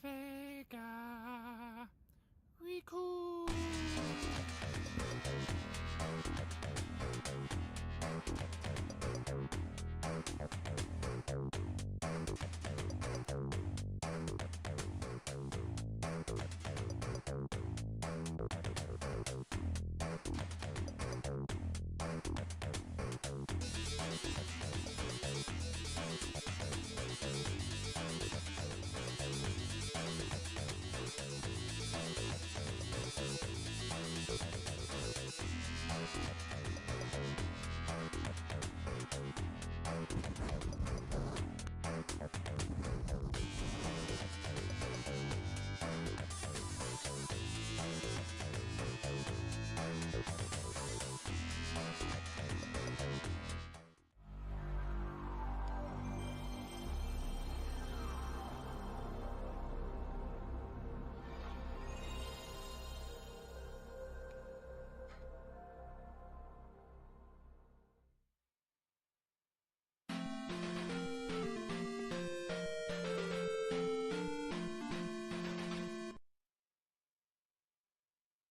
Vega, we cool.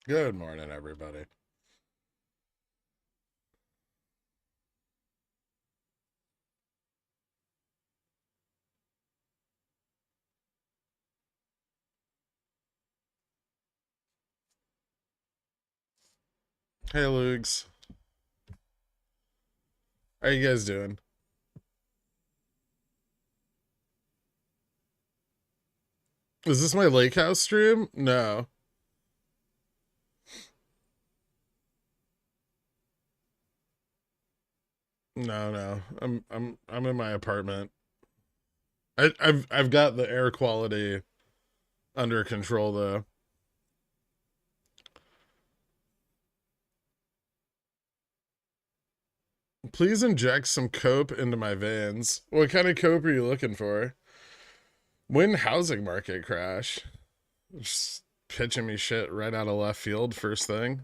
Good morning, everybody. Hey, Lugs. How you guys doing? Is this my lake house stream? No. No. I'm in my apartment. I've got the air quality under control though. Please inject some cope into my veins. What kind of cope are you looking for? When housing market crash? Just pitching me shit right out of left field first thing.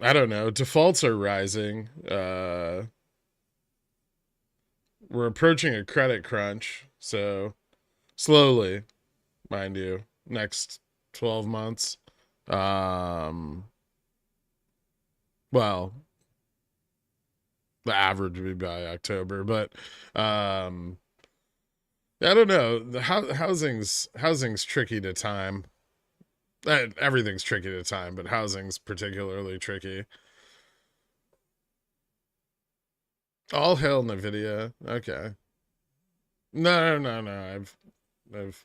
I don't know. Defaults are rising. We're approaching a credit crunch, so slowly, mind you, next 12 months. Well, the average would be by October, but I don't know. The housing's tricky to time. Everything's tricky to time, but housing's particularly tricky. All hail NVIDIA. Okay. No. I've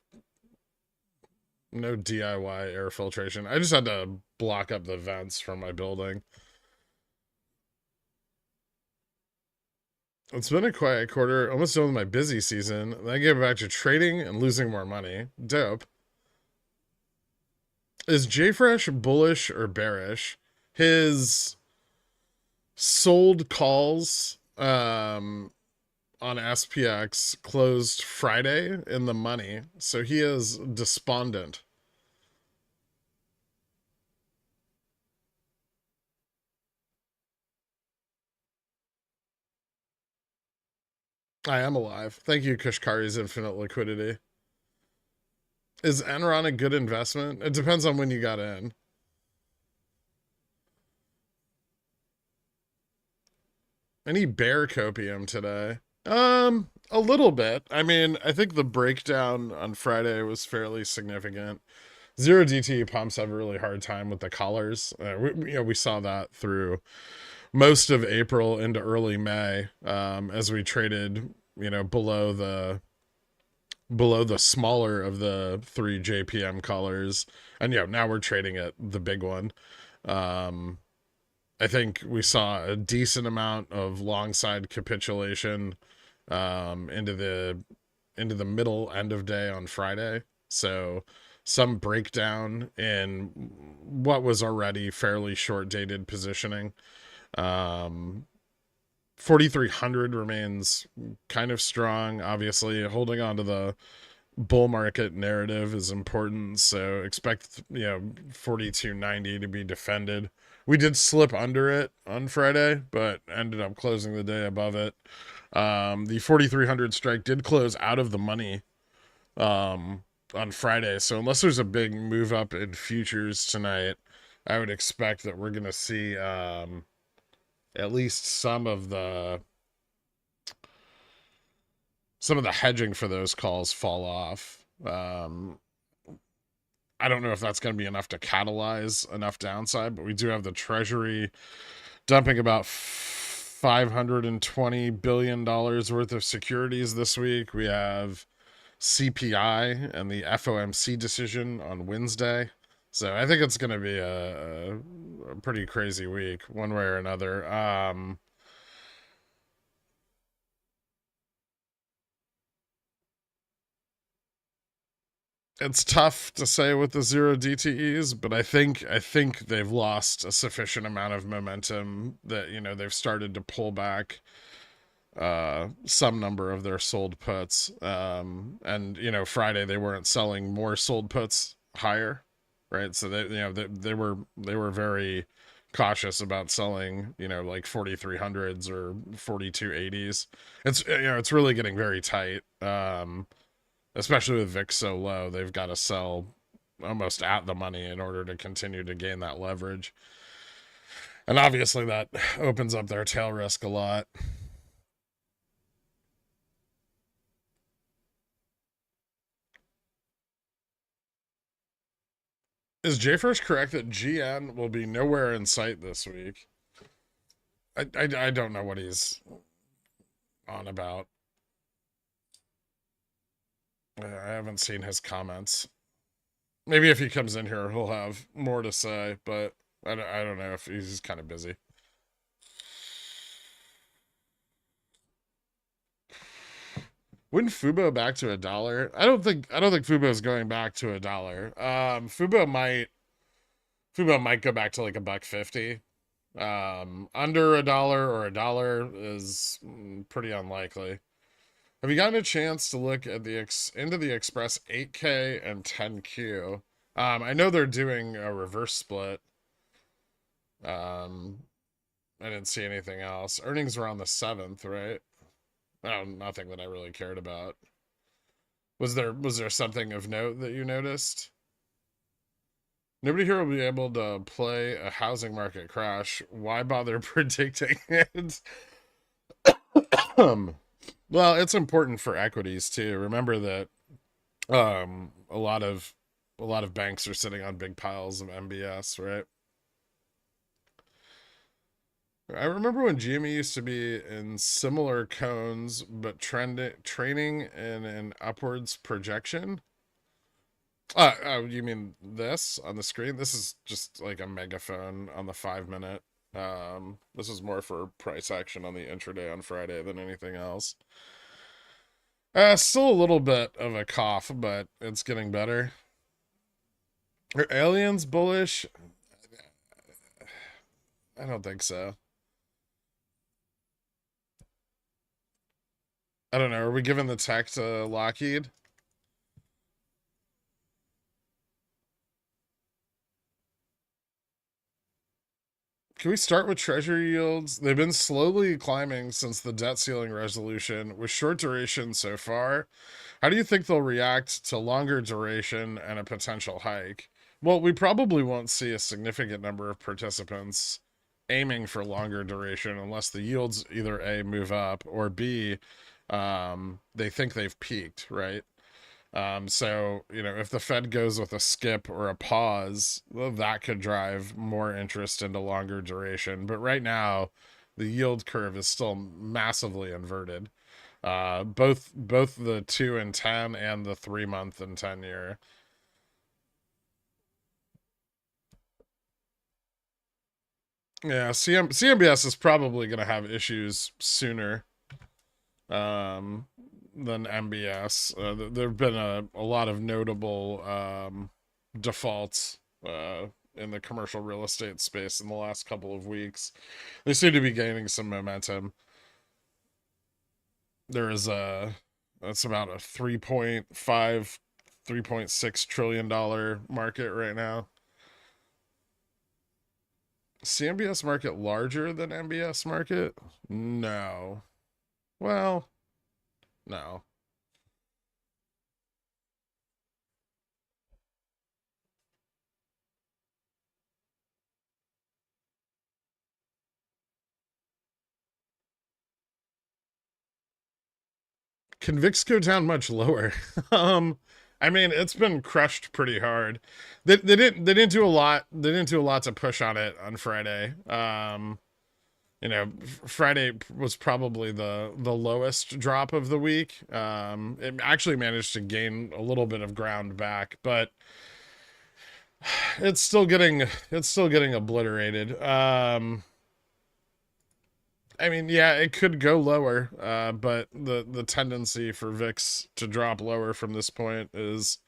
no DIY air filtration. I just had to block up the vents from my building. It's been a quiet quarter, almost done with my busy season. Then I get back to trading and losing more money. Dope. Is JFresh bullish or bearish? His sold calls on SPX closed Friday in the money, so he is despondent. I am alive. Thank you, Kashkari's Infinite Liquidity. Is Enron a good investment? It depends on when you got in. Any bear copium today? A little bit. I mean, I think the breakdown on Friday was fairly significant. Zero DT pumps have a really hard time with the collars. We saw that through most of April into early May, as we traded, below the smaller of the 3 JPM collars, and now we're trading at the big one. I think we saw a decent amount of long side capitulation into the middle end of day on Friday. So some breakdown in what was already fairly short dated positioning. 4,300 remains kind of strong. Obviously, holding on to the bull market narrative is important. So expect 42.90 to be defended. We did slip under it on Friday, but ended up closing the day above it. The 4,300 strike did close out of the money on Friday. So unless there's a big move up in futures tonight, I would expect that we're going to see at least some of the hedging for those calls fall off. I don't know if that's going to be enough to catalyze enough downside, but we do have the Treasury dumping about $520 billion worth of securities this week. We have CPI and the FOMC decision on Wednesday. So I think it's going to be a pretty crazy week, one way or another. It's tough to say with the zero DTEs, but I think they've lost a sufficient amount of momentum that they've started to pull back some number of their sold puts. And Friday they weren't selling more sold puts higher, right? So they were very cautious about selling like 4,300s or 4280s. It's really getting very tight. Especially with VIX so low, they've got to sell almost at the money in order to continue to gain that leverage. And obviously that opens up their tail risk a lot. Is JFirst correct that GN will be nowhere in sight this week? I don't know what he's on about. I haven't seen his comments. Maybe if he comes in here, he'll have more to say, but I don't know if he's kind of busy. Wouldn't Fubo back to $1? I don't think Fubo is going back to $1. Fubo might go back to like $1.50. Under $1 or $1 is pretty unlikely. Have you gotten a chance to look at into the Express 8K and 10Q? I know they're doing a reverse split. I didn't see anything else. Earnings were on the 7th, right? Oh, nothing that I really cared about. Was there something of note that you noticed? Nobody here will be able to play a housing market crash. Why bother predicting it? Well, it's important for equities too. Remember that a lot of banks are sitting on big piles of MBS, right? I remember when GME used to be in similar cones, but training in an upwards projection. You mean this on the screen? This is just like a megaphone on the 5 minute. This is more for price action on the intraday on Friday than anything else. Still a little bit of a cough, but it's getting better. Are aliens bullish? I don't think so. I don't know. Are we giving the tech to Lockheed? Can we start with treasury yields? They've been slowly climbing since the debt ceiling resolution with short duration so far. How do you think they'll react to longer duration and a potential hike? Well, we probably won't see a significant number of participants aiming for longer duration unless the yields either A, move up, or B, they think they've peaked, right? So, if the Fed goes with a skip or a pause, well, that could drive more interest into longer duration. But right now, the yield curve is still massively inverted. Both the 2 and 10 and the 3 month and 10 year. Yeah, CMBS is probably going to have issues sooner than MBS. There have been a lot of notable defaults in the commercial real estate space in the last couple of weeks. They seem to be gaining some momentum. There is that's about a 3.5, $3.6 trillion market right now. CMBS market larger than MBS market? No. Well, no. Can VIX go down much lower? I mean, it's been crushed pretty hard. They didn't do a lot. They didn't do a lot to push on it on Friday. Friday was probably the lowest drop of the week. It actually managed to gain a little bit of ground back, but it's still getting obliterated. I mean, yeah, it could go lower, but the tendency for VIX to drop lower from this point is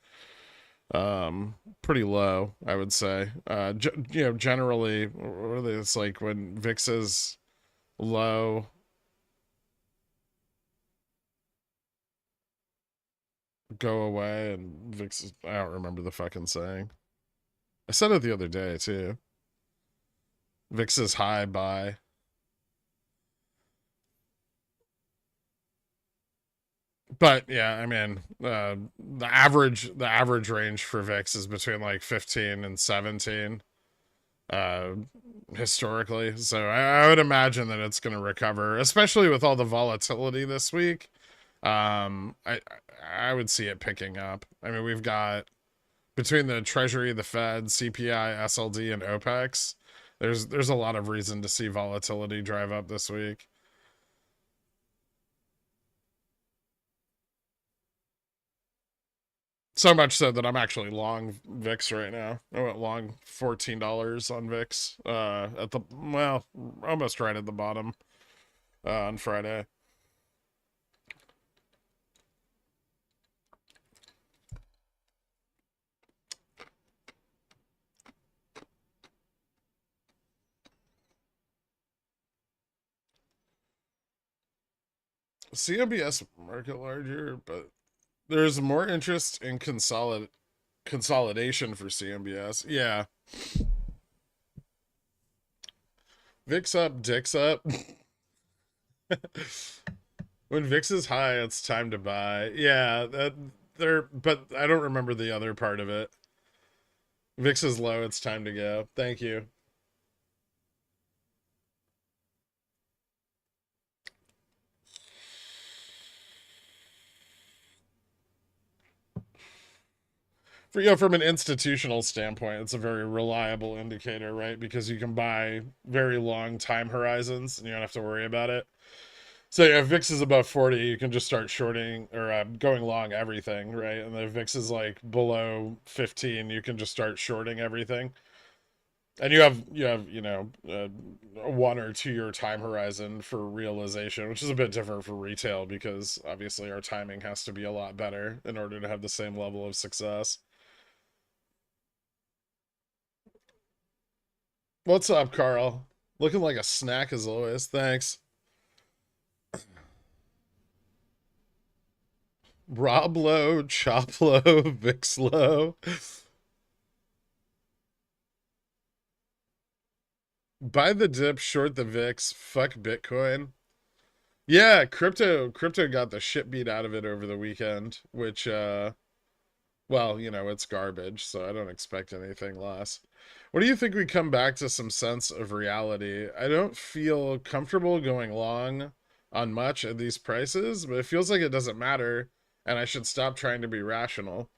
pretty low, I would say. Generally, it's like when VIX is low, go away, and VIX is, I don't remember the fucking saying. I said it the other day too. VIX is high, buy. But yeah, I mean, the average range for VIX is between like 15 and 17 uh historically. So I would imagine that it's going to recover, especially with all the volatility this week. I would see it picking up. I mean, we've got between the Treasury, the Fed, CPI, SLD, and OPEX. There's a lot of reason to see volatility drive up this week. So much so that I'm actually long VIX right now. I went long $14 on VIX at the, well, almost right at the bottom on Friday. CMBS market larger, but there's more interest in consolidation for CMBS. Yeah. VIX up, dicks up. When VIX is high, it's time to buy. Yeah, that there, but I don't remember the other part of it. VIX is low, it's time to go. Thank you. From an institutional standpoint, it's a very reliable indicator, right? Because you can buy very long time horizons and you don't have to worry about it. So yeah, if VIX is above 40, you can just start shorting or going long everything, right? And if VIX is like below 15, you can just start shorting everything. And you have a 1 or 2 year time horizon for realization, which is a bit different for retail because obviously our timing has to be a lot better in order to have the same level of success. What's up, Carl? Looking like a snack as always. Thanks. Rob low, chop low, Vix low. Buy the dip, short the VIX, fuck Bitcoin. Yeah, crypto got the shit beat out of it over the weekend, which well, it's garbage, so I don't expect anything less. What do you think we come back to some sense of reality? I don't feel comfortable going long on much at these prices, but it feels like it doesn't matter, and I should stop trying to be rational.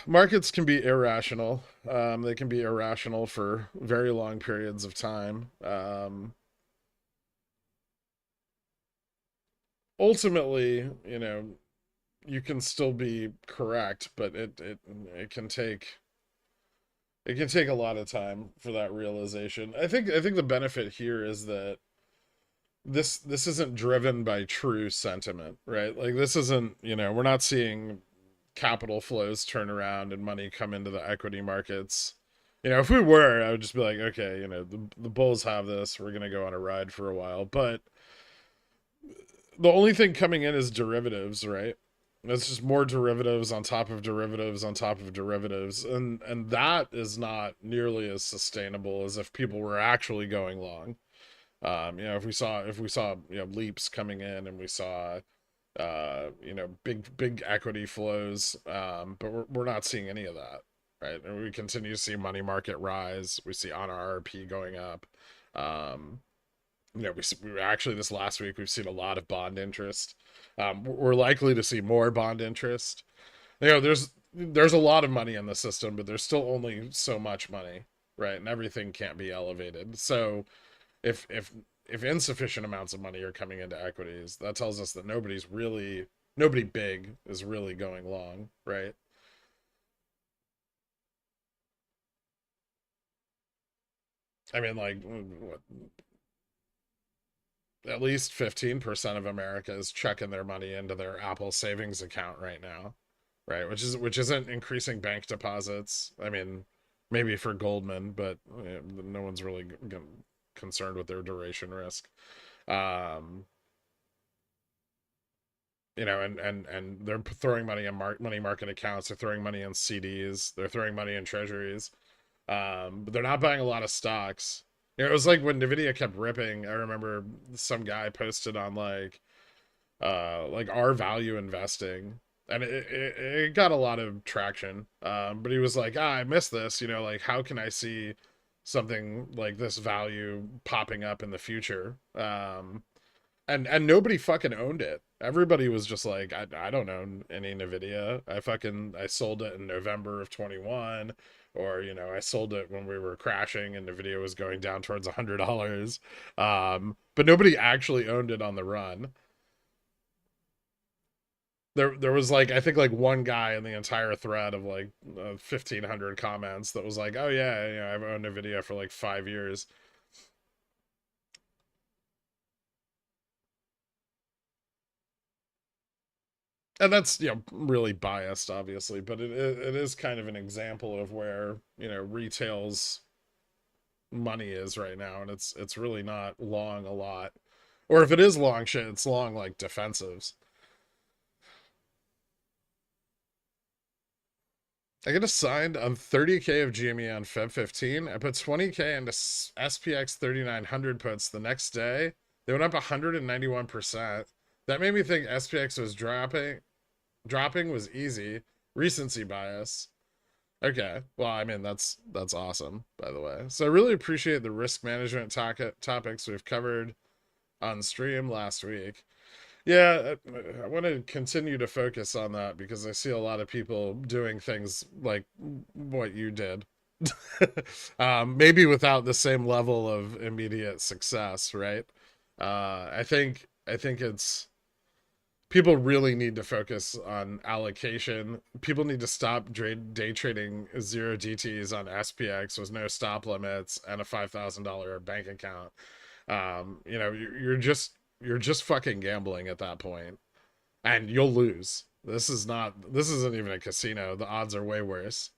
Markets can be irrational. They can be irrational for very long periods of time. Ultimately, you can still be correct, but it can take a lot of time for that realization. I think the benefit here is that this isn't driven by true sentiment, right? Like this isn't, we're not seeing capital flows turn around and money come into the equity markets. If we were, I would just be like, okay, the bulls have this. We're gonna go on a ride for a while. But the only thing coming in is derivatives, right? It's just more derivatives on top of derivatives on top of derivatives, and that is not nearly as sustainable as if people were actually going long. If we saw leaps coming in, and we saw big equity flows, but we're not seeing any of that, right? And we continue to see money market rise. We see on RRP going up. um we actually, this last week, we've seen a lot of bond interest. We're likely to see more bond interest. There's a lot of money in the system, but there's still only so much money, right? And everything can't be elevated. So if insufficient amounts of money are coming into equities, that tells us that nobody big is really going long, right? I mean, like, what, at least 15% of America is chucking their money into their Apple savings account right now, right? Which isn't increasing bank deposits. I mean, maybe for Goldman, but no one's really concerned with their duration risk. Um, and they're throwing money in money market accounts. They're throwing money in CDs. They're throwing money in treasuries. But they're not buying a lot of stocks. It was like when Nvidia kept ripping. I remember some guy posted on like our value investing, and it got a lot of traction. But he was like, I missed this. Like, how can I see something like this value popping up in the future? And nobody fucking owned it. Everybody was just like, I don't own any Nvidia. I sold it in November of 21, or I sold it when we were crashing and Nvidia was going down towards $100. But nobody actually owned it on the run. There was, like, I think, like, one guy in the entire thread of like 1,500 comments that was like, oh yeah, I've owned Nvidia for like 5 years. And that's, really biased, obviously, but it is kind of an example of where retail's money is right now, and it's really not long a lot, or if it is long shit, it's long like defensives. I get assigned on 30K of GME on Feb 15. I put 20K into SPX 3900 puts the next day. They went up 191%. That made me think SPX was dropping was easy. Recency bias. Okay. Well, I mean, that's awesome, by the way. So I really appreciate the risk management topics we've covered on stream last week. Yeah, I want to continue to focus on that because I see a lot of people doing things like what you did. Maybe without the same level of immediate success, right? I think it's people really need to focus on allocation. People need to stop day trading zero DTs on SPX with no stop limits and a $5,000 bank account. You're just fucking gambling at that point, and you'll lose. This isn't even a casino. The odds are way worse.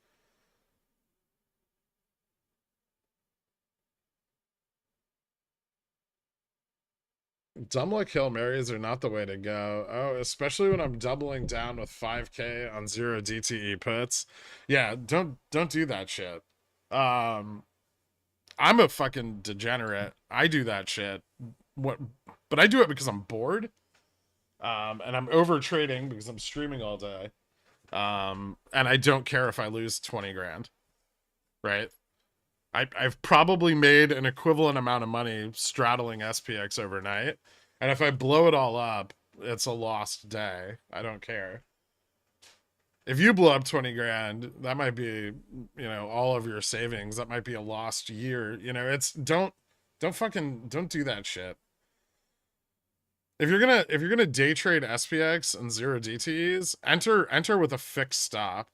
Dumb luck Hail Marys are not the way to go. Oh, especially when I'm doubling down with 5K on zero DTE puts. Yeah, don't do that shit. Um, I'm a fucking degenerate. I do that shit. What? But I do it because I'm bored. And I'm over trading because I'm streaming all day. And I don't care if I lose 20 grand. Right? I've probably made an equivalent amount of money straddling SPX overnight. And if I blow it all up, it's a lost day. I don't care. If you blow up 20 grand, that might be, all of your savings. That might be a lost year. It's don't do that shit. If you're gonna day trade SPX and zero DTEs, enter with a fixed stop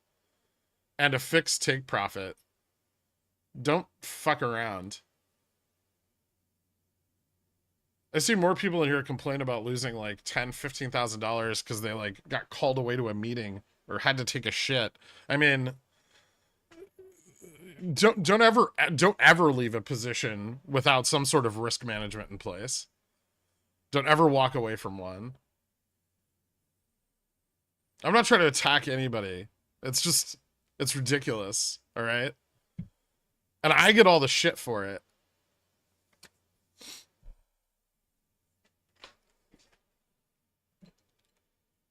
and a fixed take profit. Don't fuck around. I see more people in here complain about losing like $10,000-$15,000 because they like got called away to a meeting or had to take a shit. I mean, don't ever leave a position without some sort of risk management in place. Don't ever walk away from one. I'm not trying to attack anybody. It's ridiculous, all right? And I get all the shit for it.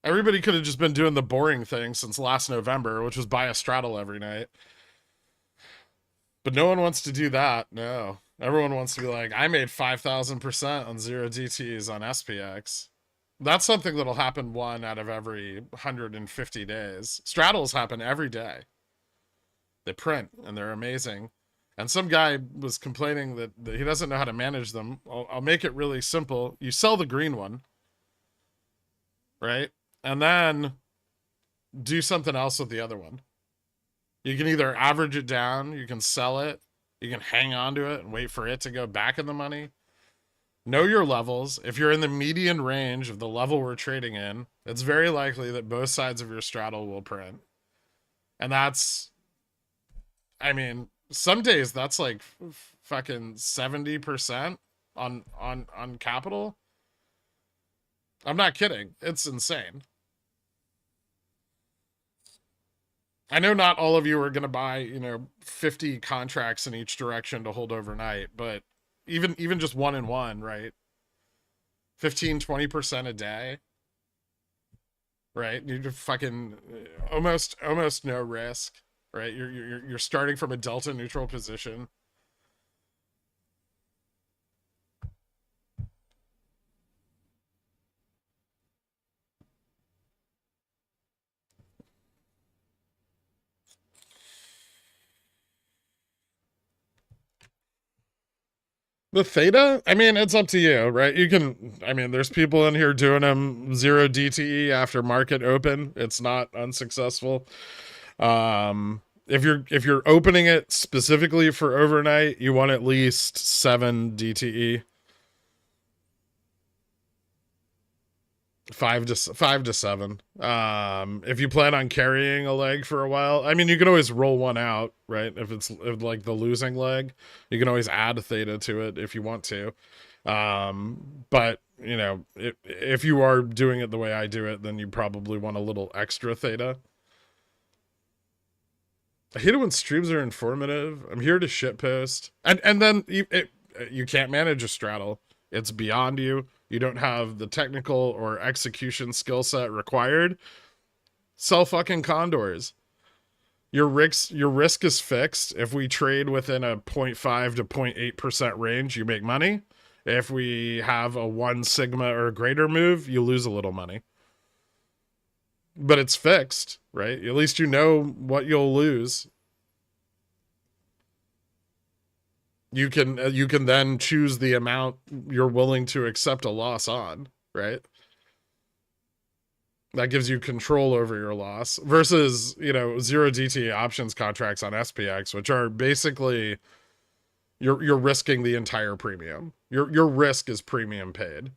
Everybody could have just been doing the boring thing since last November, which was buy a straddle every night. But no one wants to do that. No. Everyone wants to be like, I made 5,000% on 0 DTs on SPX. That's something that'll happen 1 out of every 150 days. Straddles happen every day. They print, and they're amazing. And some guy was complaining that he doesn't know how to manage them. I'll make it really simple. You sell the green one, right? And then do something else with the other one. You can either average it down, you can sell it, you can hang on to it and wait for it to go back in the money. Know your levels. If you're in the median range of the level we're trading in, it's very likely that both sides of your straddle will print. And that's, I mean, some days that's like fucking 70% on capital. I'm not kidding. It's insane. I know not all of you are going to buy, 50 contracts in each direction to hold overnight, but even just 1 and 1, right? 15-20% a day, right? You're fucking almost no risk, right? You're starting from a delta neutral position. The theta? I mean, it's up to you, right? You can, I mean, there's people in here doing them 0 DTE after market open. It's not unsuccessful. If you're opening it specifically for overnight, you want at least 7 DTE. 5 to 7. If you plan on carrying a leg for a while, I mean, you can always roll one out, right? If like the losing leg, you can always add theta to it if you want to. But if you are doing it the way I do it, then you probably want a little extra theta. I hate it when streams are informative. I'm here to shitpost, and then you can't manage a straddle. It's beyond you. You don't have the technical or execution skill set required. Sell fucking condors. Your risk is fixed. If we trade within a 0.5 to 0.8% range, you make money. If we have a 1 sigma or greater move, you lose a little money. But it's fixed, right? At least you know what you'll lose. You can then choose the amount you're willing to accept a loss on, right? That gives you control over your loss versus, 0 DT options contracts on SPX, which are basically you're risking the entire premium. Your risk is premium paid.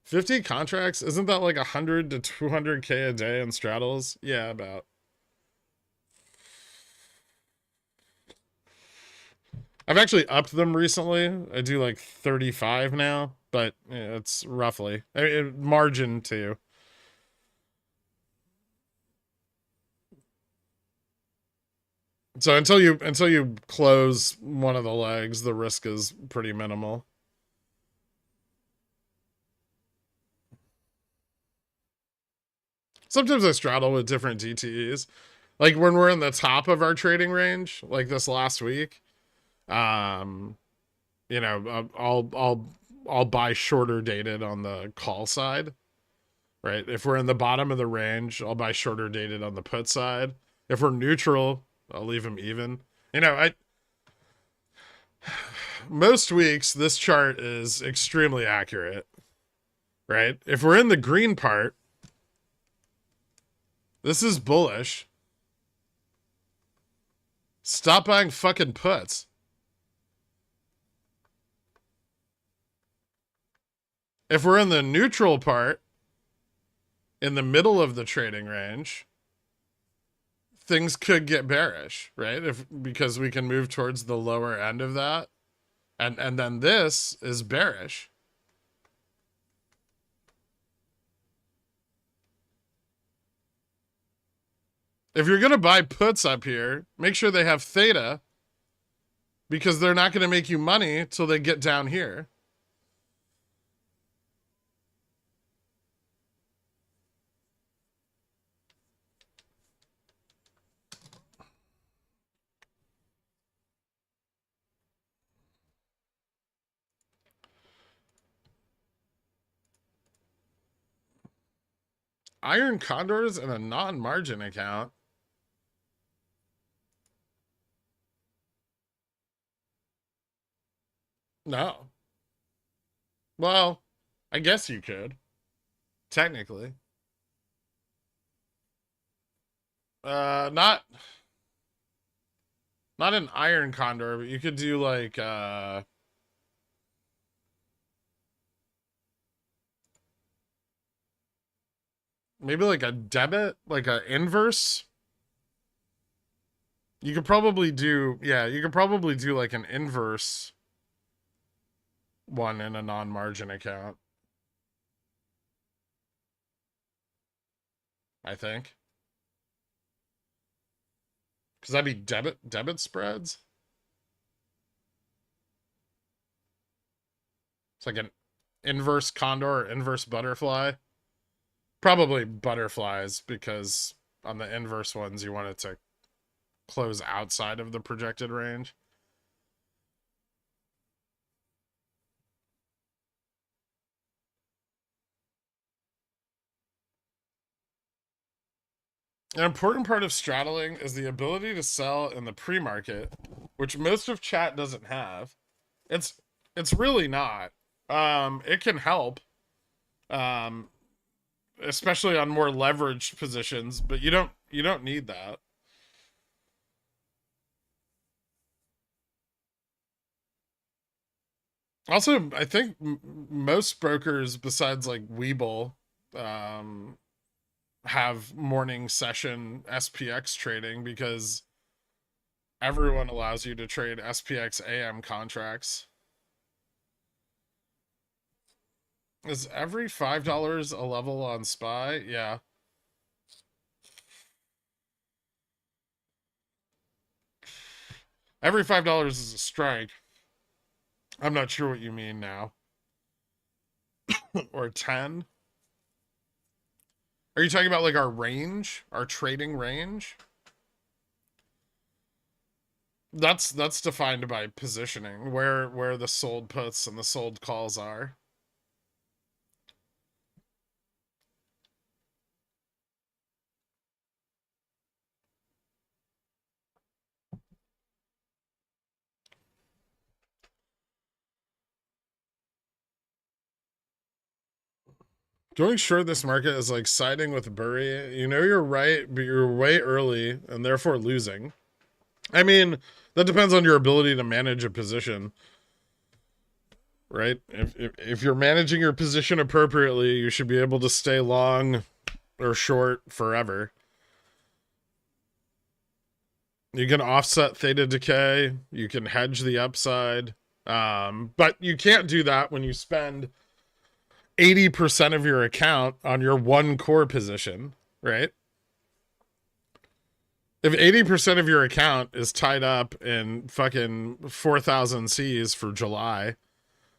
50 contracts, isn't that like 100 to 200K a day in straddles? Yeah, about. I've actually upped them recently. I do like 35 now, but it's roughly margin too. So until you close one of the legs, the risk is pretty minimal. Sometimes I straddle with different DTEs. Like when we're in the top of our trading range, like this last week, I'll buy shorter dated on the call side, right? If we're in the bottom of the range, I'll buy shorter dated on the put side. If we're neutral, I'll leave them even. Most weeks this chart is extremely accurate, right? If we're in the green part, this is bullish. Stop buying fucking puts. If we're in the neutral part, in the middle of the trading range, things could get bearish, right? Because we can move towards the lower end of that. And then this is bearish. If you're going to buy puts up here, make sure they have theta, because they're not going to make you money till they get down here. Iron condors in a non-margin account. No. Well, I guess you could. Technically. Not an iron condor, but you could do like maybe like a debit, like a inverse. You could probably do, yeah, you could probably do like an inverse one in a non-margin account. I think. Because that'd be debit spreads. It's like an inverse condor or inverse butterfly. Probably butterflies, because on the inverse ones you want it to close outside of the projected range. An important part of straddling is the ability to sell in the pre-market, which most of chat doesn't have. It's really not. It can help, especially on more leveraged positions, but you don't need that. Also, I think most brokers besides like WeBull have morning session SPX trading, because everyone allows you to trade SPX AM contracts. Is every $5 a level on SPY? Yeah. Every $5 is a strike. I'm not sure what you mean now. Or 10? Are you talking about like our range? Our trading range? That's defined by positioning, where the sold puts and the sold calls are. Going short this market is like siding with Burry. You know you're right, but you're way early and therefore losing. I mean, that depends on your ability to manage a position, right? If you're managing your position appropriately, you should be able to stay long or short forever. You can offset theta decay. You can hedge the upside. But you can't do that when you spend 80% of your account on your one core position, right? If 80% of your account is tied up in fucking 4,000 Cs for July,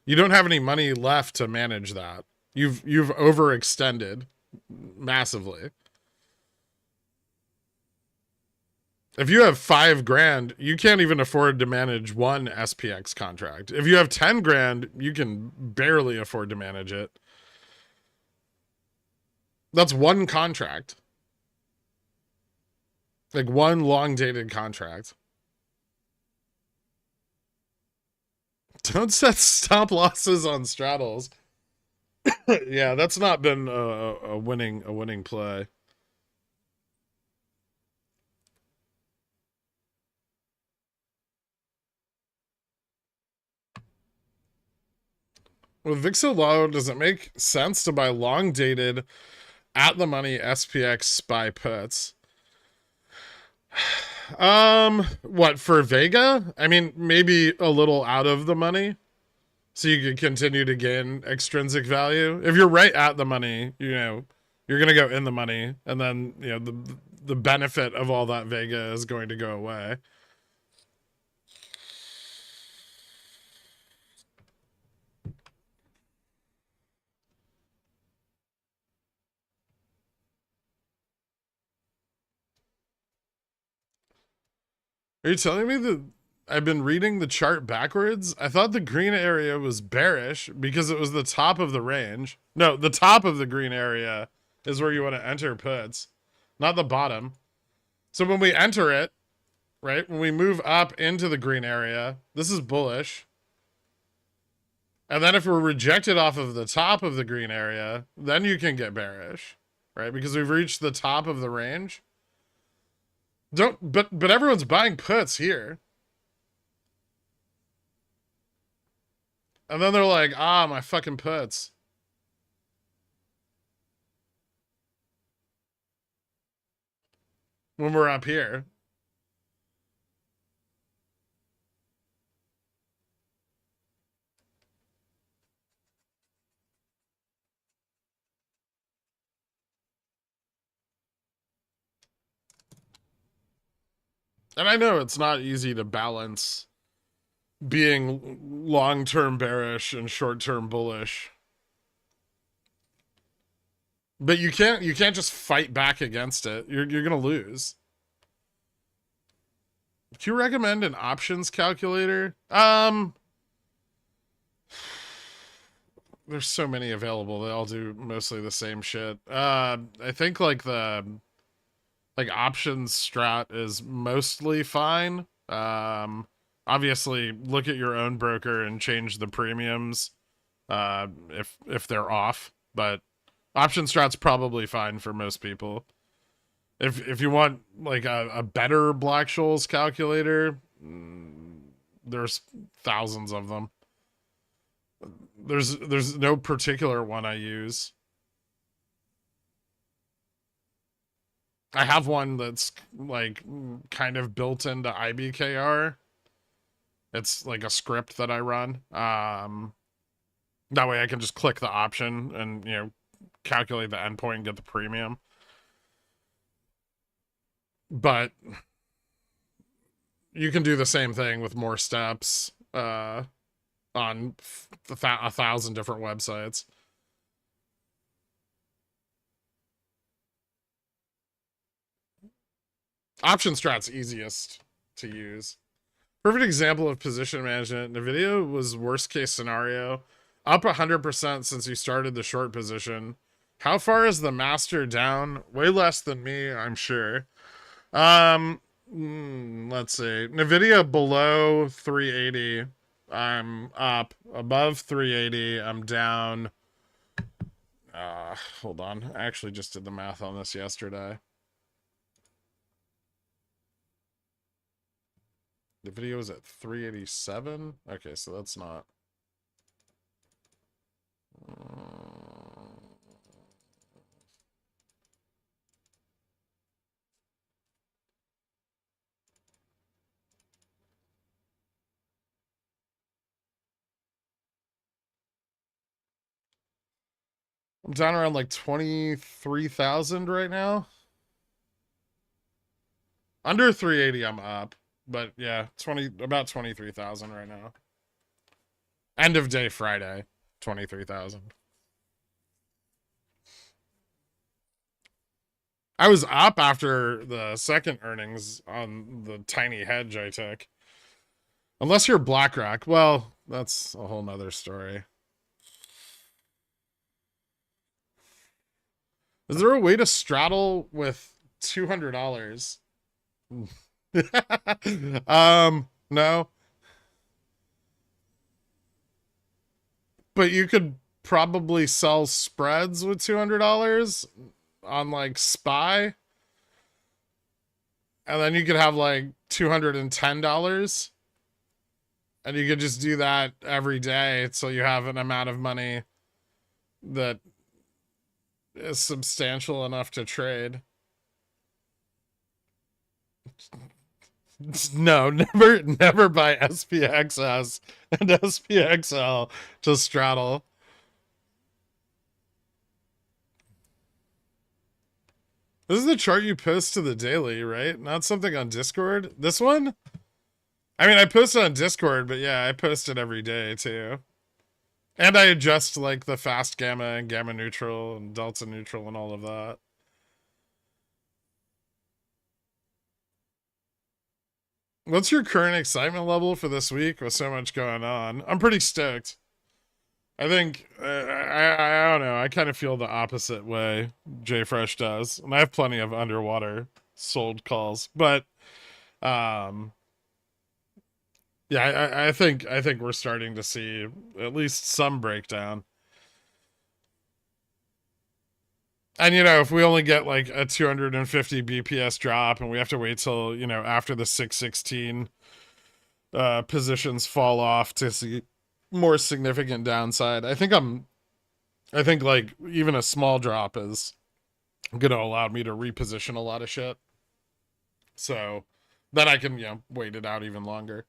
you don't have any money left to manage that. You've overextended massively. If you have $5,000, you can't even afford to manage one SPX contract. If you have 10 grand, you can barely afford to manage it. That's one contract. Like one long dated contract. Don't set stop losses on straddles. Yeah, that's not been a winning play. With VIX so low, does it make sense to buy long dated at the money SPX SPY puts? What for Vega? I mean, maybe a little out of the money, so you can continue to gain extrinsic value. If you're right at the money, you know, you're gonna go in the money, and then you know the benefit of all that Vega is going to go away. Are you telling me that I've been reading the chart backwards? I thought the green area was bearish because it was the top of the range. No, the top of the green area is where you want to enter puts, not the bottom. So when we enter it, right, when we move up into the green area, this is bullish. And then if we're rejected off of the top of the green area, then you can get bearish, right? Because we've reached the top of the range. But everyone's buying puts here. And then they're like, ah, my fucking puts. When we're up here. And I know it's not easy to balance being long-term bearish and short-term bullish. But you can't just fight back against it. You're gonna lose. Do you recommend an options calculator? There's so many available. They all do mostly the same shit. I think like the options strat is mostly fine. Obviously look at your own broker and change the premiums if they're off, but option strat's probably fine for most people. If you want like a better Black-Scholes calculator, there's thousands of them. There's no particular one I use. I have one that's like kind of built into IBKR. It's like a script that I run. That way I can just click the option and, you know, calculate the endpoint and get the premium. But you can do the same thing with more steps on a 1,000 different websites. Option strat's easiest to use. Perfect example of position management. NVIDIA was worst case scenario, up 100% since you started the short position. How far is the master down? Way less than me, I'm sure. Let's see. NVIDIA below 380. I'm up. Above 380, I'm down. Hold on. I actually just did the math on this yesterday. The video is at 387. Okay, so that's not. I'm down around like 23,000 right now. Under 380, I'm up. But yeah, about 23,000 right now. End of day Friday, 23,000. I was up after the second earnings on the tiny hedge I took. Unless you're BlackRock. Well, that's a whole nother story. Is there a way to straddle with $200? No. But you could probably sell spreads with $200 on like SPY. And then you could have like $210. And you could just do that every day until you have an amount of money that is substantial enough to trade. No, never buy SPXS and SPXL to straddle. This is the chart you post to the daily, right? Not something on Discord. This one? I mean, I post it on Discord, but yeah, I post it every day too. And I adjust like the fast gamma and gamma neutral and delta neutral and all of that. What's your current excitement level for this week with so much going on? I'm pretty stoked. I think I don't know. I kind of feel the opposite way JFresh does, and I have plenty of underwater sold calls, but um, yeah, I think we're starting to see at least some breakdown. And you know, if we only get like a 250 BPS drop, and we have to wait till after the 616 positions fall off to see more significant downside, I think like even a small drop is gonna allow me to reposition a lot of shit. So then I can wait it out even longer.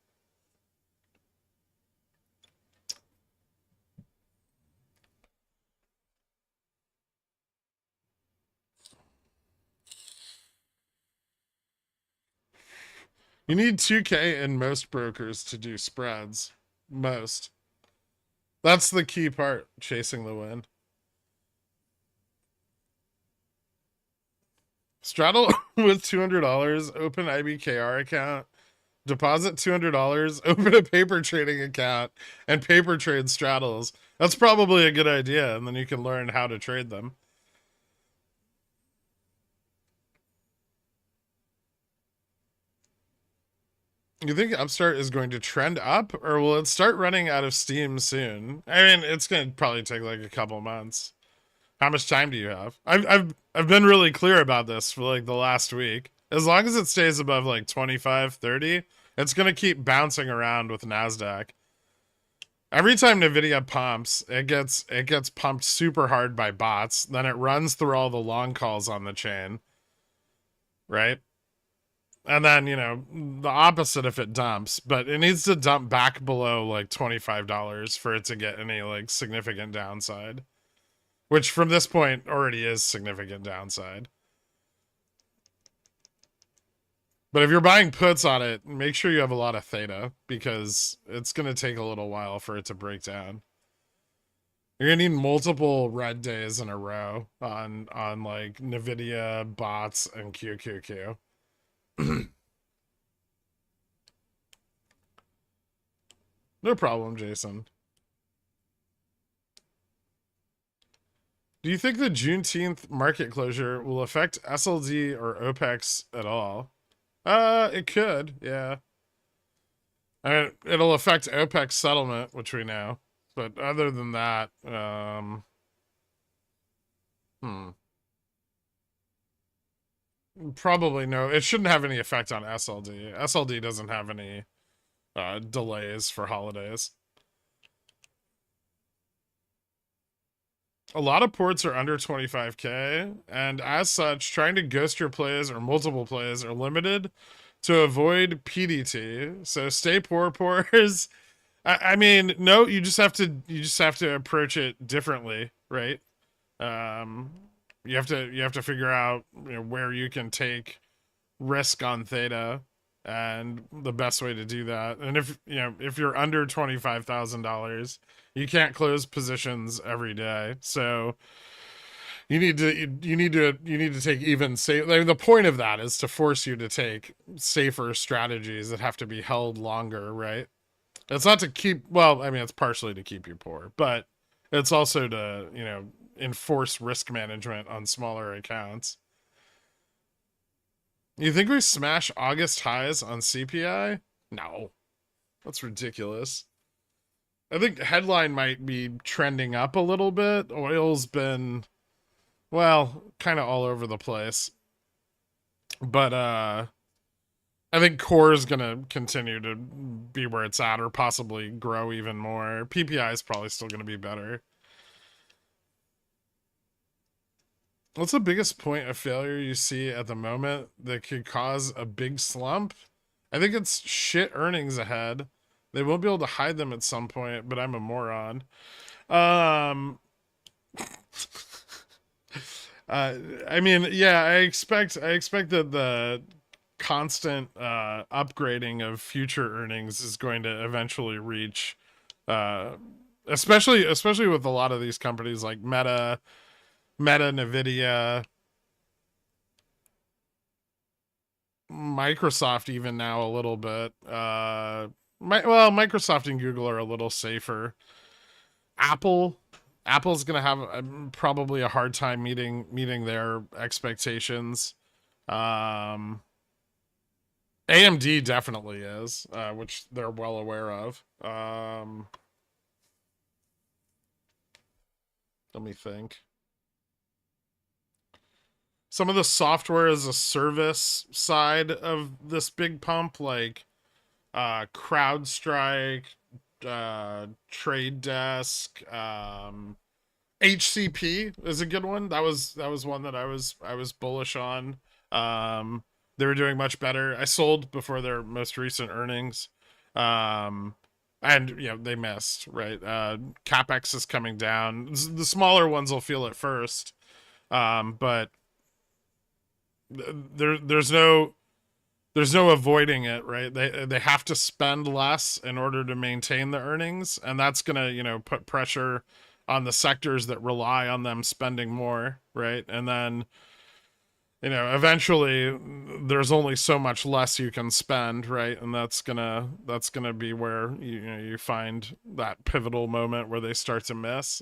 You need 2K in most brokers to do spreads. Most. That's the key part, chasing the wind. Straddle with $200, open IBKR account, deposit $200, open a paper trading account, and paper trade straddles. That's probably a good idea, and then you can learn how to trade them. You think Upstart is going to trend up, or will it start running out of steam soon? I mean, it's going to probably take like a couple months. How much time do you have? I've been really clear about this for like the last week. As long as it stays above like 25, 30, it's going to keep bouncing around with NASDAQ. Every time Nvidia pumps, it gets pumped super hard by bots. Then it runs through all the long calls on the chain, right? And then, the opposite if it dumps, but it needs to dump back below like $25 for it to get any like significant downside, which from this point already is significant downside. But if you're buying puts on it, make sure you have a lot of theta, because it's going to take a little while for it to break down. You're going to need multiple red days in a row on like Nvidia, bots, and QQQ. No problem, Jason. Do you think the Juneteenth market closure will affect SLD or OPEX at all? It could, yeah. I mean, it'll affect OPEX settlement, which we know. But other than that, probably no. It shouldn't have any effect on SLD. SLD doesn't have any delays for holidays. A lot of ports are under 25k, and as such, trying to ghost your plays or multiple plays are limited to avoid PDT. So stay poor, poors. I mean, no, you just have to approach it differently, right? You have to figure out where you can take risk on theta, and the best way to do that. And if you're under $25,000, you can't close positions every day, so you need to take even safe. Like, the point of that is to force you to take safer strategies that have to be held longer, right? It's not to keep, well, I mean, it's partially to keep you poor, but it's also to enforce risk management on smaller accounts. You think we smash August highs on CPI? No, that's ridiculous. I think headline might be trending up a little bit. Oil's been, well, kind of all over the place. But I think core is going to continue to be where it's at or possibly grow even more. PPI is probably still going to be better. What's the biggest point of failure you see at the moment that could cause a big slump? I think it's shit earnings ahead. They won't be able to hide them at some point, but I'm a moron. Um, I mean, yeah, I expect that the constant upgrading of future earnings is going to eventually reach, uh, especially with a lot of these companies like Meta, Nvidia, Microsoft, even now a little bit. Microsoft and Google are a little safer. Apple, Apple's gonna have probably a hard time meeting their expectations. Um, AMD definitely is, which they're well aware of. Let me think. Some of the software as a service side of this big pump, like CrowdStrike, Trade Desk, HCP is a good one. That was one that I was bullish on. Um, they were doing much better. I sold before their most recent earnings. Um, and they missed, right? CapEx is coming down. The smaller ones will feel it first. But there's no avoiding it, right? They have to spend less in order to maintain the earnings, and that's gonna put pressure on the sectors that rely on them spending more, right? And then eventually there's only so much less you can spend, right? And that's gonna be where you find that pivotal moment where they start to miss.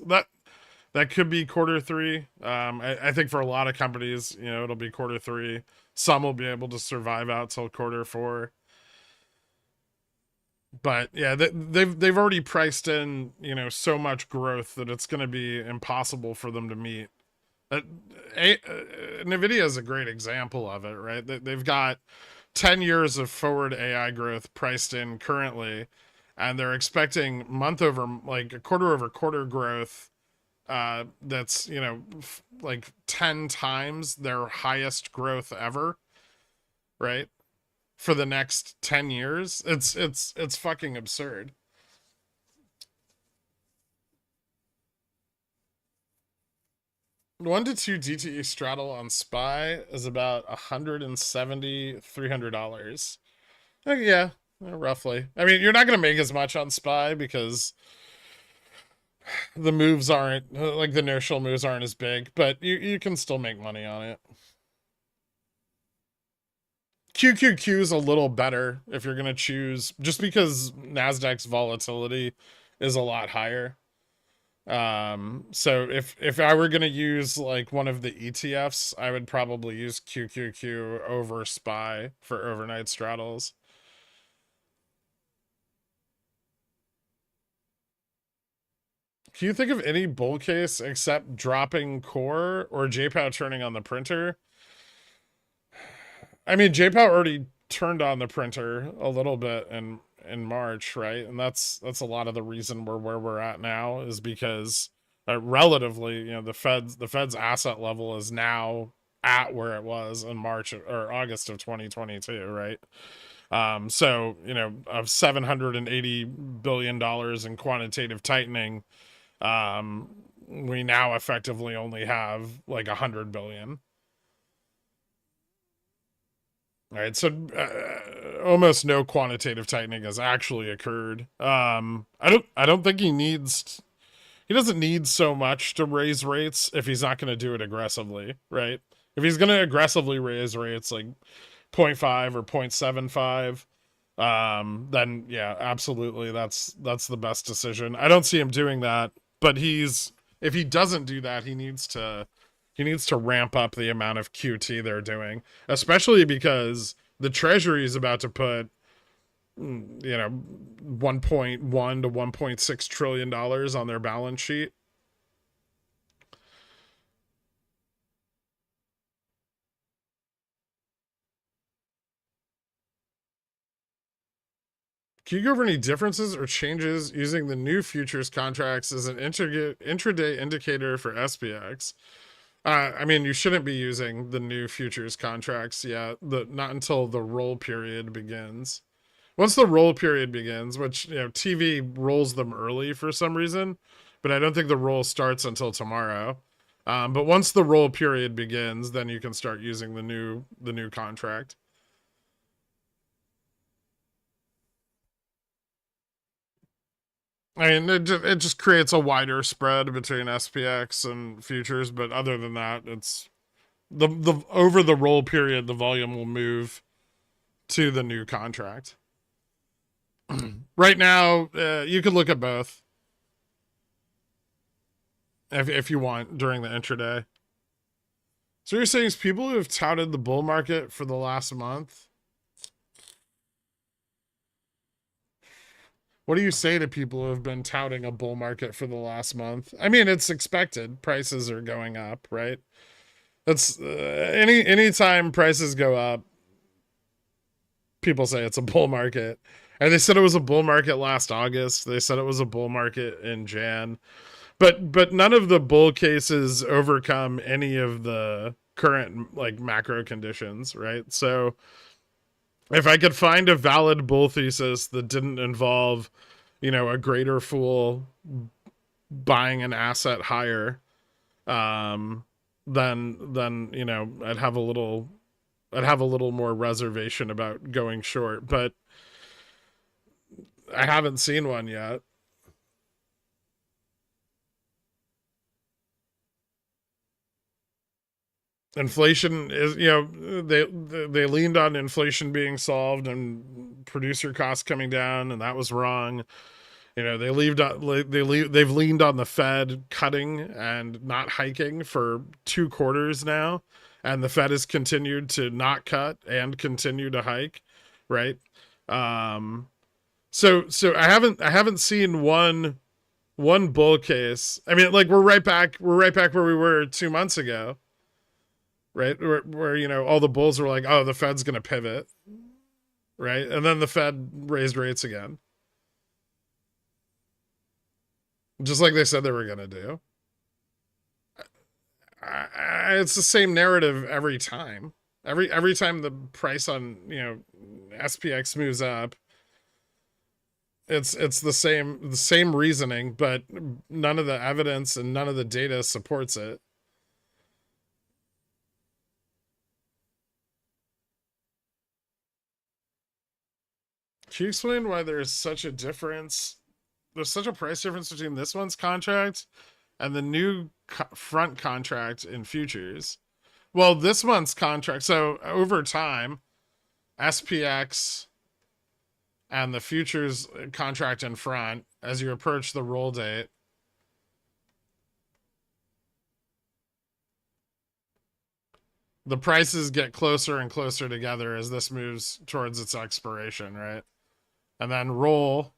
That could be quarter three. I think for a lot of companies, it'll be quarter three. Some will be able to survive out till quarter four. But yeah, they've already priced in so much growth that it's going to be impossible for them to meet. Uh, Nvidia is a great example of it, right? They've got 10 years of forward AI growth priced in currently, and they're expecting month over like a quarter over quarter growth that's like 10 times their highest growth ever, right? For the next 10 years. It's fucking absurd. 1 to 2 DTE straddle on SPY is about $170-$300. Yeah, roughly. I mean, you're not going to make as much on SPY because the moves aren't like the notional moves aren't as big, but you can still make money on it. QQQ is a little better if you're going to choose, just because Nasdaq's volatility is a lot higher. So if I were going to use like one of the ETFs, I would probably use QQQ over SPY for overnight straddles. Can you think of any bull case except dropping core or JPOW turning on the printer? I mean, JPOW already turned on the printer a little bit in March, right? And that's a lot of the reason we're where we're at now, is because relatively, the Fed's asset level is now at where it was in March or August of 2022, right? So of $780 billion in quantitative tightening, we now effectively only have like 100 billion. All right, so almost no quantitative tightening has actually occurred. I don't think he doesn't need so much to raise rates if he's not going to do it aggressively, right? If he's going to aggressively raise rates like 0.5 or 0.75, then yeah, absolutely, that's the best decision. I don't see him doing that, but if he doesn't do that, he needs to ramp up the amount of QT they're doing, especially because the Treasury is about to put 1.1 to 1.6 trillion dollars on their balance sheet. Can you go over any differences or changes using the new futures contracts as an intraday indicator for SPX? I mean, you shouldn't be using the new futures contracts yet. Not until the roll period begins. Once the roll period begins, which, you know, TV rolls them early for some reason, but I don't think the roll starts until tomorrow. But once the roll period begins, then you can start using the new contract. I mean, it just creates a wider spread between SPX and futures, but other than that, it's the over the roll period, the volume will move to the new contract. Right now, you could look at both if you want during the intraday. So you're saying is people who have touted the bull market for the last month? What do you say to people who have been touting a bull market for the last month? I mean, it's expected. Prices are going up, right? That's anytime prices go up, people say it's a bull market. And they said it was a bull market last August. They said it was a bull market in Jan. But none of the bull cases overcome any of the current like macro conditions, right? So if I could find a valid bull thesis that didn't involve, you know, a greater fool buying an asset higher, then you know, I'd have a little more reservation about going short, but I haven't seen one yet. Inflation is, you know, they leaned on inflation being solved and producer costs coming down, and that was wrong. You know, they've leaned on the Fed cutting and not hiking for 2 quarters now, and the Fed has continued to not cut and continue to hike, right? So I haven't seen one bull case. I mean, like we're right back where we were 2 months ago. Right, where you know all the bulls were like, "Oh, the Fed's going to pivot," right, and then the Fed raised rates again, just like they said they were going to do. It's the same narrative every time. Every time the price on, you know, SPX moves up, it's the same reasoning, but none of the evidence and none of the data supports it. Can you explain why there's such a difference? There's such a price difference between this one's contract and the new front contract in futures. Well, this month's contract, so over time, SPX and the futures contract in front, as you approach the roll date, the prices get closer and closer together as this moves towards its expiration, right? And then roll,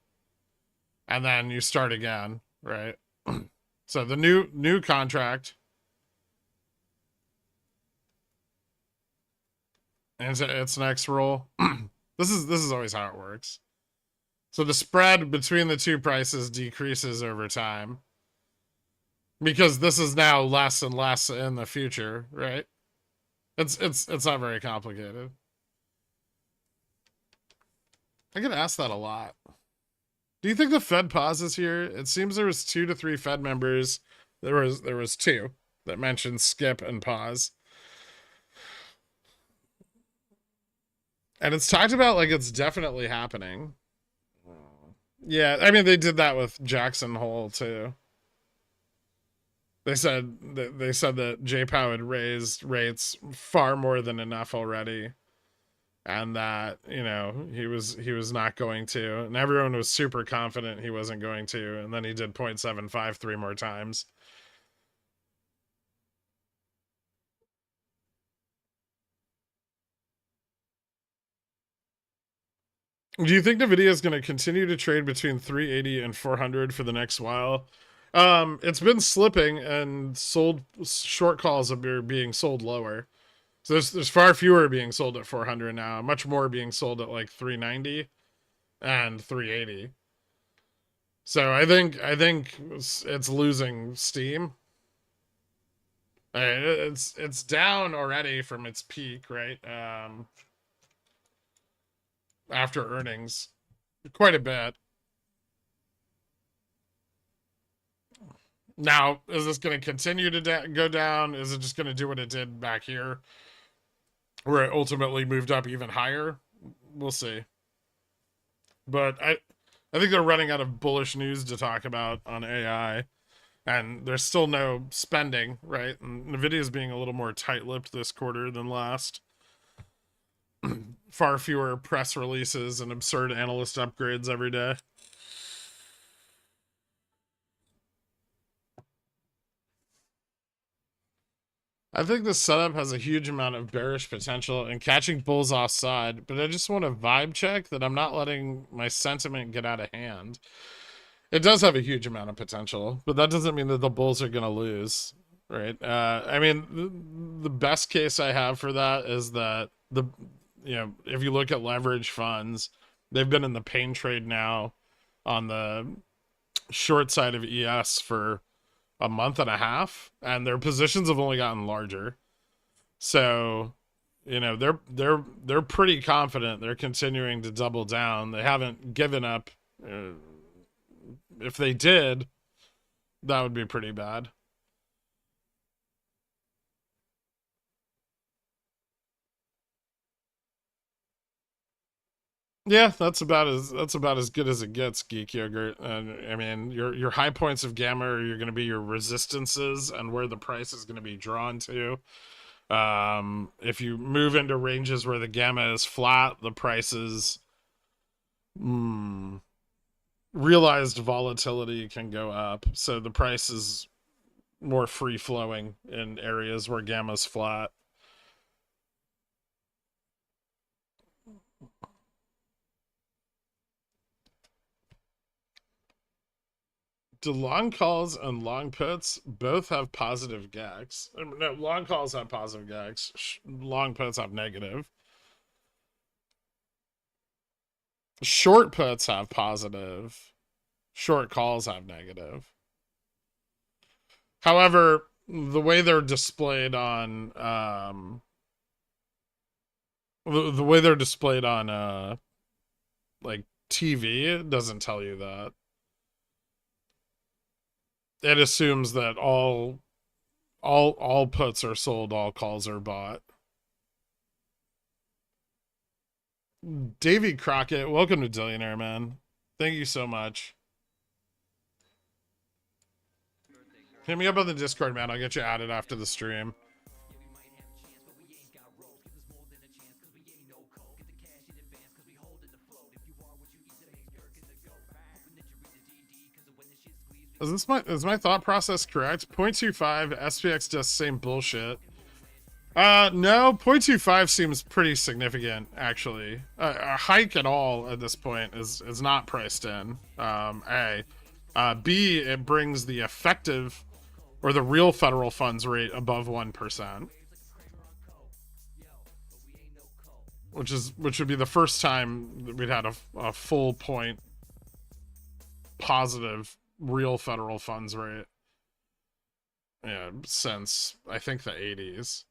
and then you start again, right? So the new contract, and its next roll. This is always how it works. So the spread between the two prices decreases over time because this is now less and less in the future, right? It's not very complicated. I get asked that a lot. Do you think the Fed pauses here? It seems there was 2 to 3 Fed members. There was 2 that mentioned skip and pause. And it's talked about like it's definitely happening. Yeah, I mean they did that with Jackson Hole too. They said that J Powell had raised rates far more than enough already, and that, you know, he was not going to, and everyone was super confident he wasn't going to, and then he did 0.75 3 more times. Do you think the video is going to continue to trade between 380 and 400 for the next while? It's been slipping, and short calls are being sold lower. So there's far fewer being sold at 400 now, much more being sold at like 390. and 380. So I think it's losing steam. It's down already from its peak, right? After earnings, quite a bit. Now, is this going to continue to go down? Is it just going to do what it did back here, where it ultimately moved up even higher? We'll see. But I think they're running out of bullish news to talk about on AI, and there's still no spending, right? And Nvidia's being a little more tight-lipped this quarter than last. Far fewer press releases and absurd analyst upgrades every day. I think this setup has a huge amount of bearish potential and catching bulls offside, but I just want to vibe check that I'm not letting my sentiment get out of hand. It does have a huge amount of potential, but that doesn't mean that the bulls are going to lose, right? I mean, the best case I have for that is that if you look at leverage funds, they've been in the pain trade now on the short side of ES for a month and a half, and their positions have only gotten larger. So, they're pretty confident. They're continuing to double down. They haven't given up. If they did, that would be pretty bad. Yeah, that's about as good as it gets, Geek Yogurt. And I mean, your high points of gamma are going to be your resistances and where the price is going to be drawn to. If you move into ranges where the gamma is flat, the prices realized volatility can go up. So the price is more free flowing in areas where gamma's flat. Do long calls and long puts both have positive gags? No, long calls have positive gags. Long puts have negative. Short puts have positive. Short calls have negative. However, the way they're displayed on the way they're displayed on like TV, it doesn't tell you that. It assumes that all puts are sold, all calls are bought. Davy Crockett, welcome to Dillionaire, man. Thank you so much. Hit me up on the Discord, man. I'll get you added after the stream. Is my thought process correct? 0.25 SPX does same bullshit. No, 0.25 seems pretty significant, actually. A hike at all at this point is not priced in. A. B, it brings the effective or the real federal funds rate above 1%. Which would be the first time that we'd had a full point positive real federal funds rate. Yeah, since I think the 80s.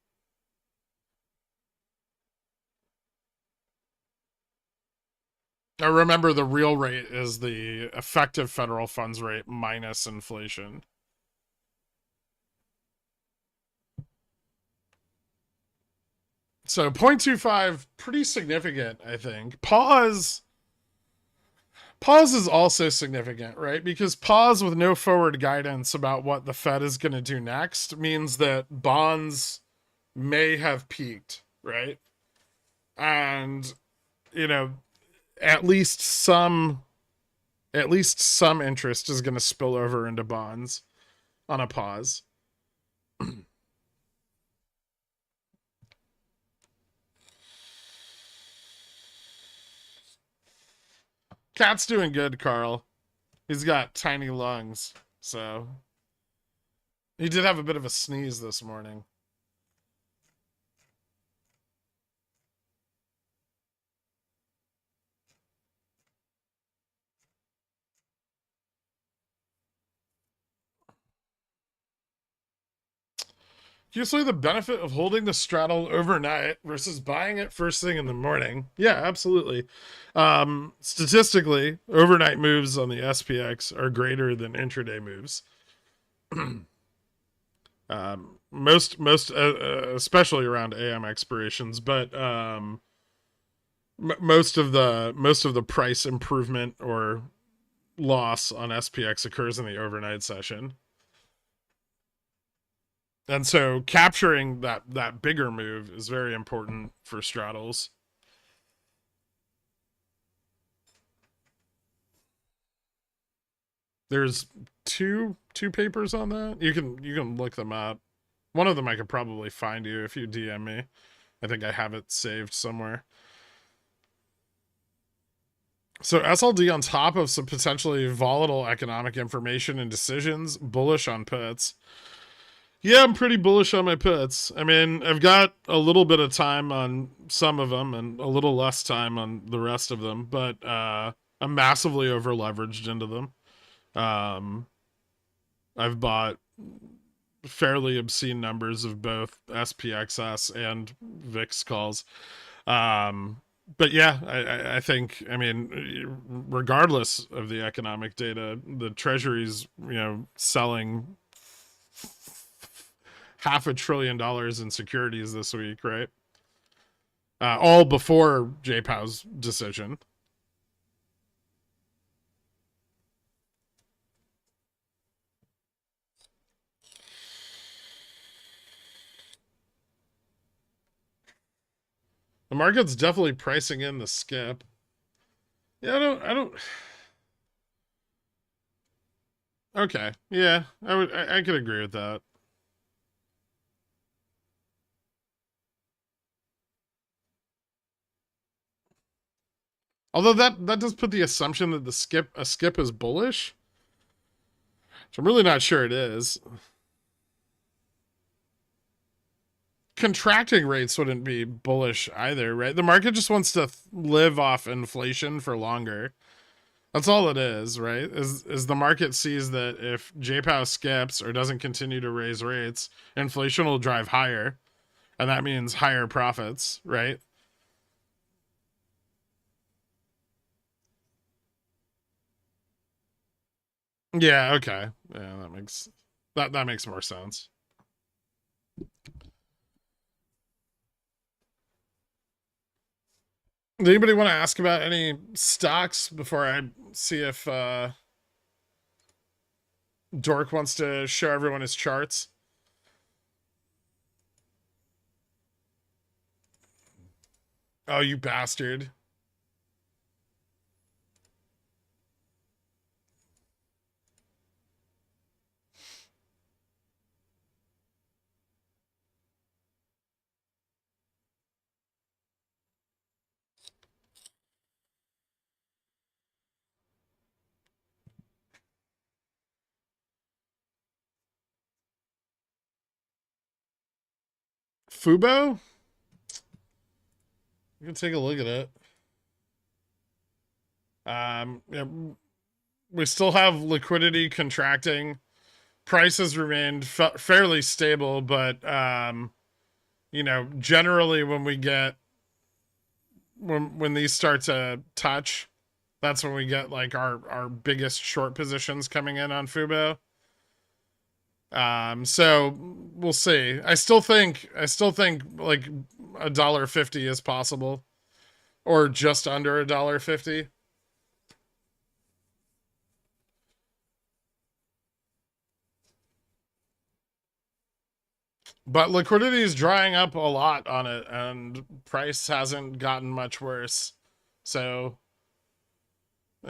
I remember the real rate is the effective federal funds rate minus inflation. So 0.25, pretty significant, I think. Pause is also significant, right? Because pause with no forward guidance about what the Fed is going to do next means that bonds may have peaked, right? And, at least some interest is going to spill over into bonds on a pause. Cat's doing good, Carl. He's got tiny lungs, so he did have a bit of a sneeze this morning. You say the benefit of holding the straddle overnight versus buying it first thing in the morning. Yeah, absolutely. Statistically, overnight moves on the SPX are greater than intraday moves. Most especially around AM expirations, but most of the price improvement or loss on SPX occurs in the overnight session. And so capturing that bigger move is very important for straddles. There's two papers on that. You can look them up. One of them I could probably find you if you DM me. I think I have it saved somewhere. So SLD on top of some potentially volatile economic information and decisions, bullish on puts. Yeah, I'm pretty bullish on my puts. I mean, I've got a little bit of time on some of them and a little less time on the rest of them, but I'm massively over leveraged into them. I've bought fairly obscene numbers of both SPXS and VIX calls. But yeah, I think, I mean, regardless of the economic data, the Treasury's, selling $500 billion in securities this week, right? All before J-Pow's decision. The market's definitely pricing in the skip. Yeah, I don't. Okay, yeah, I could agree with that. Although that does put the assumption that a skip is bullish, which I'm really not sure it is. Contracting rates wouldn't be bullish either, right? The market just wants to live off inflation for longer. That's all it is, right? Is the market sees that if JPOW skips or doesn't continue to raise rates, inflation will drive higher, and that means higher profits, right? Yeah, okay. Yeah, that makes more sense. Does anybody want to ask about any stocks before I see if Dork wants to show everyone his charts? Oh, you bastard. Fubo? You can take a look at it. Yeah, we still have liquidity contracting. Prices remained fairly stable, but generally when we get when these start to touch, that's when we get like our biggest short positions coming in on Fubo. So we'll see. I still think like $1.50 is possible, or just under $1.50. But liquidity is drying up a lot on it, and price hasn't gotten much worse. So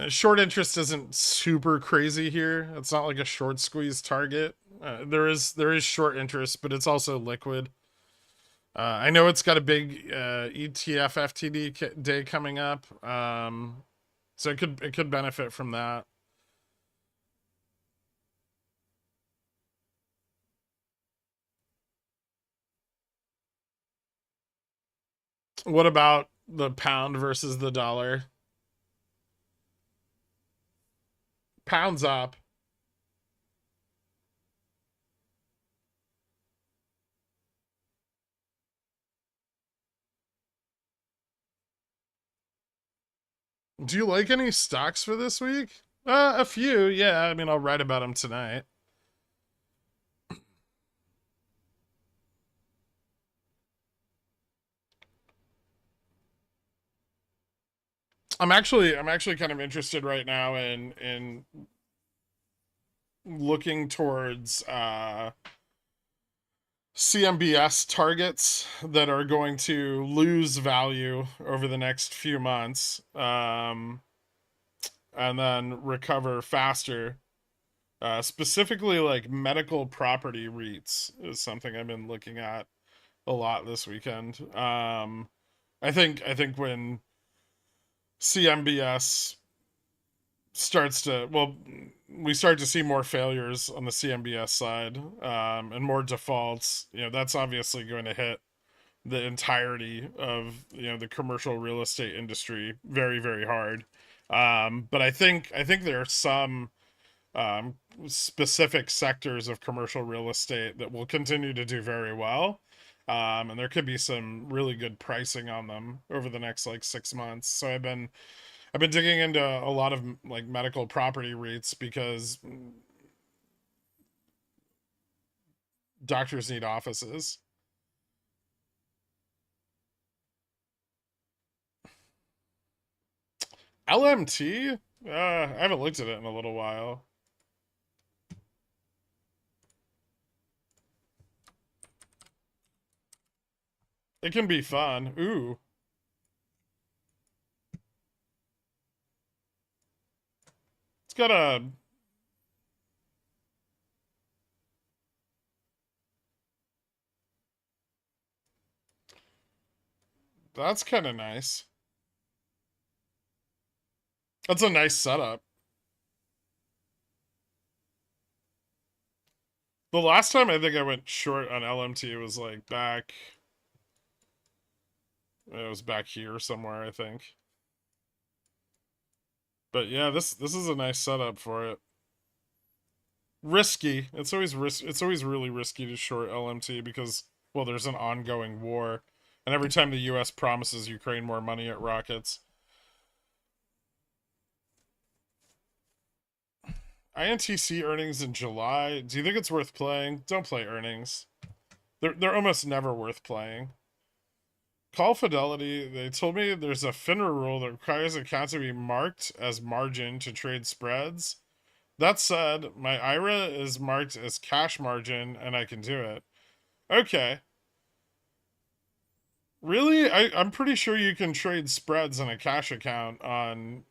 short interest isn't super crazy here. It's not like a short squeeze target. There is short interest, but it's also liquid. I know it's got a big ETF FTD day coming up, so it could benefit from that. What about the pound versus the dollar? Pound's up. Do you like any stocks for this week? A few, yeah. I mean, I'll write about them tonight. I'm actually kind of interested right now in looking towards CMBS targets that are going to lose value over the next few months, and then recover faster. Specifically, like medical property REITs is something I've been looking at a lot this weekend. I think when CMBS starts to, well, we start to see more failures on the CMBS side, and more defaults. That's obviously going to hit the entirety of the commercial real estate industry very, very hard. But I think there are some um, specific sectors of commercial real estate that will continue to do very well. And there could be some really good pricing on them over the next like 6 months. So I've been digging into a lot of like medical property REITs because doctors need offices. LMT? I haven't looked at it in a little while. It can be fun. Ooh. It's got a... That's kind of nice. That's a nice setup. The last time I think I went short on LMT was like back... It was back here somewhere, I think. But yeah, this is a nice setup for it. Risky. It's always really risky to short LMT because, well, there's an ongoing war, and every time the U.S. promises Ukraine more money, it rockets. INTC earnings in July. Do you think it's worth playing? Don't play earnings. They're almost never worth playing. Call Fidelity. They told me there's a FINRA rule that requires accounts to be marked as margin to trade spreads. That said, my IRA is marked as cash margin and I can do it. Okay. Really? I'm pretty sure you can trade spreads in a cash account on...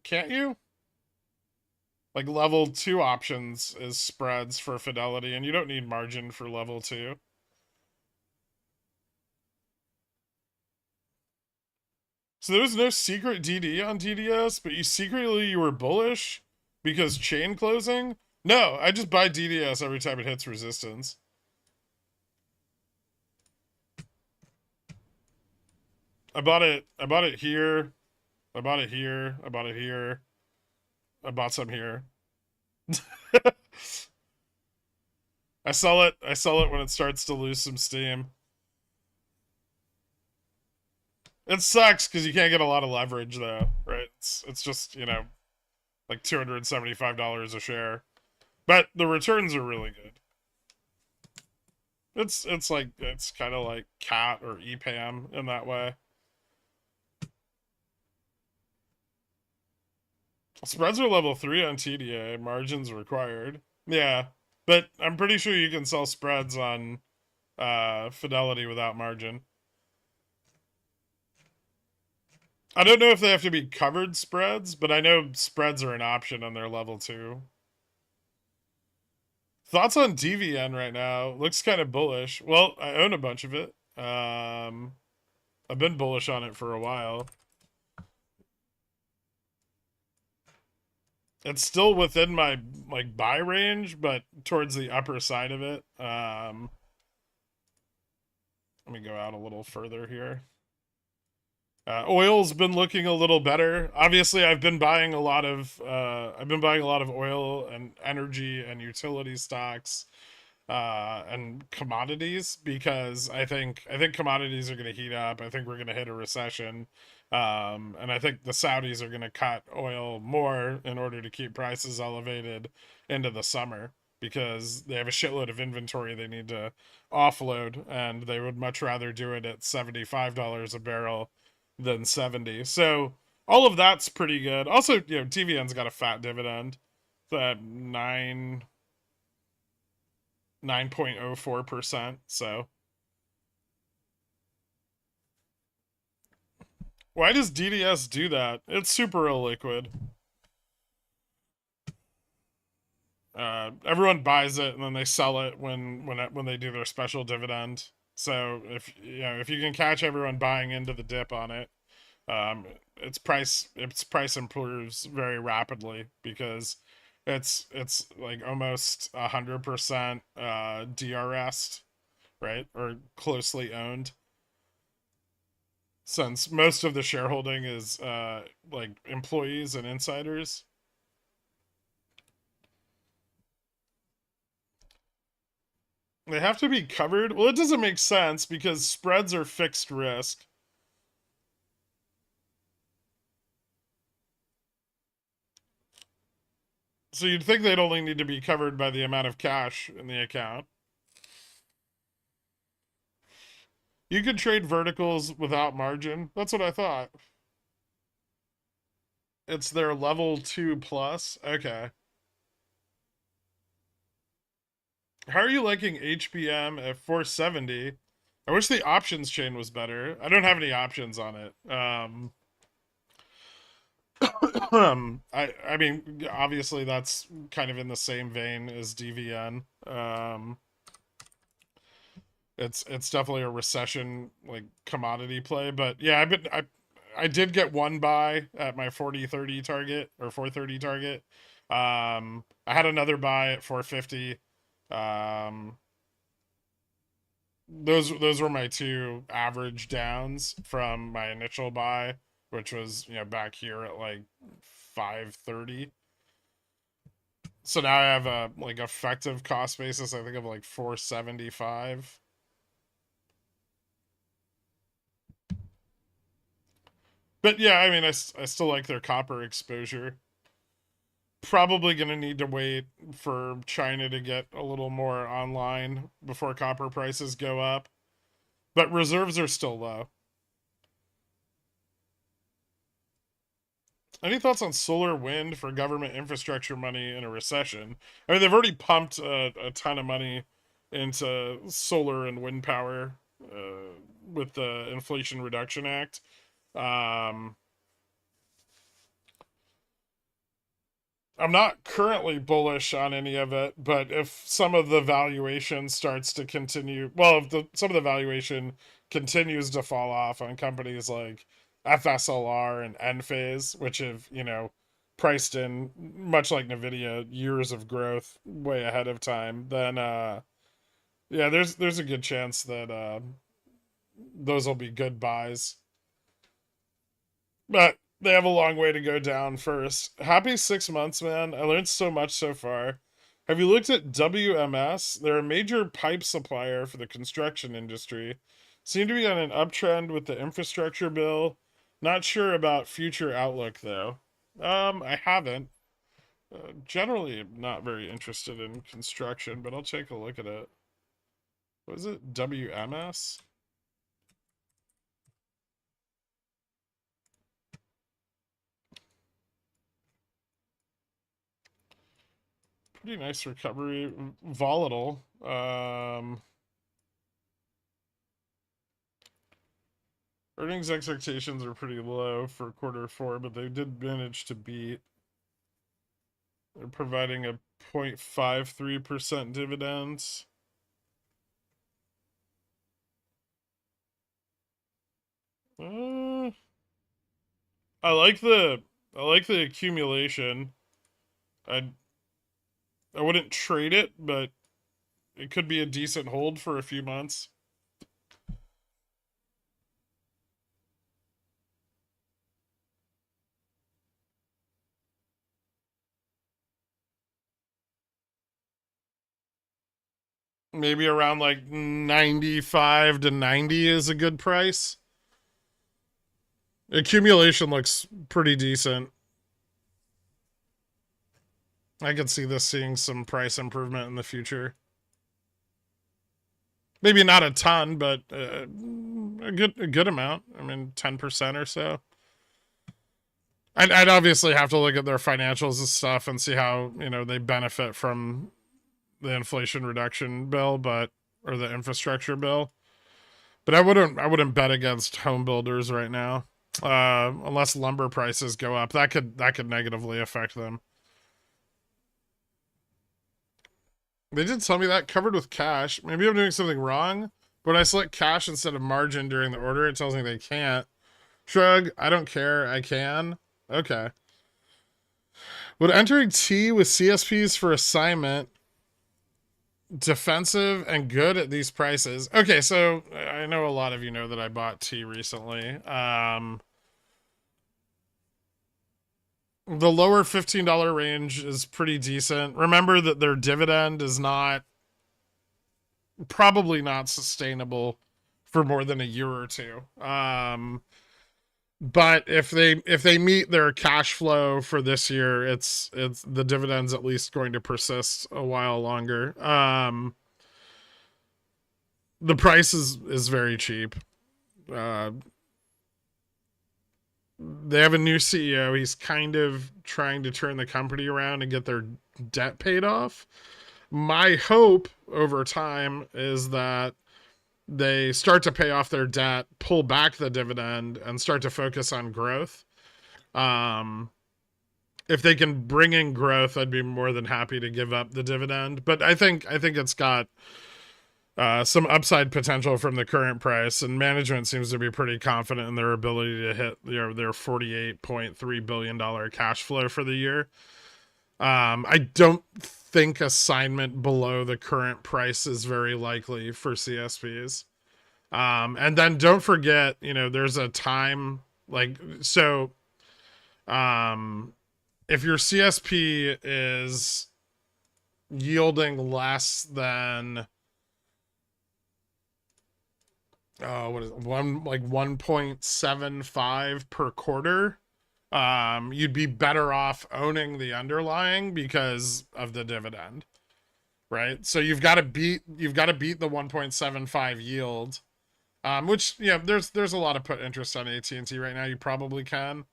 Can't you? Like level 2 options is spreads for Fidelity, and you don't need margin for level 2. So there was no secret DD on DDS, but you were bullish because chain closing? No, I just buy DDS every time it hits resistance. I bought it here. I bought it here. I bought it here. I bought some here. I sell it when it starts to lose some steam. It sucks because you can't get a lot of leverage though, right? It's just, like $275 a share. But the returns are really good. It's kind of like CAT or EPAM in that way. Spreads are level 3 on TDA, margins required. Yeah, but I'm pretty sure you can sell spreads on Fidelity without margin. I don't know if they have to be covered spreads, but I know spreads are an option on their level 2. Thoughts on DVN right now? Looks kind of bullish. Well, I own a bunch of it. I've been bullish on it for a while. It's still within my like buy range, but towards the upper side of it. Let me go out a little further here. Oil's been looking a little better. Obviously, I've been buying a lot of oil and energy and utility stocks. and commodities, because I think commodities are going to heat up. I think we're going to hit a recession, and I think the Saudis are going to cut oil more in order to keep prices elevated into the summer, because they have a shitload of inventory they need to offload, and they would much rather do it at $75 a barrel than 70. So all of that's pretty good. Also, TVN's got a fat dividend, that 9.04%. So why does DDS do that? It's super illiquid. Everyone buys it and then they sell it when they do their special dividend. So if you can catch everyone buying into the dip on it, its price improves very rapidly, because it's like almost 100% DRS, right, or closely owned, since most of the shareholding is like employees and insiders. They have to be covered. Well, it doesn't make sense because spreads are fixed risk. So you'd think they'd only need to be covered by the amount of cash in the account. You could trade verticals without margin. That's what I thought. It's their level 2 plus. Okay. How are you liking HBM at 470? I wish the options chain was better. I don't have any options on it. I mean, obviously that's kind of in the same vein as DVN. It's definitely a recession like commodity play, but yeah, I did get one buy at my 40-30 target, or 430 target. I had another buy at 450. Um, those were my two average downs from my initial buy, which was back here at like 530. So now I have a like effective cost basis, I think, of like 475. But yeah, I mean, I still like their copper exposure. Probably going to need to wait for China to get a little more online before copper prices go up. But reserves are still low. Any thoughts on solar wind for government infrastructure money in a recession? I mean, they've already pumped a ton of money into solar and wind power with the Inflation Reduction Act. Um, I'm not currently bullish on any of it, but if some of the valuation starts to continue, well, if some of the valuation continues to fall off on companies like FSLR and Enphase, which have, priced in, much like Nvidia, years of growth way ahead of time, then yeah, there's a good chance that those will be good buys. But they have a long way to go down first. Happy 6 months, man. I learned so much so far. Have you looked at WMS? They're a major pipe supplier for the construction industry. Seem to be on an uptrend with the infrastructure bill. Not sure about future outlook though. I haven't. Generally, I'm not very interested in construction, but I'll take a look at it. What is it? WMS? Pretty nice recovery. Volatile. Earnings expectations are pretty low for quarter 4, but they did manage to beat. They're providing a 0.53% dividends. Uh, I like the accumulation. I I wouldn't trade it, but it could be a decent hold for a few months. Maybe around like 95 to 90 is a good price. Accumulation looks pretty decent. I could see this seeing some price improvement in the future. Maybe not a ton, but a good amount. I mean, 10% or so. I'd obviously have to look at their financials and stuff and see how, you know, they benefit from the Inflation Reduction Bill, or the infrastructure bill. But I wouldn't bet against home builders right now, unless lumber prices go up. That could negatively affect them. They did tell me that covered with cash. Maybe I'm doing something wrong. But when I select cash instead of margin during the order, it tells me they can't. Shrug. I don't care. I can. Okay. Would entering T with CSPs for assignment defensive and good at these prices? Okay, so I know a lot of you know that I bought T recently. The lower $15 range is pretty decent. Remember that their dividend is probably not sustainable for more than a year or two. But if they meet their cash flow for this year, it's the dividend's at least going to persist a while longer. The price is very cheap. They have a new CEO. He's kind of trying to turn the company around and get their debt paid off. My hope over time is that they start to pay off their debt, pull back the dividend, and start to focus on growth. If they can bring in growth, I'd be more than happy to give up the dividend. But I think it's got some upside potential from the current price, and management seems to be pretty confident in their ability to hit their $48.3 billion cash flow for the year. I don't think assignment below the current price is very likely for CSPs. And then don't forget, you know, there's a time if your CSP is yielding less than what is it, 1.75 per quarter, you'd be better off owning the underlying because of the dividend, right? So you've got to beat the 1.75 yield, which, yeah, there's a lot of put interest on AT&T right now. You probably can,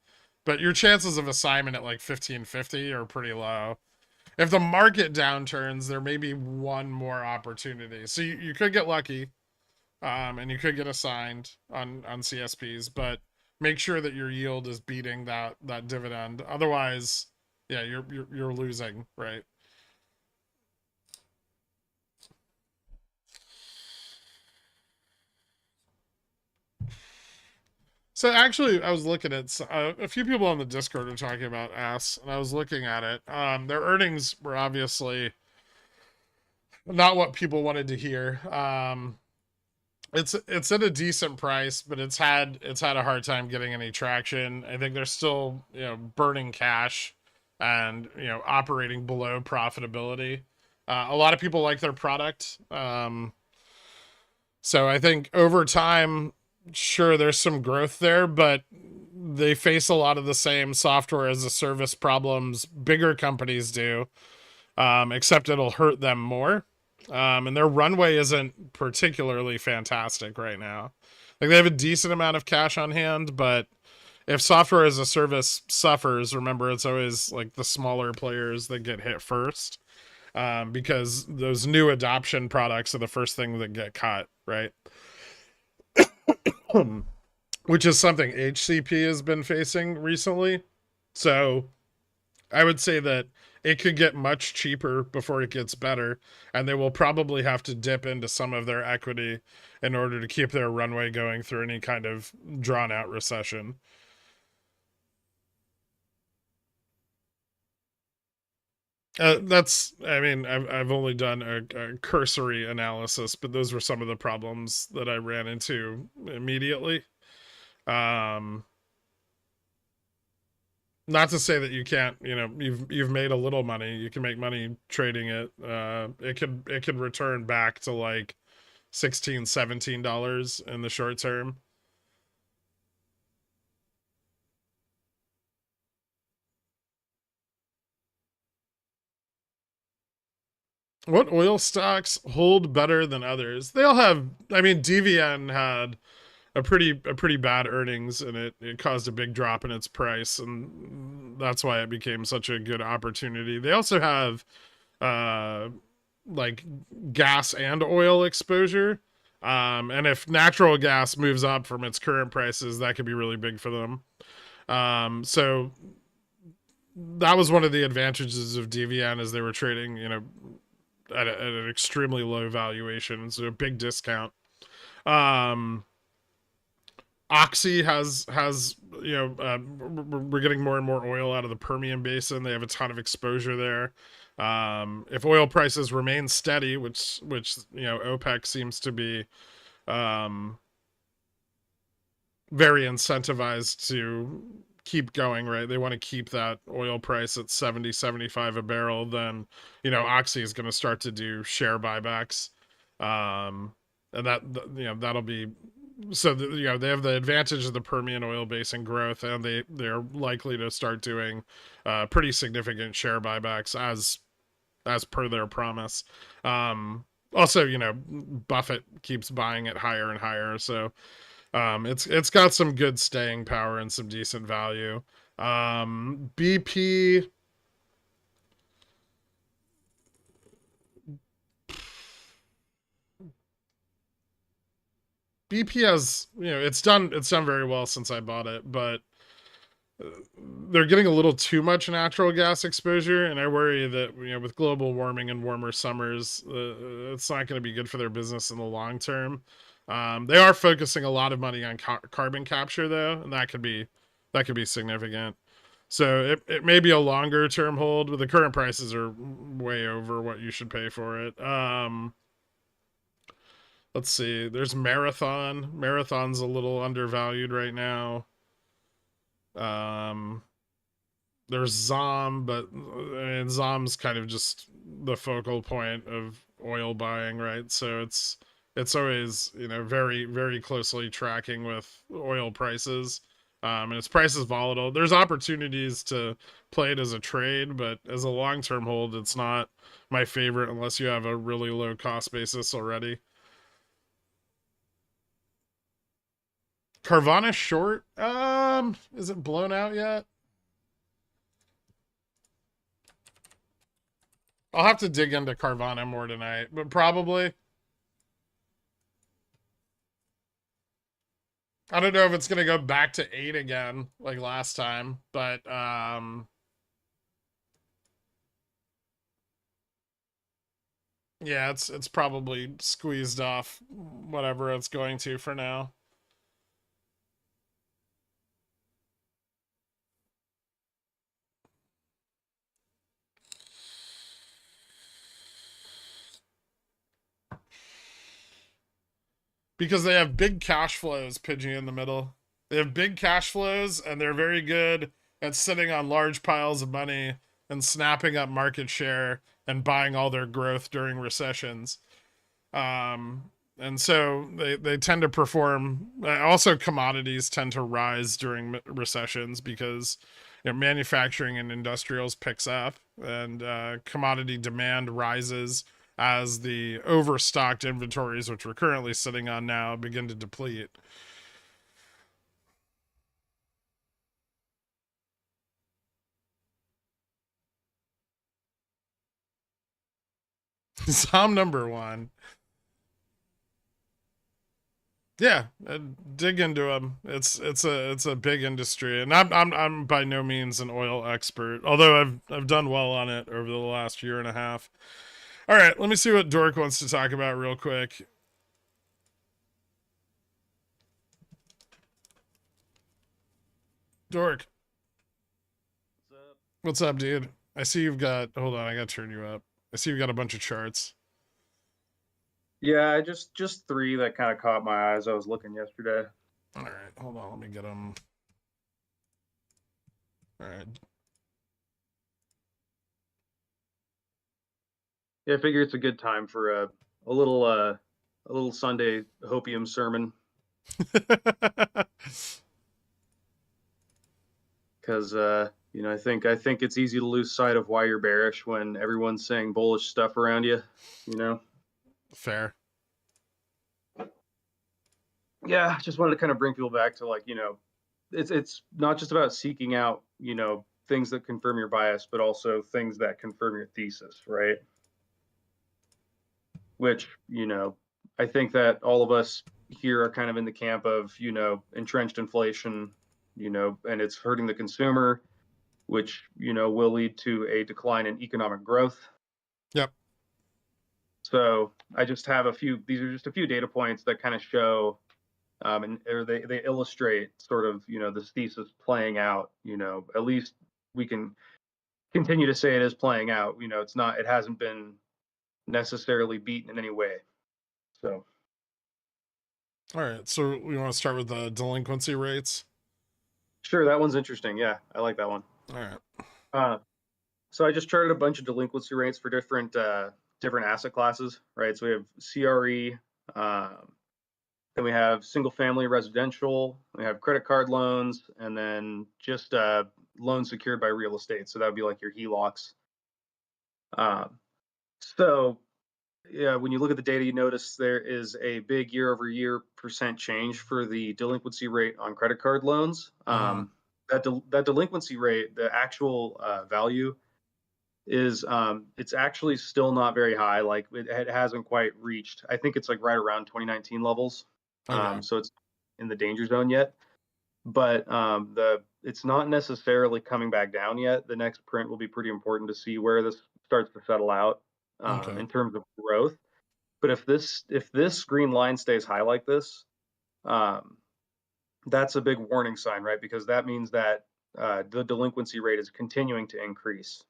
but your chances of assignment at like 1550 are pretty low. If the market downturns, there may be one more opportunity. So you could get lucky, and you could get assigned on CSPs, but make sure that your yield is beating that dividend. Otherwise, yeah, you're losing, right? So actually, I was looking at a few people on the Discord are talking about S, and I was looking at it. Their earnings were obviously not what people wanted to hear. It's at a decent price, but it's had a hard time getting any traction. I think they're still, you know, burning cash and, you know, operating below profitability. A lot of people like their product. So I think over time, sure, there's some growth there, but they face a lot of the same software as a service problems bigger companies do, except it'll hurt them more. And their runway isn't particularly fantastic right now. Like, they have a decent amount of cash on hand, but if software as a service suffers, remember, it's always like the smaller players that get hit first, because those new adoption products are the first thing that get cut, right? Which is something HCP has been facing recently. So I would say that it could get much cheaper before it gets better, and they will probably have to dip into some of their equity in order to keep their runway going through any kind of drawn out recession. I mean, I've only done a cursory analysis, but those were some of the problems that I ran into immediately. Not to say that you can't, you've made a little money. You can make money trading it. It could return back to like $16-17 in the short term. What oil stocks hold better than others? They all have. I mean, DVN had a pretty bad earnings, and it caused a big drop in its price, and that's why it became such a good opportunity. They also have uh like gas and oil exposure. And if natural gas moves up from its current prices, that could be really big for them. So that was one of the advantages of DVN, is they were trading, at an extremely low valuation, so a big discount. Um, Oxy has we're getting more and more oil out of the Permian Basin. They have a ton of exposure there. If oil prices remain steady, which OPEC seems to be very incentivized to keep going, right? They want to keep that oil price at 70-75 a barrel. Then Oxy is going to start to do share buybacks, and that'll be so they have the advantage of the Permian oil basin growth, and they're likely to start doing pretty significant share buybacks as per their promise. Also, Buffett keeps buying it higher and higher, so it's got some good staying power and some decent value. BP, BP has, it's done very well since I bought it, but they're getting a little too much natural gas exposure, and I worry that with global warming and warmer summers, it's not going to be good for their business in the long term. They are focusing a lot of money on carbon capture, though, and that could be significant. So it may be a longer term hold, but the current prices are way over what you should pay for it. Let's see. There's Marathon. Marathon's a little undervalued right now. Um, there's Zom, but Zom's kind of just the focal point of oil buying, right? So it's always very very closely tracking with oil prices, and its price is volatile. There's opportunities to play it as a trade, but as a long term hold, it's not my favorite unless you have a really low cost basis already. Carvana short. Is it blown out yet? I'll have to dig into Carvana more tonight, but probably. I don't know if it's gonna go back to 8 again, like last time, but yeah, it's probably squeezed off whatever it's going to for now. Because they have big cash flows, Pidgey in the middle. They have big cash flows, and they're very good at sitting on large piles of money and snapping up market share and buying all their growth during recessions. And so they tend to perform. Also, commodities tend to rise during recessions because manufacturing and industrials picks up, and commodity demand rises as the overstocked inventories, which we're currently sitting on now, begin to deplete. Psalm number one. Yeah, dig into them. It's a big industry, and I'm by no means an oil expert, although I've done well on it over the last year and a half. All right, let me see what Dork wants to talk about real quick. Dork, What's up? what's up, dude? I see you've got. Hold on, I gotta turn you up. I see you've got a bunch of charts. Yeah, I just three that kind of caught my eyes. I was looking yesterday. All right, hold on, let me get them. All right. Yeah, I figure it's a good time for a little Sunday hopium sermon, because I think it's easy to lose sight of why you're bearish when everyone's saying bullish stuff around you. You know. Fair. Yeah, just wanted to kind of bring people back to, like, it's not just about seeking out, things that confirm your bias, but also things that confirm your thesis, right? Which, I think that all of us here are kind of in the camp of, entrenched inflation, and it's hurting the consumer, which, will lead to a decline in economic growth. Yep. So I just have these are just a few data points that kind of show, or they illustrate sort of, this thesis playing out. At least we can continue to say it is playing out. It hasn't been necessarily beaten in any way. So All right. So we want to start with the delinquency rates. sure, that one's interesting. Yeah, I like that one. All right. So I just charted a bunch of delinquency rates for different asset classes, right? So we have CRE, then we have single family residential, we have credit card loans, and then just loans secured by real estate. So that would be like your HELOCs. So yeah, when you look at the data, you notice there is a big year-over-year percent change for the delinquency rate on credit card loans. That delinquency rate, the actual value is it's actually still not very high. Like it hasn't quite reached. I think it's like right around 2019 levels. Okay. So it's in the danger zone yet, but it's not necessarily coming back down yet. The next print will be pretty important to see where this starts to settle out Okay. in terms of growth. But if this green line stays high like this, that's a big warning sign, right? Because that means that the delinquency rate is continuing to increase.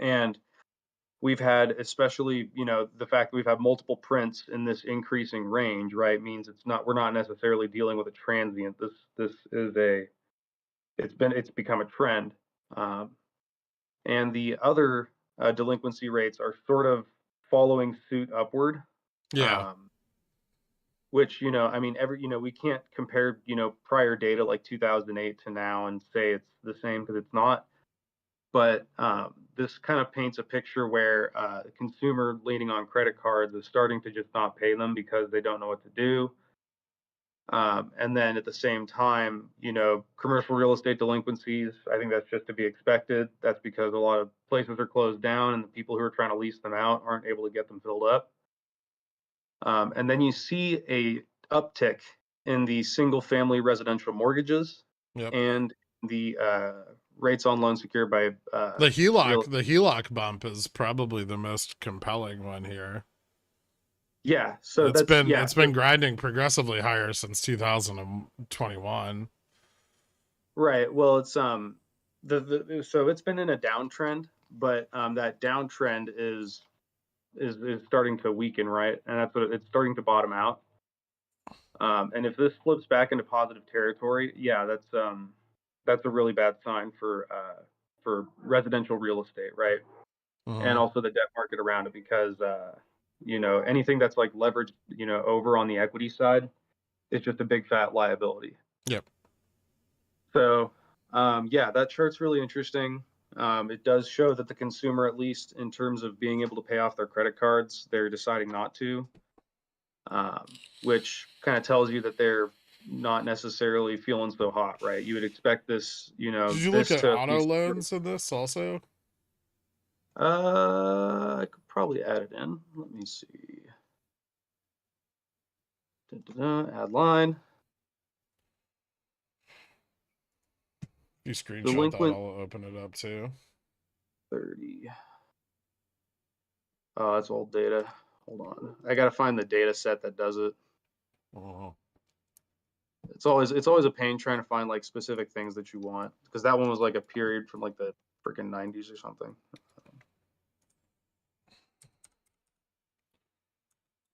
And we've had, especially, the fact that we've had multiple prints in this increasing range, right, means we're not necessarily dealing with a transient. This is it's become a trend. And the other delinquency rates are sort of following suit upward. Yeah. Which, I mean, we can't compare, prior data like 2008 to now and say it's the same, because it's not. But this kind of paints a picture where the consumer leaning on credit cards is starting to just not pay them because they don't know what to do. And then at the same time, commercial real estate delinquencies, I think that's just to be expected. That's because a lot of places are closed down and the people who are trying to lease them out aren't able to get them filled up. And then you see a uptick in the single family residential mortgages. Yep. And the rates on loans secured by the HELOC bump is probably the most compelling one here. Yeah, so it's been grinding progressively higher since 2021. Right. Well, it's so it's been in a downtrend, but that downtrend is starting to weaken, right? And that's what it's starting to bottom out. And if this flips back into positive territory, yeah, that's a really bad sign for residential real estate, right? And also the debt market around it, because anything that's like leveraged, over on the equity side, it's just a big fat liability. Yep. So yeah, that chart's really interesting. It does show that the consumer, at least in terms of being able to pay off their credit cards, they're deciding not to, which kind of tells you that they're not necessarily feeling so hot, right? You would expect this, Did you look at auto loans in this also? I could probably add it in. Let me see. Add line. If you screenshot that, I'll open it up too. 30. Oh, that's old data. Hold on. I gotta find the data set that does it. It's always a pain trying to find like specific things that you want, because that one was like a period from like the freaking 90s or something.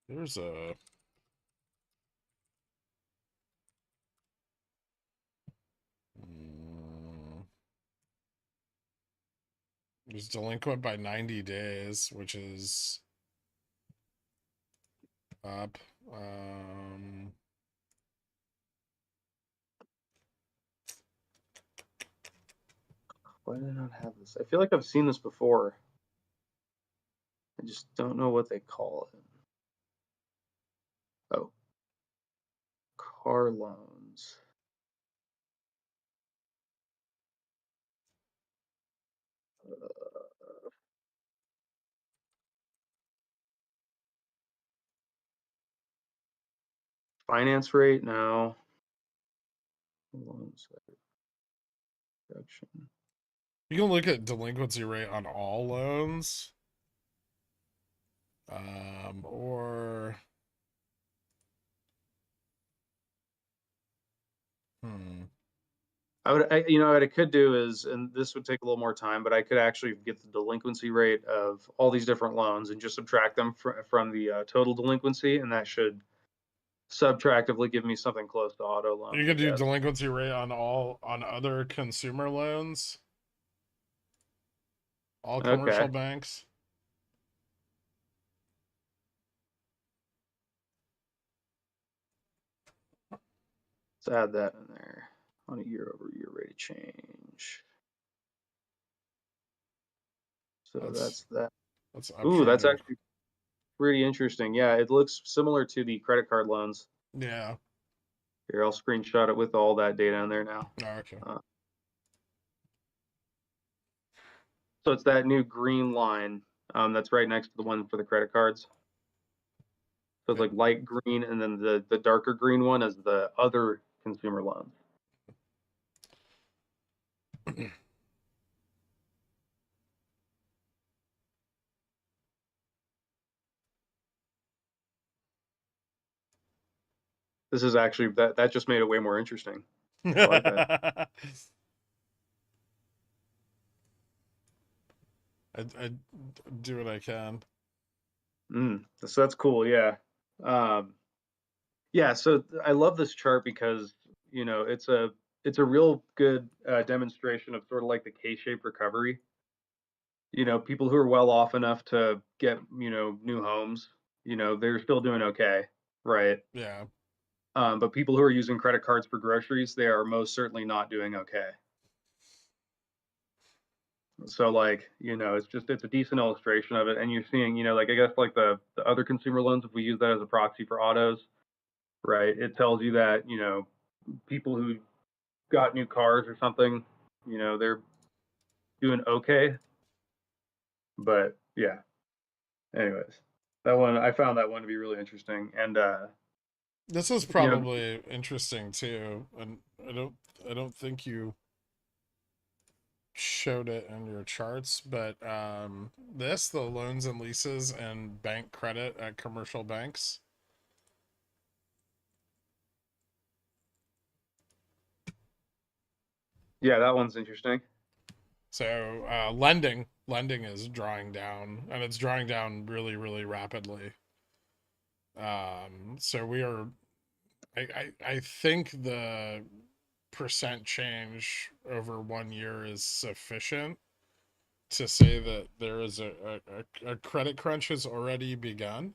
There's a It was delinquent by 90 days, which is up. Why did I not have this? I feel like I've seen this before. I just don't know what they call it. Oh, car loans. Finance rate? No. Loans reduction. You can look at delinquency rate on all loans. Or what I could do is, and this would take a little more time, but I could actually get the delinquency rate of all these different loans and just subtract them from the total delinquency, and that should subtractively give me something close to auto loans. you can do delinquency rate on other consumer loans, all commercial banks. Let's add that in there on a year-over-year rate of change. So that's that. Ooh, that's actually pretty interesting. Yeah, it looks similar to the credit card loans. Yeah. Here, I'll screenshot it with all that data in there now. Oh, okay. So it's that new green line that's right next to the one for the credit cards. So it's like light green, and then the darker green one is the other consumer loans. This is actually, that just made it way more interesting. I like that. I do what I can. So that's cool. Yeah. Yeah. So I love this chart because, it's a real good demonstration of sort of like the K-shaped recovery. People who are well off enough to get, new homes, they're still doing okay. Right. Yeah. But people who are using credit cards for groceries, they are most certainly not doing okay. So like, it's a decent illustration of it. And you're seeing, I guess like the other consumer loans, if we use that as a proxy for autos, right? It tells you that, people who got new cars or something, they're doing okay. But yeah. Anyways, I found that one to be really interesting. And this is probably interesting too. And I don't think you showed it in your charts, but the loans and leases and bank credit at commercial banks. Yeah, that one's interesting. So lending is drawing down, and it's drawing down really, really rapidly. So we are, I think the percent change over 1 year is sufficient to say that there is a credit crunch has already begun.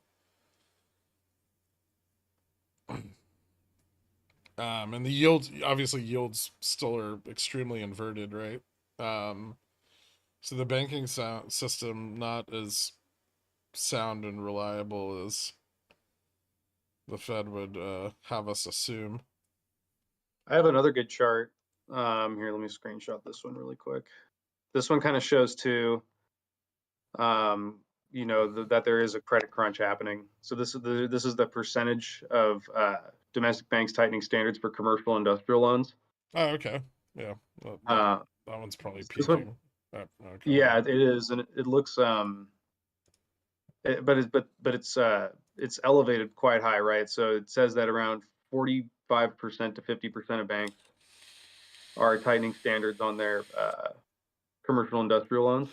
And the yields still are extremely inverted, right? So the banking system not as sound and reliable as the Fed would have us assume. I have another good chart. Here, let me screenshot this one really quick. This one kind of shows too, that there is a credit crunch happening. So this is the percentage of domestic banks tightening standards for commercial industrial loans. Oh, okay. Yeah. That one's probably peaking. Okay. Yeah, it is, and it looks but it's elevated quite high, right? So it says that around 45% to 50% of banks are tightening standards on their commercial industrial loans.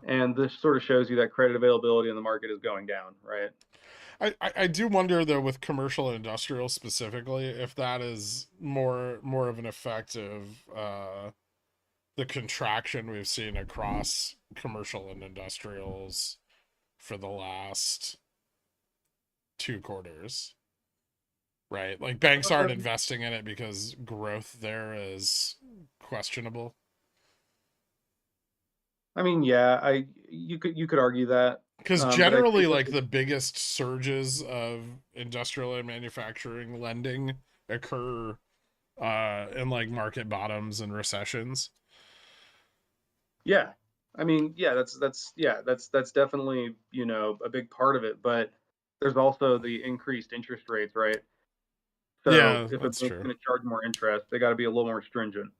And this sort of shows you that credit availability in the market is going down, right? I do wonder though, with commercial and industrial specifically, if that is more of an effect of the contraction we've seen across commercial and industrials for the last 2 quarters, right? Like banks aren't investing in it because growth there is questionable. I mean, yeah, you could argue that. Because But I generally, think like the biggest surges of industrial and manufacturing lending occur in like market bottoms and recessions. yeah, I mean, yeah, that's definitely, you know, a big part of it. But there's also the increased interest rates, right? So Yeah, if a that's bank's true. going to charge more interest, they got to be a little more stringent.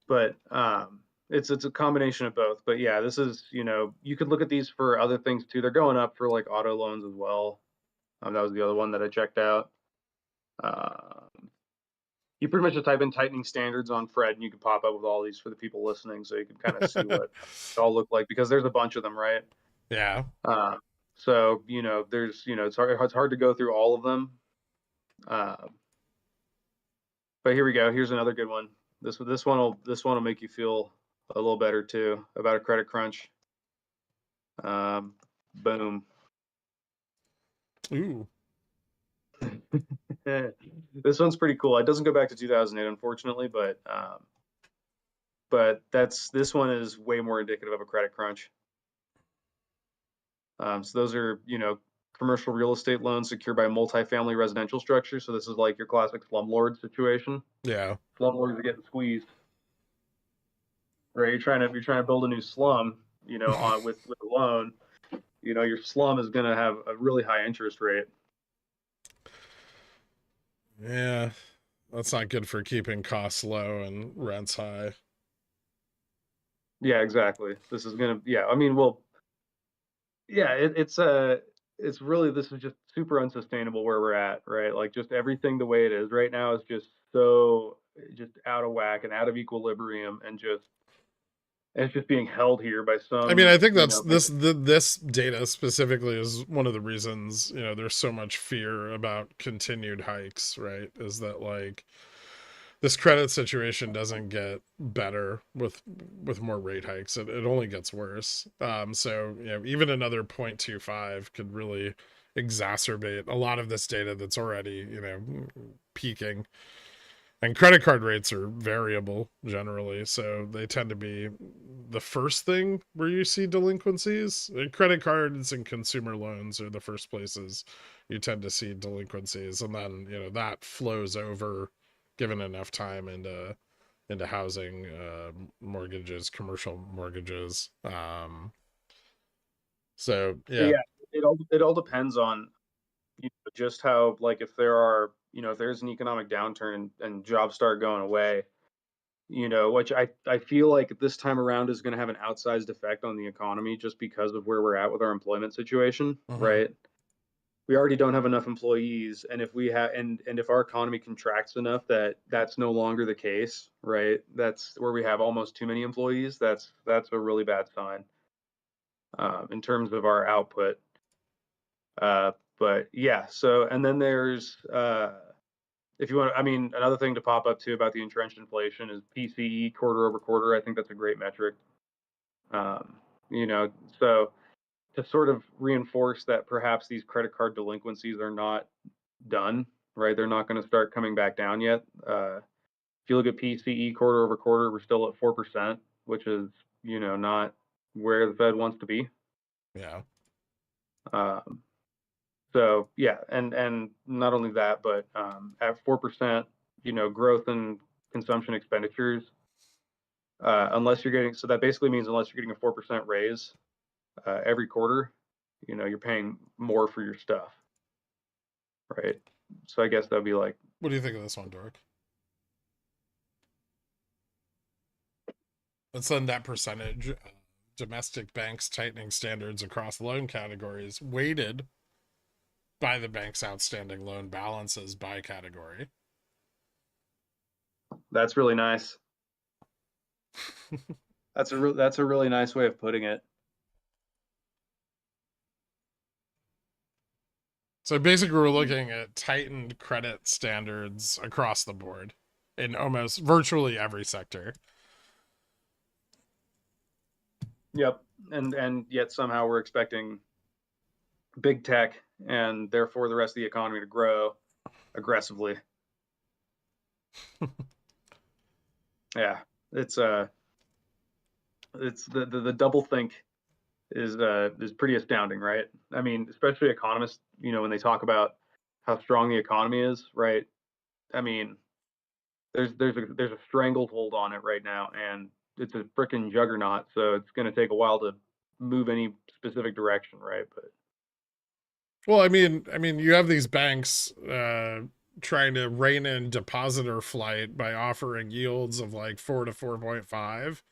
But it's a combination of both. But yeah, this is, you know, you could look at these for other things too. They're going up for like auto loans as well. That was the other one that I checked out. You pretty much just type in tightening standards on Fred, and you can pop up with all these for the people listening, so you can kind of see what it all look like, because there's a bunch of them, right? Yeah. So you know, there's, you know, it's hard to go through all of them. But here we go. Here's another good one. This one will make you feel a little better too about a credit crunch. Boom. Ooh. This one's pretty cool. It doesn't go back to 2008, unfortunately, but this one is way more indicative of a credit crunch. So those are, you know, commercial real estate loans secured by multifamily residential structures. So this is like your classic slumlord situation. Yeah. Slumlords are getting squeezed, right? You're trying to build a new slum, you know, on with a loan. You know, your slum is going to have a really high interest rate. Yeah. That's not good for keeping costs low and rents high. Yeah, exactly. This is going to, yeah, I mean, well, yeah, it's really, this is just super unsustainable where we're at, right? Like just everything the way it is right now is just so just out of whack and out of equilibrium, and it's just being held here by I mean, some, I think you that's know, this data specifically is one of the reasons, you know, there's so much fear about continued hikes, right? Is that like this credit situation doesn't get better with more rate hikes. It only gets worse. So, you know, even another 0.25 could really exacerbate a lot of this data that's already, you know, peaking. And credit card rates are variable generally, so they tend to be the first thing where you see delinquencies. Credit cards and consumer loans are the first places you tend to see delinquencies, and then, you know, that flows over, given enough time, into housing, mortgages, commercial mortgages. So but yeah. yeah, it all depends on, you know, just how, like, if there are, you know, if there's an economic downturn and jobs start going away, you know, which I feel like this time around is going to have an outsized effect on the economy just because of where we're at with our employment situation, Mhm. right? We already don't have enough employees, and if we have, and if our economy contracts enough that that's no longer the case, right? That's where we have almost too many employees. That's a really bad sign, in terms of our output. But yeah, so, and then there's, if you want, I mean, another thing to pop up too about the entrenched inflation is PCE quarter over quarter. I think that's a great metric. Um, you know, so to sort of reinforce that perhaps these credit card delinquencies are not done, right? They're not going to start coming back down yet. If you look at PCE quarter over quarter, we're still at 4%, which is, you know, not where the Fed wants to be. Yeah. Um, So yeah, and not only that, but at 4%, you know, growth in consumption expenditures, unless you're getting, so that basically means unless you're getting a 4% raise every quarter, you know, you're paying more for your stuff, right? So I guess that'd be like, What do you think of this one, Dork? Let's send that percentage. Domestic banks tightening standards across loan categories, weighted by the bank's outstanding loan balances by category. that's really nice. That's a really nice way of putting it. So basically, we're looking at tightened credit standards across the board in almost virtually every sector. Yep. And yet somehow we're expecting big tech and therefore the rest of the economy to grow aggressively. Yeah. It's the double think is pretty astounding, right? I mean, especially economists, you know, when they talk about how strong the economy is, right? I mean, there's a stranglehold on it right now, and it's a freaking juggernaut. So it's going to take a while to move any specific direction, right? But Well, I mean, you have these banks trying to rein in depositor flight by offering yields of like 4 to 4.5,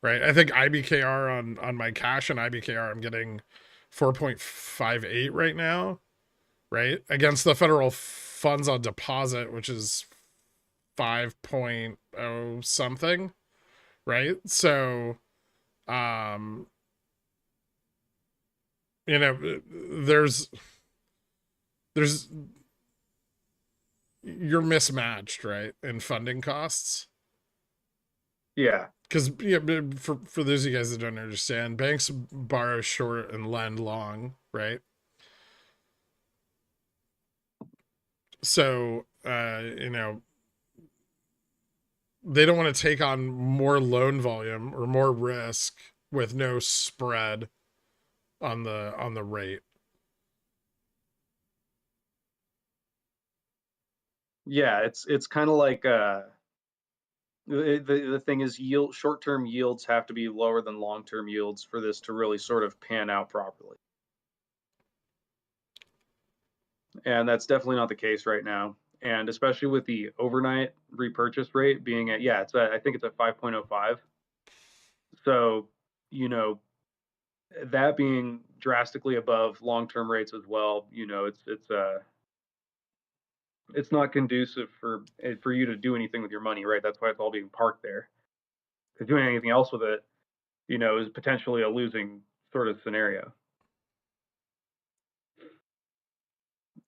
right? I think IBKR on my cash and IBKR, I'm getting 4.58 right now, right? Against the federal funds on deposit, which is 5.0 something, right? So, um, you know, there's you're mismatched, right, in funding costs. yeah, Because yeah, for those of you guys that don't understand, banks borrow short and lend long, right? So, you know, they don't want to take on more loan volume or more risk with no spread on the rate. yeah, it's kind of like the thing is short-term yields have to be lower than long-term yields for this to really sort of pan out properly. And that's definitely not the case right now. And especially with the overnight repurchase rate being at, yeah, I think it's at 5.05. So, you know, that being drastically above long-term rates as well, you know, it's not conducive for you to do anything with your money, right? That's why it's all being parked there. Because doing anything else with it, you know, is potentially a losing sort of scenario.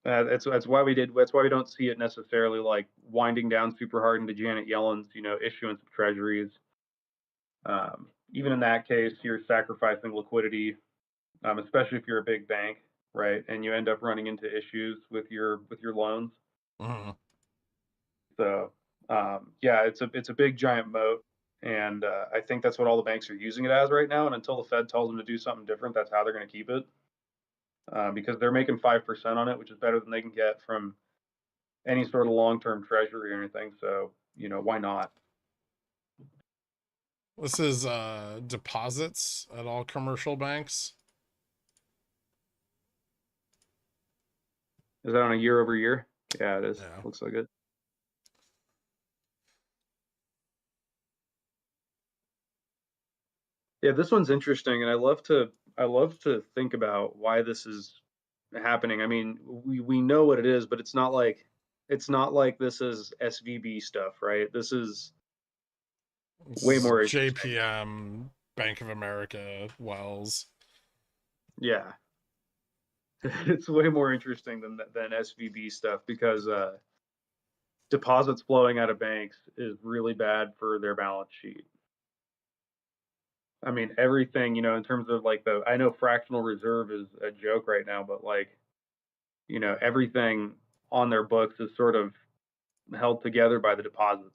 That's why we did. That's why we don't see it necessarily like winding down super hard into Janet Yellen's, you know, issuance of treasuries. Even in that case, you're sacrificing liquidity, especially if you're a big bank, right? And you end up running into issues with your loans. Mm-hmm. So yeah, it's a big giant moat, and I think that's what all the banks are using it as right now. And until the Fed tells them to do something different, that's how they're going to keep it, because they're making 5% on it, which is better than they can get from any sort of long-term treasury or anything. So you know, why not? This is deposits at all commercial banks. Is that on a year over year? Yeah, it is. Yeah. Looks like it. Yeah, this one's interesting, and I love to think about why this is happening. I mean, we know what it is, but it's not like this is SVB stuff, right? This is This way is more interesting. JPM, Bank of America, Wells. Yeah, it's way more interesting than SVB stuff because deposits flowing out of banks is really bad for their balance sheet. I mean, everything, you know, in terms of like I know fractional reserve is a joke right now, but like, you know, everything on their books is sort of held together by the deposits.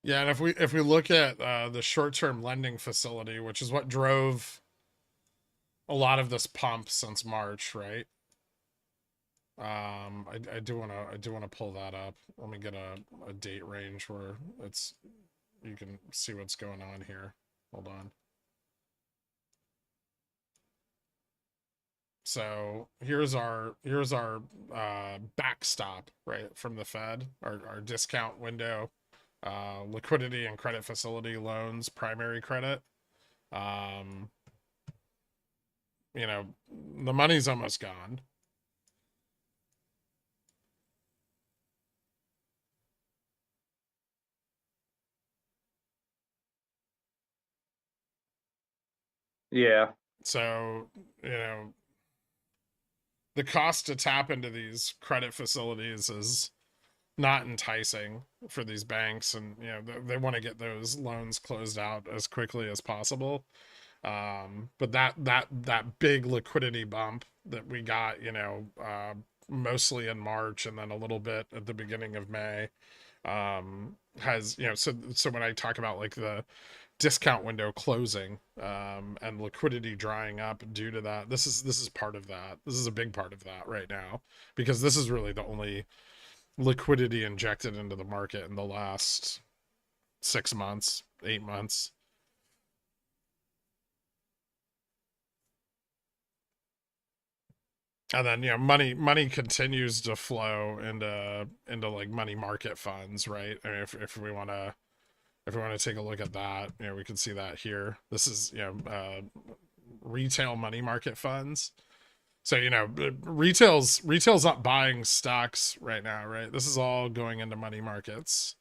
Yeah, and if we look at the short-term lending facility, which is what drove a lot of this pump since March, right? I do want to pull that up. Let me get a date range where it's you can see what's going on here. Hold on. So here's our backstop, right, from the Fed, our discount window, liquidity and credit facility loans, primary credit. Um, you know, the money's almost gone. Yeah. So, you know, the cost to tap into these credit facilities is not enticing for these banks, and you know they want to get those loans closed out as quickly as possible. But that big liquidity bump that we got, you know, mostly in March and then a little bit at the beginning of May, has, you know, so when I talk about like the discount window closing, and liquidity drying up due to that, this is part of that. This is a big part of that right now, because this is really the only liquidity injected into the market in the last 6 months, 8 months. And then, you know, money continues to flow into like money market funds, right? I mean, if we want to take a look at that, you know, we can see that here. This is, you know, retail money market funds. So, you know, retail's not buying stocks right now, right? This is all going into money markets.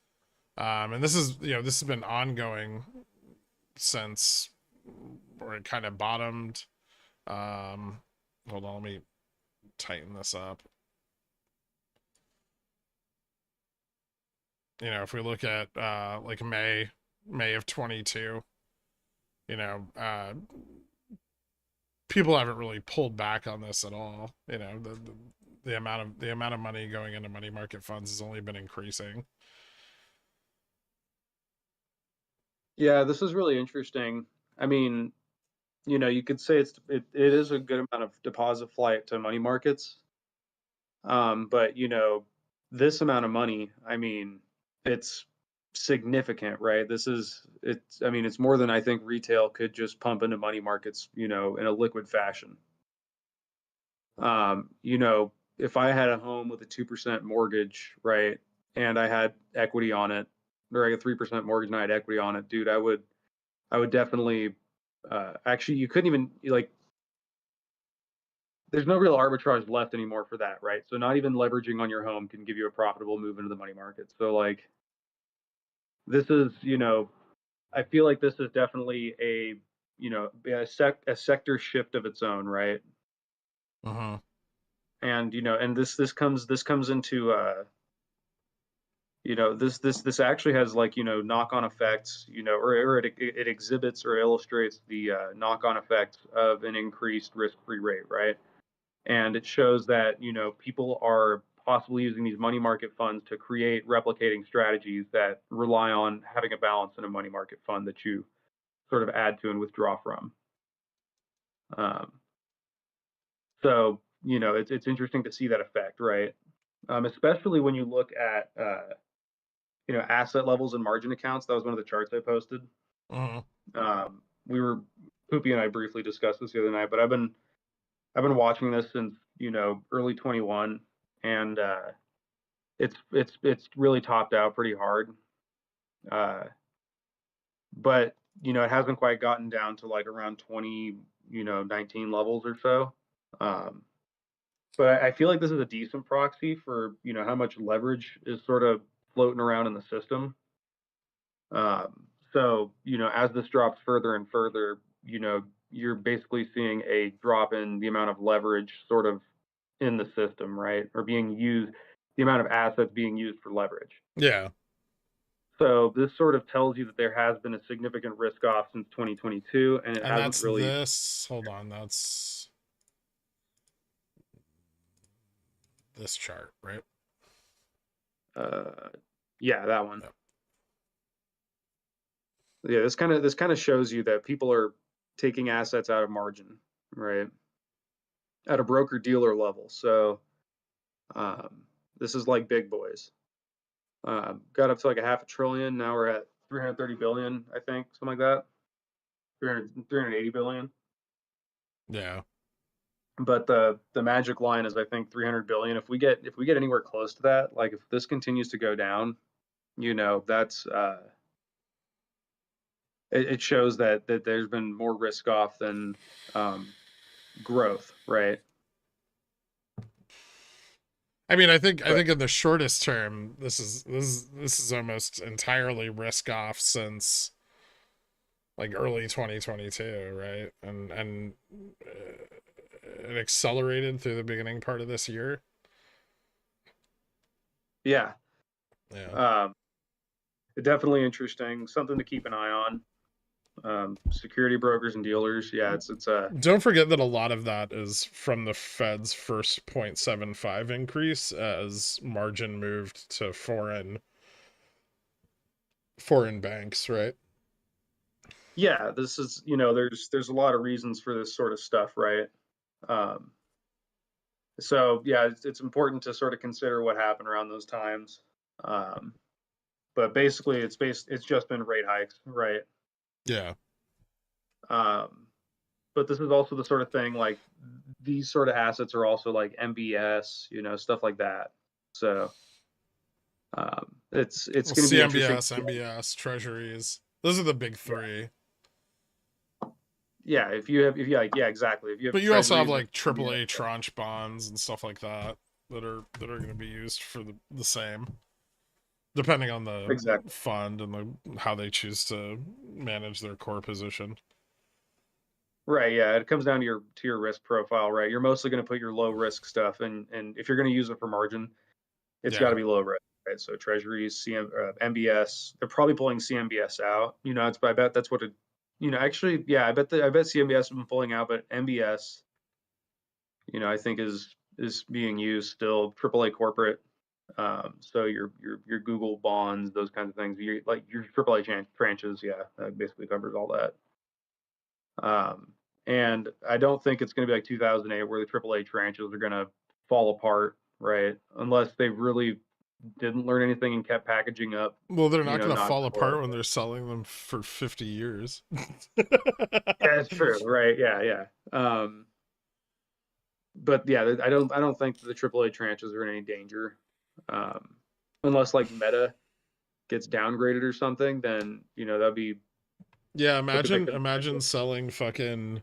And this is, you know, this has been ongoing since where it kind of bottomed. Hold on, let me tighten this up. You know, if we look at like May of 22, you know, people haven't really pulled back on this at all. You know, the amount of money going into money market funds has only been increasing. Yeah, this is really interesting. I mean, you know, you could say it is a good amount of deposit flight to money markets. But you know, this amount of money, I mean, it's significant, right? I mean, it's more than I think retail could just pump into money markets, you know, in a liquid fashion. You know, if I had a home with a 2% mortgage, right, and I had equity on it, or I had a 3% mortgage and I had equity on it, dude, I would definitely, actually, you couldn't even, like, there's no real arbitrage left anymore for that, right? So not even leveraging on your home can give you a profitable move into the money market. So like, this is, you know, I feel like this is definitely a, you know, a sector shift of its own, right? Uh-huh. And you know, and this comes into, you know, this actually has, like, you know, knock-on effects, you know, or it exhibits or illustrates the knock-on effects of an increased risk-free rate, right? And it shows that, you know, people are possibly using these money market funds to create replicating strategies that rely on having a balance in a money market fund that you sort of add to and withdraw from. Um, so, you know, it's interesting to see that effect, right? Especially when you look at, you know, asset levels and margin accounts. That was one of the charts I posted. Uh-huh. We were Poopy and I briefly discussed this the other night, but I've been watching this since, you know, early 21, and it's really topped out pretty hard. Uh, but you know, it hasn't quite gotten down to like around 20, you know, 19 levels or so. Um, but I feel like this is a decent proxy for, you know, how much leverage is sort of floating around in the system. So, you know, as this drops further and further, you know, you're basically seeing a drop in the amount of leverage sort of in the system, right? Or being used, the amount of assets being used for leverage. Yeah. So this sort of tells you that there has been a significant risk off since 2022, and it And hasn't that's really. this. Hold on, that's this chart, right? Yeah, that one. Yep. Yeah, this kind of shows you that people are taking assets out of margin, right? At a broker dealer level. So this is like big boys. Got up to like a half a trillion. Now we're at 330 billion, I think, something like that. 380 billion. Yeah. But the magic line is, I think, 300 billion. If we get anywhere close to that, like if this continues to go down, you know, that's it shows that there's been more risk off than growth, right? I mean, I But think in the shortest term, this is almost entirely risk off, since like early 2022, right? And it accelerated through the beginning part of this year. Yeah. Yeah. Definitely interesting. Something to keep an eye on. Security brokers and dealers. Yeah, it's Don't forget that a lot of that is from the Fed's first 0.75 increase as margin moved to foreign banks, right? yeah, this is, there's a lot of reasons for this sort of stuff, right? Um, so yeah, it's important to sort of consider what happened around those times. Um, but basically it's just been rate hikes, right? Yeah. Um, but this is also the sort of thing, like these sort of assets are also like MBS, stuff like that. So it's Well, going to be interesting. CMBS, MBS, Treasuries. Those are the big three. Yeah, if you like, yeah, exactly. If you have But you also have treasuries or like AAA tranche bonds and stuff like that are going to be used for the same, depending on the exactly. fund and how they choose to manage their core position. Right, yeah, it comes down to your risk profile, right? You're mostly going to put your low risk stuff, and if you're going to use it for margin, it's got Yeah. to be low risk, right? So treasuries, MBS, they're probably pulling CMBS out. I bet that's what it. Actually, yeah, I bet CMBS has been pulling out, but MBS, I think is being used still. AAA corporate, so your Google bonds, those kinds of things. Like your AAA tranches, yeah, that basically covers all that. And I don't think it's going to be like 2008 where the AAA tranches are going to fall apart, right? Unless they really didn't learn anything and kept packaging up, Well, they're not going to not fall core. apart when they're selling them for 50 years. Yeah, it's true, right? Yeah, yeah. But yeah, I don't think the AAA tranches are in any danger, um, unless like Meta gets downgraded or something. Then that'd be Yeah, look at imagine selling fucking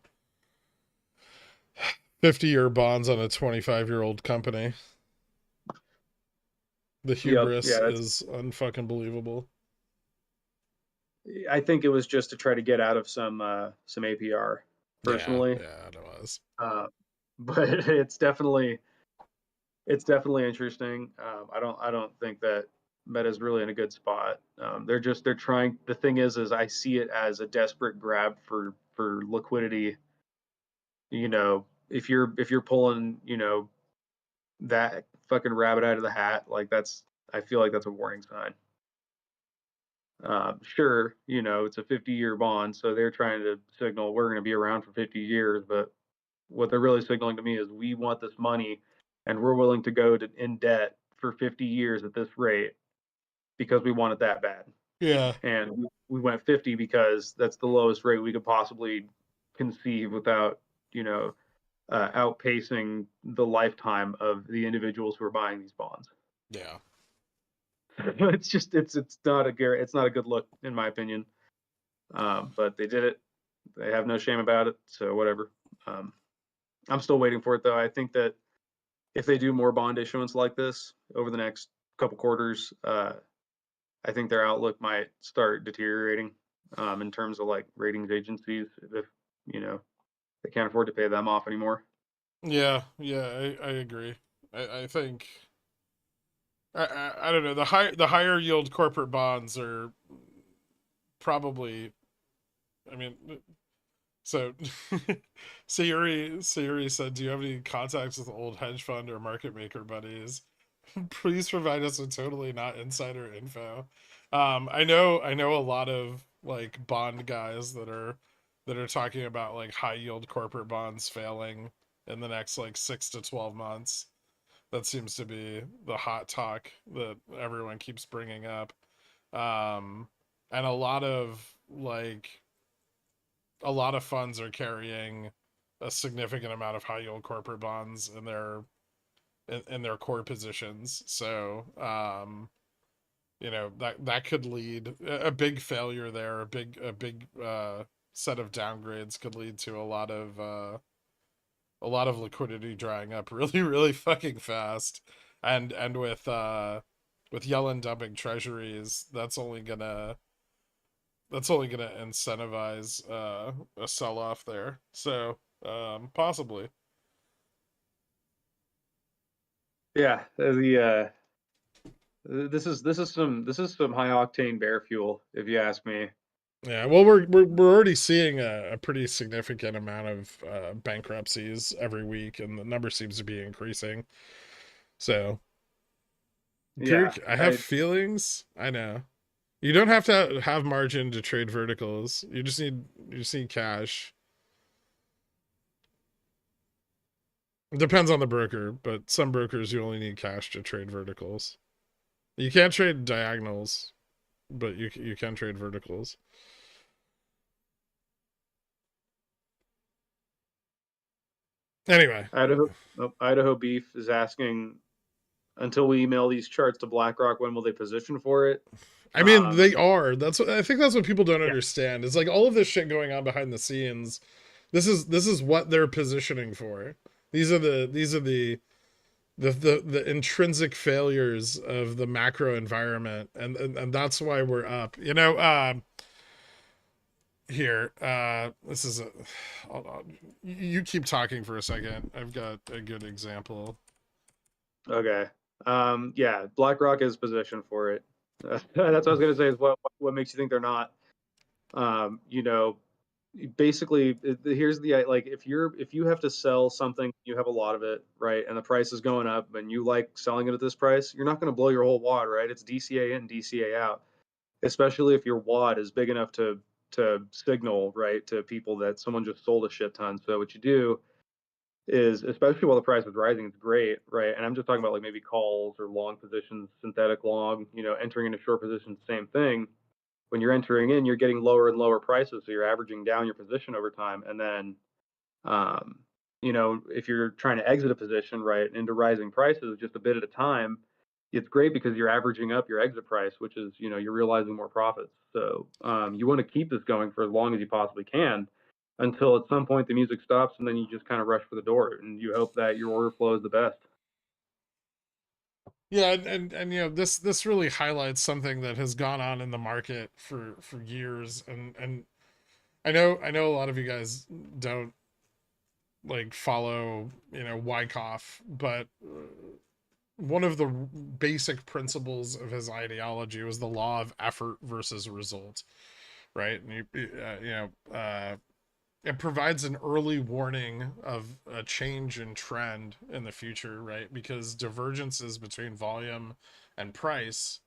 50-year bonds on a 25-year-old company. The Yep, hubris yeah. is unfucking believable. I think it was just to try to get out of some APR Yeah, personally. yeah, it was. Uh, but it's definitely interesting. I don't think that Meta's really in a good spot. They're trying. The thing is I see it as a desperate grab for liquidity. If you're pulling, that fucking rabbit out of the hat, like I feel like that's a warning sign. Sure, it's a 50-year bond, so they're trying to signal we're going to be around for 50 years, but what they're really signaling to me is we want this money and we're willing to go in debt for 50 years at this rate because we want it that bad. Yeah. And we went 50 because that's the lowest rate we could possibly conceive without, outpacing the lifetime of the individuals who are buying these bonds. Yeah. It's not a good look in my opinion. But they did it. They have no shame about it. So whatever. I'm still waiting for it though. I think that if they do more bond issuance like this over the next couple quarters, I think their outlook might start deteriorating in terms of like ratings agencies if they can't afford to pay them off anymore. Yeah, I agree. I think I don't know, the higher yield corporate bonds are probably, I mean, so Sayuri said, "Do you have any contacts with old hedge fund or market maker buddies? Please provide us with totally not insider info." I know a lot of like bond guys that are talking about like high yield corporate bonds failing in the next like 6 to 12 months. That seems to be the hot talk that everyone keeps bringing up. Um, and a lot of funds are carrying a significant amount of high yield corporate bonds in their core positions. So, that could lead a big failure there, a big set of downgrades could lead to a lot of liquidity drying up really really fucking fast, and with Yellen dumping treasuries, that's only gonna that's only going to incentivize a sell-off there. So possibly. Yeah, this is some high octane bear fuel, if you ask me. Yeah, well, we're already seeing a pretty significant amount of bankruptcies every week, and the number seems to be increasing. So, Yeah, I have feelings. I know you don't have to have margin to trade verticals. You just need cash. It depends on the broker, but some brokers you only need cash to trade verticals. You can't trade diagonals, but you can trade verticals. Anyway, Idaho Beef is asking, until we email these charts to BlackRock, when will they position for it? I mean, they are. I think that's what people don't Yeah. understand. It's like all of this shit going on behind the scenes. This is what they're positioning for. These are the intrinsic failures of the macro environment, and that's why we're up. Here, this is a. Hold on. You keep talking for a second. I've got a good example. Okay. Yeah, BlackRock is positioned for it. That's what I was gonna say. Is what makes you think they're not? You know, basically, here's the like, if you have to sell something, you have a lot of it, right? And the price is going up, and you like selling it at this price, you're not going to blow your whole wad, right? It's DCA in, DCA out. Especially if your wad is big enough to signal, right, to people that someone just sold a shit ton. So what you do is, especially while the price is rising, it's great, right? And I'm just talking about like maybe calls or long positions, synthetic long, entering into short positions, same thing. When you're entering in, you're getting lower and lower prices, so you're averaging down your position over time. And then, if you're trying to exit a position, right, into rising prices just a bit at a time, it's great because you're averaging up your exit price, which is, you're realizing more profits. So you want to keep this going for as long as you possibly can, until at some point the music stops, and then you just kind of rush for the door, and you hope that your order flow is the best. Yeah, and this really highlights something that has gone on in the market for years, and I know a lot of you guys don't like follow Wyckoff, but one of the basic principles of his ideology was the law of effort versus result, right? And it provides an early warning of a change in trend in the future, right? Because divergences between volume and price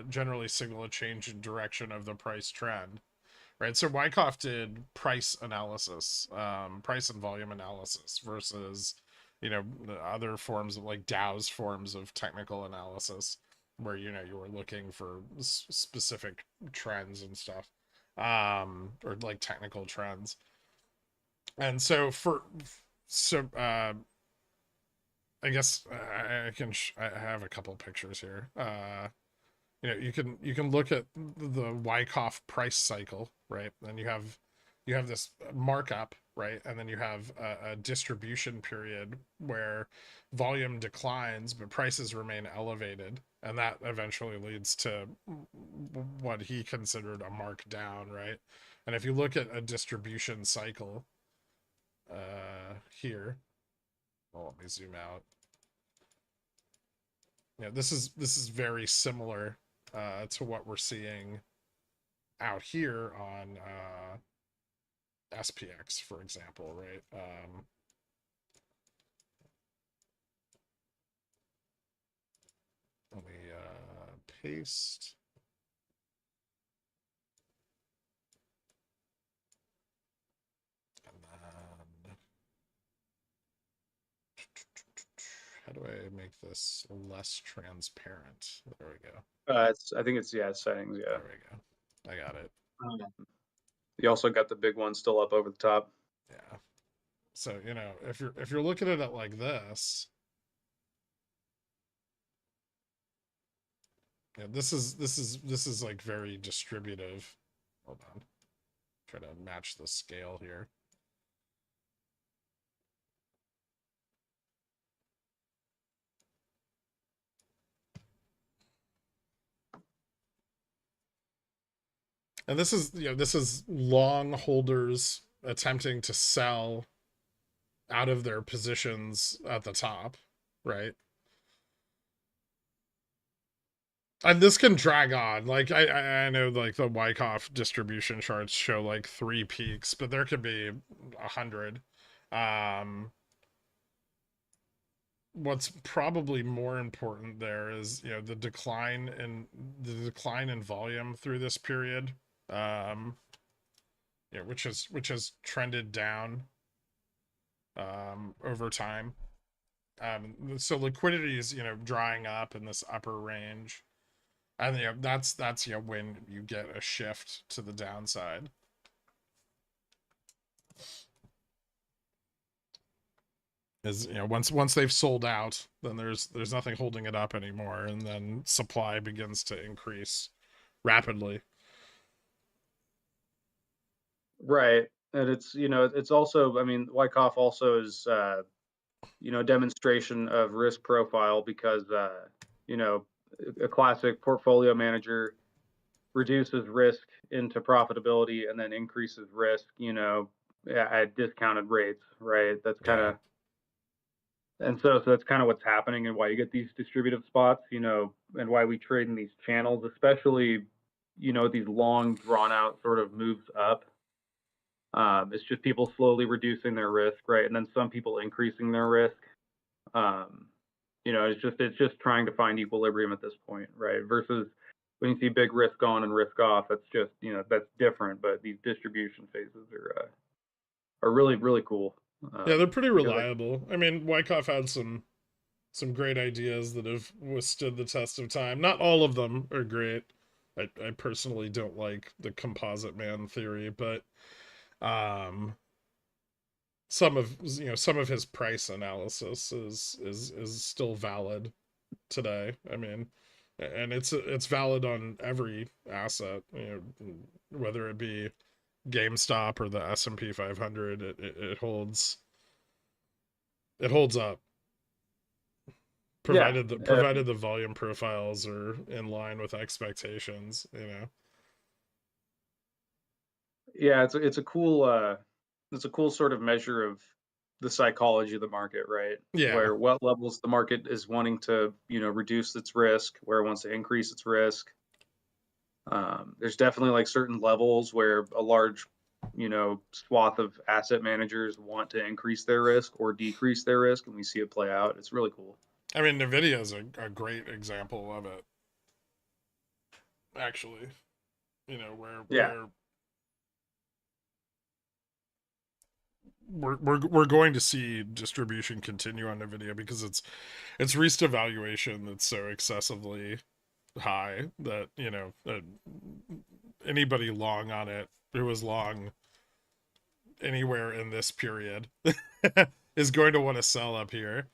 generally signal a change in direction of the price trend, right? So Wyckoff did price analysis, price and volume analysis versus, the other forms of like Dow's forms of technical analysis, where you were looking for specific trends and stuff, or like technical trends. And I guess I have a couple pictures here. You can look at the Wyckoff price cycle, right? And you have this markup, right? And then you have a distribution period where volume declines but prices remain elevated, and that eventually leads to what he considered a markdown, right? And if you look at a distribution cycle here, well, let me zoom out. This is very similar to what we're seeing out here on SPX, for example, right? Let me paste. And then, how do I make this less transparent? There we go. I think it's settings. Yeah. There we go. I got it. You also got the big one still up over the top. Yeah. So if you're looking at it like this is like very distributive. Hold on. Try to match the scale here. And this is, this is long holders attempting to sell out of their positions at the top, right? And this can drag on. Like I know like the Wyckoff distribution charts show like 3 peaks, but there could be 100. What's probably more important there is, the decline in volume through this period, which has trended down over time. So liquidity is, drying up in this upper range. And that's when you get a shift to the downside. Is, once they've sold out, then there's nothing holding it up anymore, and then supply begins to increase rapidly. Right. And it's also, I mean, Wyckoff also is, demonstration of risk profile because, a classic portfolio manager reduces risk into profitability and then increases risk, at discounted rates, right? That's kind of, and so that's kind of what's happening and why you get these distributive spots, and why we trade in these channels, especially, these long drawn out sort of moves up. It's just people slowly reducing their risk, right? And then some people increasing their risk. It's just trying to find equilibrium at this point, right? Versus when you see big risk on and risk off, that's just, that's different. But these distribution phases are really, really cool. Yeah, they're pretty reliable. I mean, Wyckoff had some great ideas that have withstood the test of time. Not all of them are great. I personally don't like the composite man theory, but some of his price analysis is still valid today. I mean, and it's valid on every asset, whether it be GameStop or the S&P 500. It holds up, provided the volume profiles are in line with expectations. Yeah, it's a cool sort of measure of the psychology of the market, right? Yeah. Where what levels the market is wanting to, reduce its risk, where it wants to increase its risk. There's definitely like certain levels where a large, swath of asset managers want to increase their risk or decrease their risk, and we see it play out. It's really cool. I mean, Nvidia is a great example of it, actually. Where we're going to see distribution continue on Nvidia because it's reached a valuation that's so excessively high that anybody long on it who was long anywhere in this period is going to want to sell up here,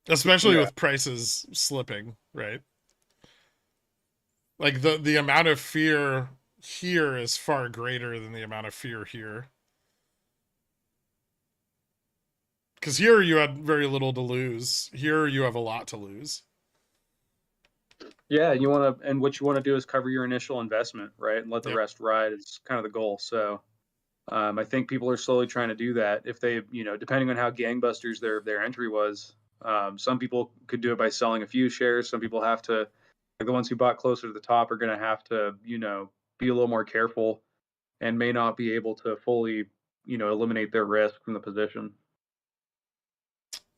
especially with prices slipping, right? Like the amount of fear here is far greater than the amount of fear here. Because here you had very little to lose. Here you have a lot to lose. Yeah, and what you want to do is cover your initial investment, right, and let the rest ride. It's kind of the goal. So, I think people are slowly trying to do that. If they, depending on how gangbusters their entry was, some people could do it by selling a few shares. Some people have to, like the ones who bought closer to the top, are going to have to, be a little more careful, and may not be able to fully, eliminate their risk from the position.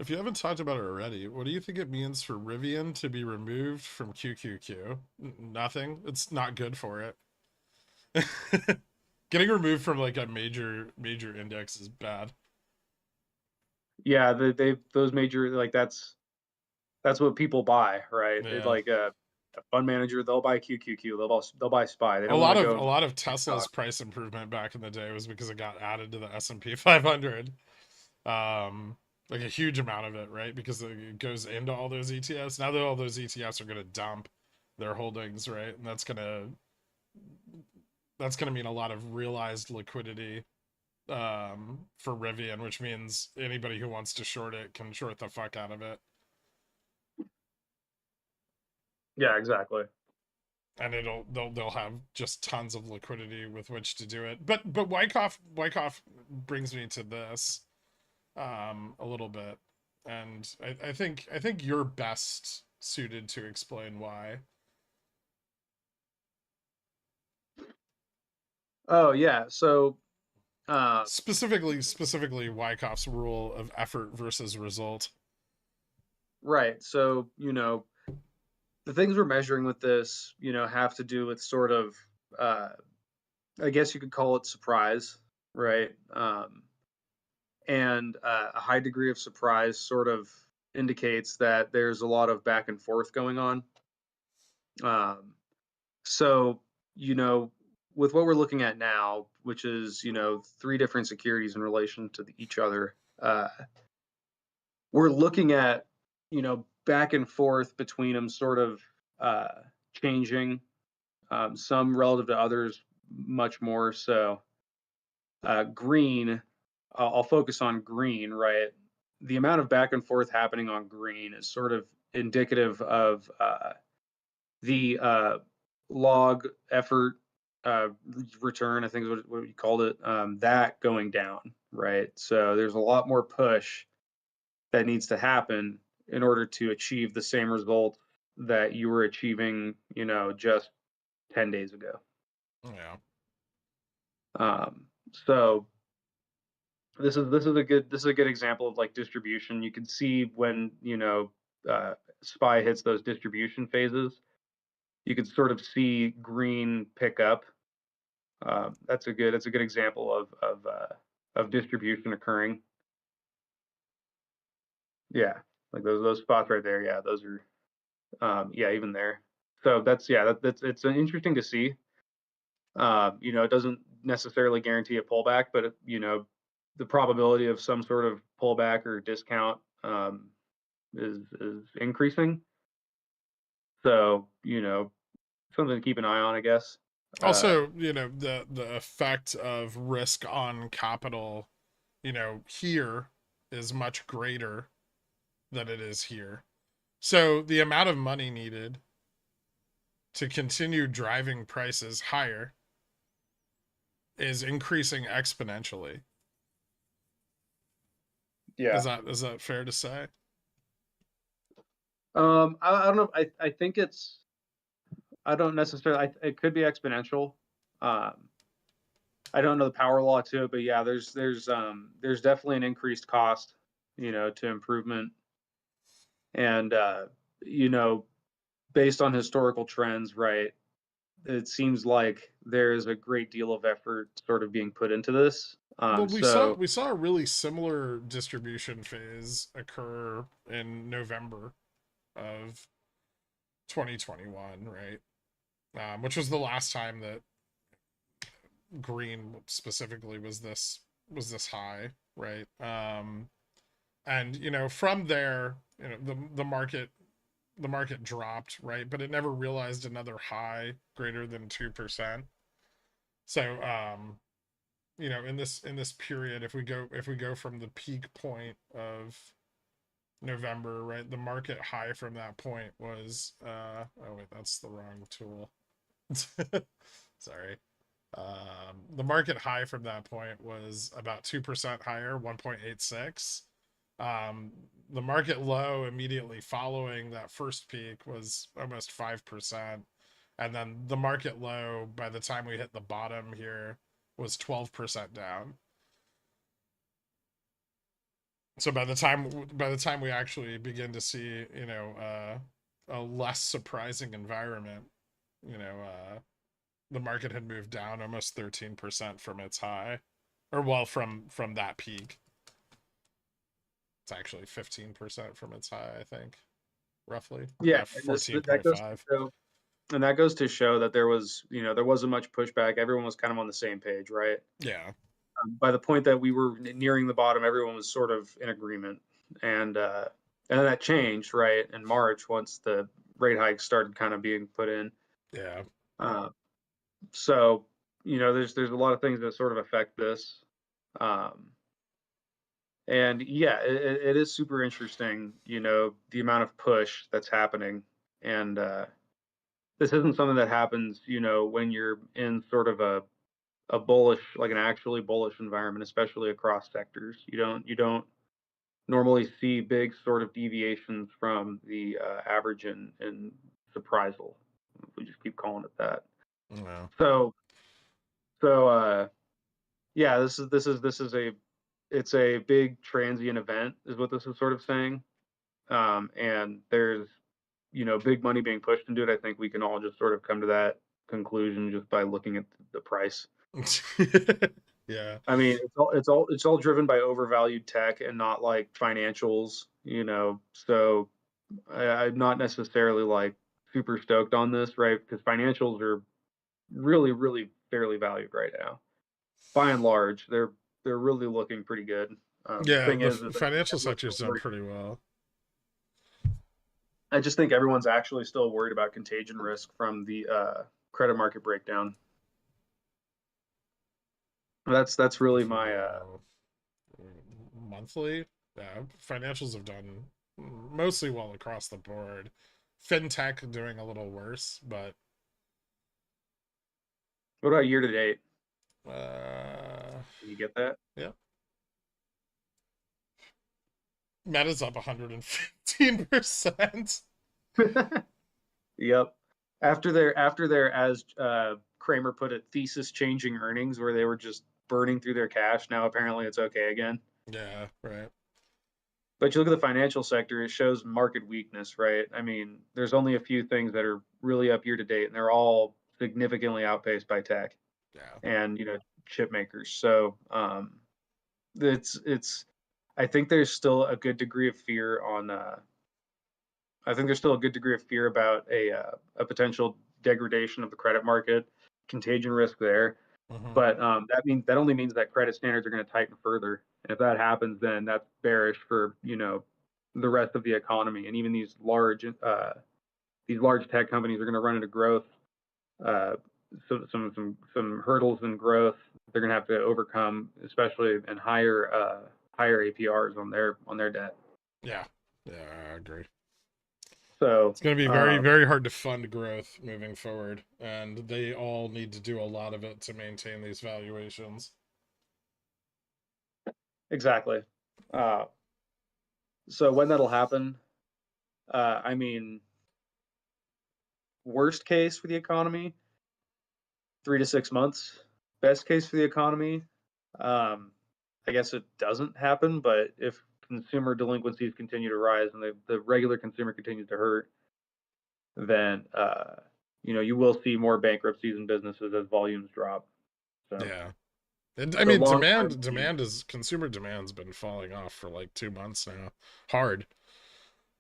If you haven't talked about it already, what do you think it means for Rivian to be removed from QQQ? Nothing. It's not good for it. Getting removed from like a major index is bad. Yeah, those major, like that's what people buy, right? Yeah. Like a fund manager, they'll buy QQQ, they'll buy SPY. They don't a lot of Tesla's price improvement back in the day was because it got added to the S&P 500. Like a huge amount of it, right? Because it goes into all those ETFs. Now that all those ETFs are going to dump their holdings, right? And that's going to mean a lot of realized liquidity for Rivian, which means anybody who wants to short it can short the fuck out of it. Yeah, exactly. and they'll have just tons of liquidity with which to do it. But Wyckoff brings me to this a little bit, and I think you're best suited to explain why. Oh yeah, so Specifically Wyckoff's rule of effort versus result. right. So, the things we're measuring with this, have to do with sort of, I guess you could call it surprise, right? And a high degree of surprise sort of indicates that there's a lot of back and forth going on. So, with what we're looking at now, which is, three different securities in relation to each other, we're looking at, back and forth between them sort of changing, some relative to others much more. So, green, I'll focus on green, right? The amount of back and forth happening on green is sort of indicative of the log effort return, I think is what you called it, that going down, right? So there's a lot more push that needs to happen in order to achieve the same result that you were achieving, just 10 days ago. Yeah. So this is a good example of like distribution. You can see when SPY hits those distribution phases, you can sort of see green pick up. That's a good example of distribution occurring. Yeah, like those spots right there. Yeah, those are yeah, even there. So that's it's interesting to see. It doesn't necessarily guarantee a pullback, but the probability of some sort of pullback or discount is increasing. So something to keep an eye on, I guess. Also, the effect of risk on capital, here is much greater than it is here. So the amount of money needed to continue driving prices higher is increasing exponentially. Yeah. Is that fair to say? I don't know. I think I don't necessarily. It could be exponential. I don't know the power law to it, but yeah, there's definitely an increased cost, to improvement, and based on historical trends, right? It seems like there is a great deal of effort sort of being put into this. Well, So we saw a really similar distribution phase occur in November of 2021, right? Which was the last time that green specifically was this high, right? And from there, the market dropped, right? But it never realized another high greater than 2%. So in this period, if we go from the peak point of November, right, the market high from that point was oh wait, that's the wrong tool. Sorry. The market high from that point was about 2% higher, 1.86. The market low immediately following that first peak was almost 5%. And then the market low by the time we hit the bottom here was 12% down. So by the time we actually begin to see, a less surprising environment, the market had moved down almost 13% from its high, or well, from that peak. It's actually 15% from its high, I think, roughly. yeah, 14.5. and that goes to show that there wasn't much pushback. Everyone was kind of on the same page, right? Yeah. By the point that we were nearing the bottom, everyone was sort of in agreement, and then that changed, right, in March once the rate hikes started kind of being put in. Yeah. So there's a lot of things that sort of affect this, and yeah, it is super interesting, the amount of push that's happening, and this isn't something that happens, when you're in sort of a bullish, like an actually bullish environment, especially across sectors. You don't normally see big sort of deviations from the average in surprisal. If we just keep calling it that. Yeah. So yeah, it's a big transient event, is what this is sort of saying. And there's big money being pushed into it. I think we can all just sort of come to that conclusion just by looking at the price. Yeah. I mean, it's all driven by overvalued tech and not like financials, So I'm not necessarily like super stoked on this, right? Because financials are really, really fairly valued right now. By and large, they're really looking pretty good. The Yeah, thing the is that financial everyone's sector's still done worried. pretty well. I just think everyone's actually still worried about contagion risk from the credit market breakdown. That's really From my the monthly, yeah, financials have done mostly well across the board. Fintech doing a little worse, but What about year to date? uh Can you get that? yeah. Meta's up 115%. Yep. After their as Kramer put it, thesis changing earnings, where they were just burning through their cash. Now apparently it's okay again. Yeah, right. But you look at the financial sector, it shows market weakness, right? I mean, there's only a few things that are really up year to date, and they're all significantly outpaced by tech Yeah. and chip makers. So it's I think there's still a good degree of fear on I think there's still a good degree of fear about a potential degradation of the credit market, contagion risk there. Mm-hmm. But that only means that credit standards are going to tighten further. And if that happens, then that's bearish for the rest of the economy. And even these large tech companies are going to run into growth. So some hurdles in growth they're going to have to overcome, especially in higher APRs on their debt. Yeah. Yeah, I agree. So It's going to be very, very hard to fund growth moving forward, and they all need to do a lot of it to maintain these valuations. exactly. So when that'll happen, I mean, worst case for the economy, 3 to 6 months. Best case for the economy, I guess it doesn't happen. But if consumer delinquencies continue to rise and the regular consumer continues to hurt, then you will see more bankruptcies in businesses as volumes drop. So Yeah. And I the mean, long term, consumer demand's been falling off for like 2 months now. Hard.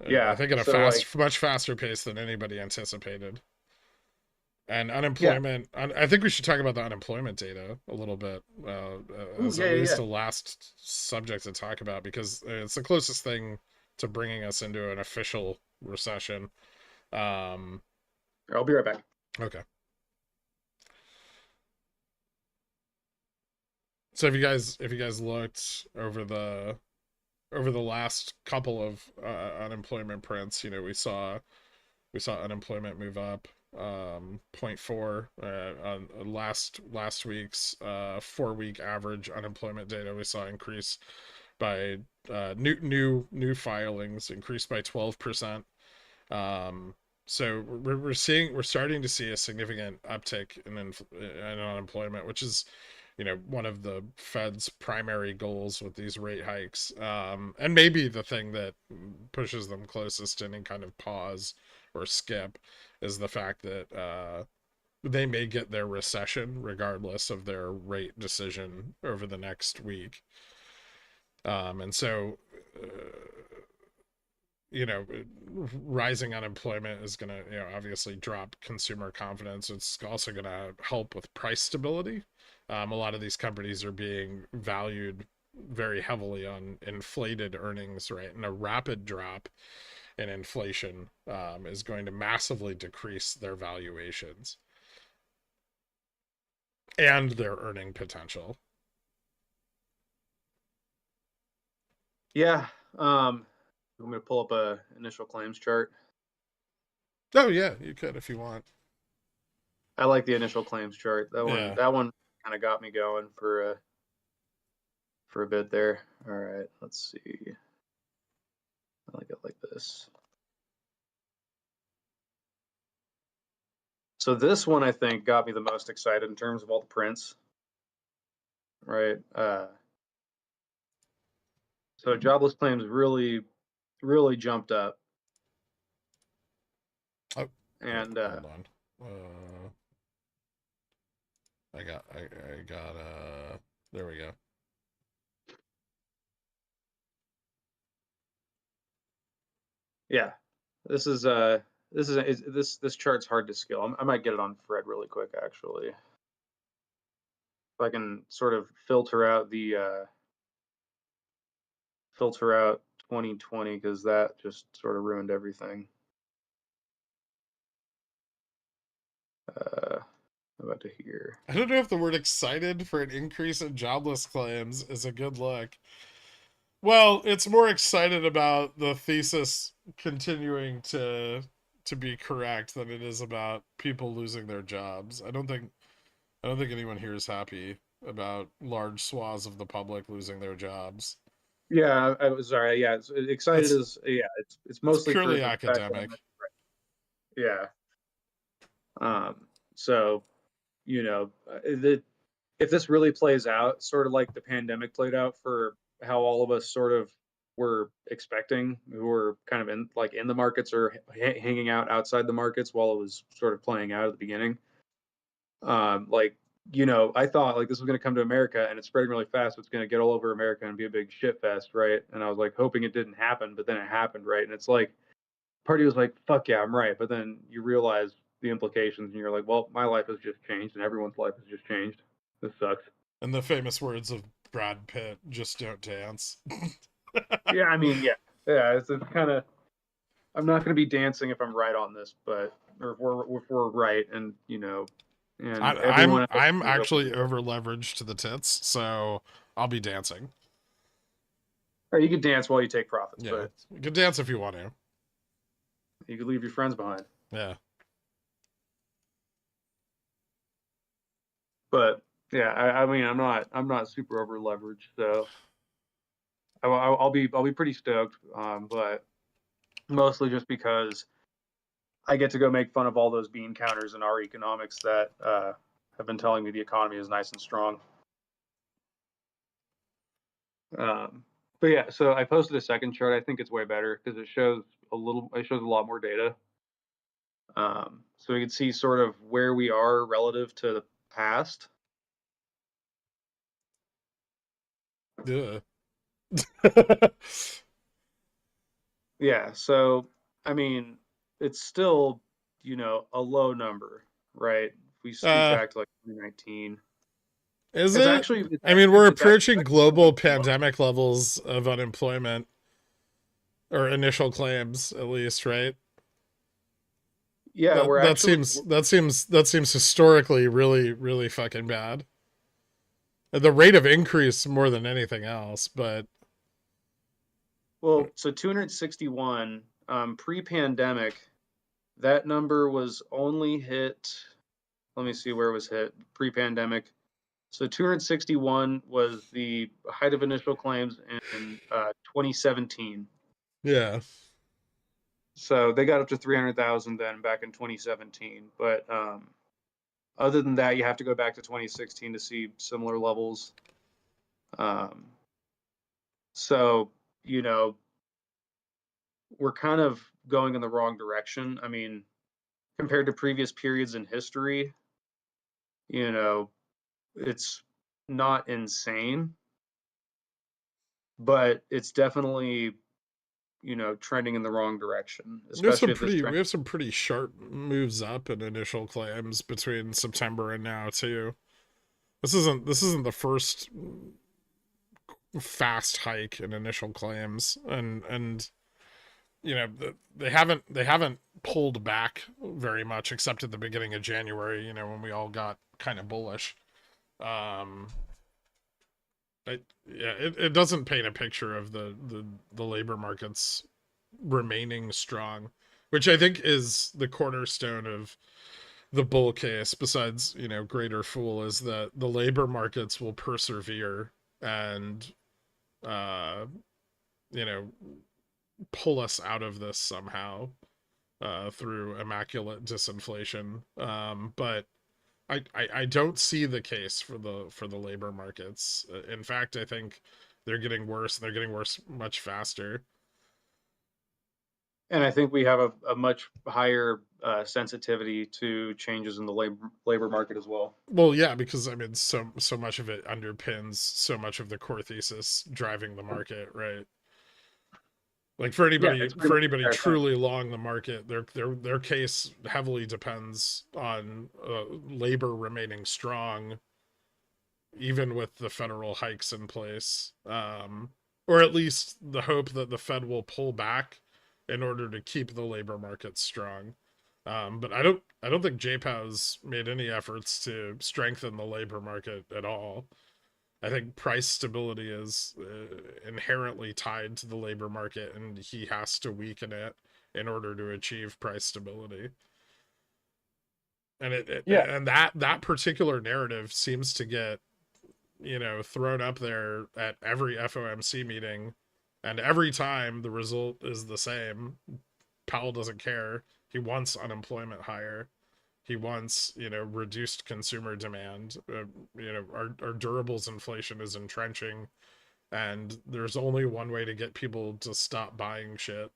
I yeah. think at a So like, much faster pace than anybody anticipated. And yeah. unemployment, I think we should talk about the unemployment data a little bit, Ooh, as yeah, at yeah, least yeah. a last subject to talk about, because it's the closest thing to bringing us into an official recession. Um, I'll be right back. okay. So if you guys looked over the last couple of unemployment prints, we saw unemployment move up 0.4 on last week's 4-week average unemployment data. We saw increase by new filings increased by 12%. So we're starting to see a significant uptick in unemployment, which is one of the Fed's primary goals with these rate hikes, and maybe the thing that pushes them closest to any kind of pause or skip is the fact that they may get their recession regardless of their rate decision over the next week. And so you know, rising unemployment is going to, obviously drop consumer confidence. It's also going to help with price stability. A lot of these companies are being valued very heavily on inflated earnings, right? And a rapid drop in inflation is going to massively decrease their valuations and their earning potential. Yeah. I'm going to pull up a initial claims chart. Oh yeah, you could if you want. I like the initial claims chart. Yeah. That one kind of got me going for a bit there. All right, let's see. I like it like this. So this one I think got me the most excited in terms of all the prints. Right. So jobless claims really jumped up. Oh, and hold on. I got there we go. Yeah, this chart's hard to scale. I might get it on Fred really quick, actually. If I can sort of filter out 2020, because that just sort of ruined everything. About to hear. I don't know if the word excited for an increase in jobless claims is a good look. Well, it's more excited about the thesis continuing to be correct than it is about people losing their jobs. I don't think anyone here is happy about large swaths of the public losing their jobs. Yeah, I was sorry. Yeah, excited it's mostly purely for the academic. Yeah. So, if this really plays out, sort of like the pandemic played out for how all of us sort of were expecting, who were kind of in the markets or hanging out outside the markets while it was sort of playing out at the beginning. I thought like this was going to come to America and it's spreading really fast. So it's going to get all over America and be a big shit fest, right? And I was like hoping it didn't happen, but then it happened, right? And it's like, party was like, fuck yeah, I'm right. But then you realize the implications and you're like, well, my life has just changed and everyone's life has just changed. This sucks. And the famous words of Brad Pitt, just don't dance. Yeah, I mean, yeah. It's kind of, I'm not going to be dancing if I'm right on this, but, or if we're right and, and I'm actually over leveraged to the tits, so I'll be dancing. Or you could dance while you take profits, Yeah, but you could dance if you want to. you could leave your friends behind. Yeah. But yeah, I mean, I'm not super over leveraged, so I'll be pretty stoked. But mostly just because I get to go make fun of all those bean counters in our economics that have been telling me the economy is nice and strong. But yeah, so I posted a second chart. I think it's way better because it shows a lot more data. So we can see sort of where we are relative to the past. Yeah. Yeah, so I mean, it's still, a low number, right? If we speak back to like 2019. Is It's it? actually, I mean, we're it's approaching global low. pandemic levels of unemployment, or initial claims, at least, right? Yeah, we're actually that seems historically really, really fucking bad. The rate of increase more than anything else, but well, so 261 pre-pandemic, that number was only hit. Let me see where it was hit pre-pandemic. So 261 was the height of initial claims in 2017. yeah. So they got up to 300,000 then back in 2017. But other than that, you have to go back to 2016 to see similar levels. So, we're kind of going in the wrong direction. I mean, compared to previous periods in history, it's not insane, but it's definitely, trending in the wrong direction, especially if this trend. We have some pretty sharp moves up in initial claims between September and now too. This isn't the first fast hike in initial claims, and they haven't pulled back very much except at the beginning of January, when we all got kind of bullish. It doesn't paint a picture of the labor markets remaining strong, which I think is the cornerstone of the bull case, besides, you know, greater fool, is that the labor markets will persevere and, uh, you know, pull us out of this somehow, through immaculate disinflation. But I don't see the case for the labor markets. In fact, I think they're getting worse, and they're getting worse much faster. And I think we have a much higher sensitivity to changes in the labor market as well. Well, yeah, because I mean, so much of it underpins so much of the core thesis driving the market, right? Like for Yeah, anybody it's pretty for much the anybody entire thing. truly long the market, their case heavily depends on labor remaining strong, even with the federal hikes in place, or at least the hope that the Fed will pull back in order to keep the labor market strong. But I don't think JPOW's made any efforts to strengthen the labor market at all. I think price stability is inherently tied to the labor market, and he has to weaken it in order to achieve price stability. And Yeah, and that particular narrative seems to get, you know, thrown up there at every FOMC meeting, and every time the result is the same. Powell doesn't care. He wants unemployment higher. He wants, you know, reduced consumer demand. You know, our durables inflation is entrenching, and there's only one way to get people to stop buying shit.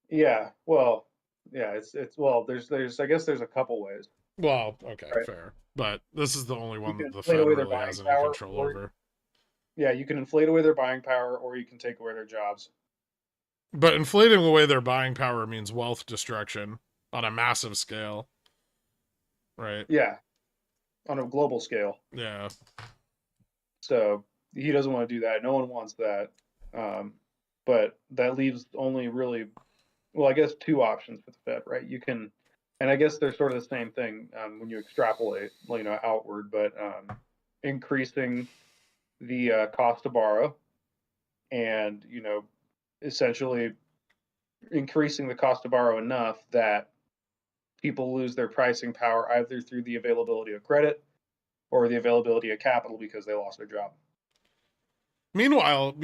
yeah. Well, yeah. It's well. There's I guess there's a couple ways. Well, okay, Right. fair, but this is the only You one can that the inflate Fed away their really buying has any power, control or over. yeah, you can inflate away their buying power, or you can take away their jobs. But inflating away their buying power means wealth destruction on a massive scale, right? Yeah, on a global scale. Yeah. So he doesn't want to do that. No one wants that. Um, but that leaves only really, well, I guess two options for the Fed, right? You can, and I guess they're sort of the same thing when you extrapolate, you know, outward, but increasing the cost to borrow, and you know, essentially increasing the cost to borrow enough that people lose their pricing power either through the availability of credit or the availability of capital because they lost their job. Meanwhile,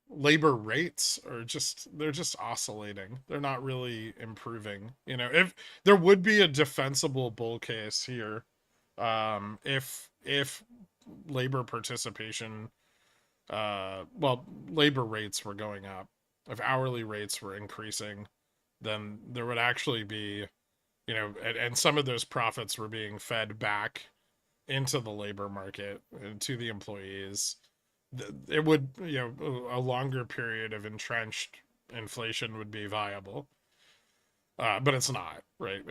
labor rates are they're just oscillating. They're not really improving. You know, if there would be a defensible bull case here, if labor participation, well, labor rates were going up, if hourly rates were increasing, then there would actually be, you know, and some of those profits were being fed back into the labor market and to the employees. It would, you know, a longer period of entrenched inflation would be viable, but it's not, right?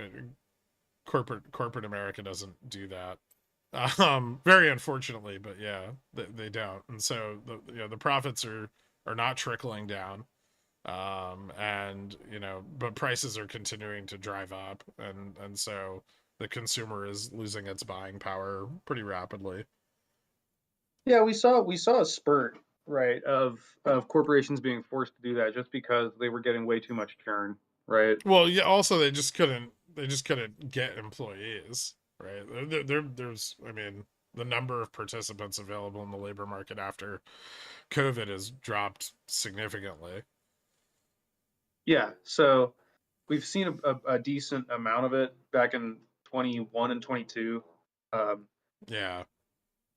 Corporate America doesn't do that, very unfortunately, but yeah, they don't. And so the profits are not trickling down, and you know, but prices are continuing to drive up, and so the consumer is losing its buying power pretty rapidly. Yeah, we saw a spurt, right, of corporations being forced to do that just because they were getting way too much churn, right? Well, yeah, also they just couldn't get employees, right? There's, I mean, the number of participants available in the labor market after COVID has dropped significantly. Yeah, so we've seen a decent amount of it back in 21 and 22. Um, Yeah.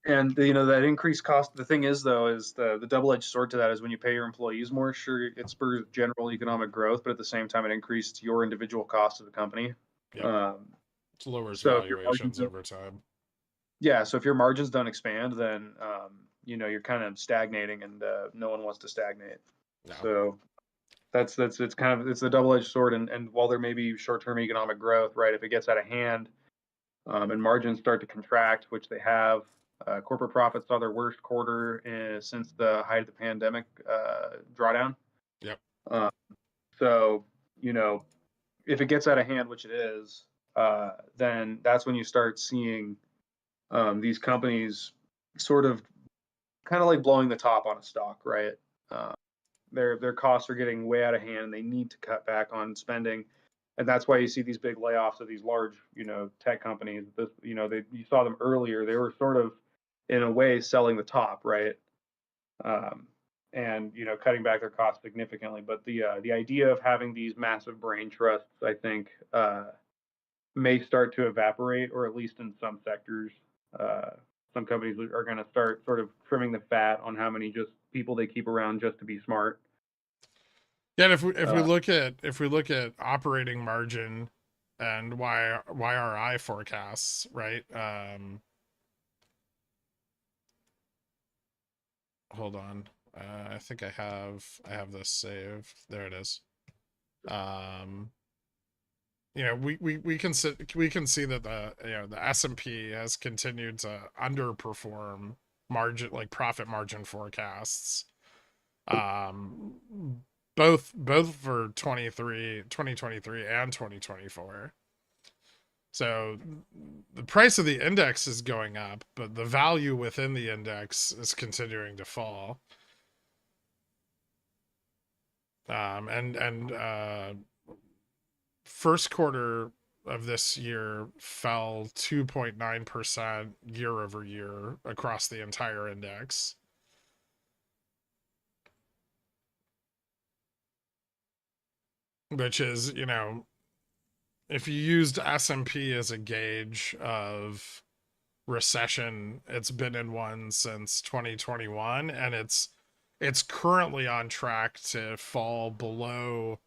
and you know that increased cost. The thing is, though, is the double-edged sword to that is when you pay your employees more. Sure, it spurs general economic growth, but at the same time, it increased your individual cost of the company. Yep. Um, It lowers so if your margins valuations don't, over time. yeah, so if your margins don't expand, then you know you're kind of stagnating, and no one wants to stagnate. No. So that's it's kind of it's a double-edged sword. And while there may be short-term economic growth, right, if it gets out of hand, and margins start to contract, which they have. Corporate profits saw their worst quarter since the height of the pandemic drawdown. Yep. Uh, so, you know, if it gets out of hand, which it is, then that's when you start seeing these companies sort of kind of like blowing the top on a stock, right? Uh, their costs are getting way out of hand. They need to cut back on spending, And that's why you see these big layoffs of these large, tech companies. You saw them earlier. They were sort of, in a way, selling the top, right? And cutting back their costs significantly. But the idea of having these massive brain trusts, I think, may start to evaporate, or at least in some sectors. Some companies are going to start sort of trimming the fat on how many just people they keep around just to be smart. Yeah, and if we look at operating margin and YRI forecasts, right? Hold on. I think I have this saved. There it is. We can see that the S&P has continued to underperform profit margin forecasts. Both for 2023 and 2024. So the price of the index is going up, but the value within the index is continuing to fall. First quarter of this year fell 2.9% year over year across the entire index. Which is, if you used S&P as a gauge of recession, it's been in one since 2021, and it's currently on track to fall below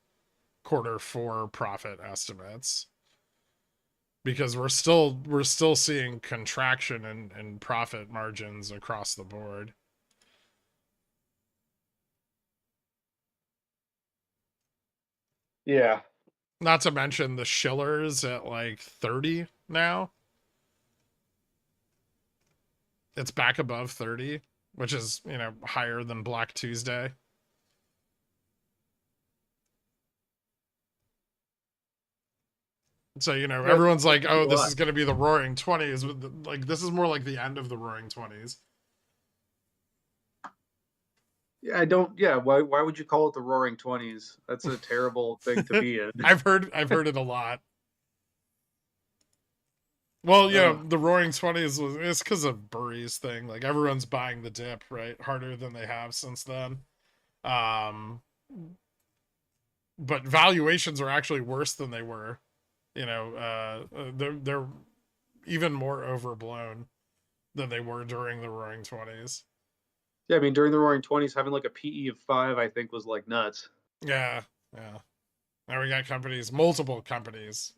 Q4 profit estimates, because we're still seeing contraction in profit margins across the board. Yeah. Not to mention the Shiller's at like 30 now. It's back above 30, which is, higher than Black Tuesday. So, everyone's like, oh, this is going to be the roaring 20s. Like, this is more like the end of the roaring 20s. Yeah, why would you call it the roaring 20s? That's a terrible thing to be in. I've heard it a lot. Well, the roaring 20s it's because of Burry's thing. Like, everyone's buying the dip, right? Harder than they have since then. But valuations are actually worse than they were. They're even more overblown than they were during the roaring 20s. Yeah, I mean, during the roaring 20s, having like a PE of 5, I think, was like nuts. Yeah. Now we got multiple companies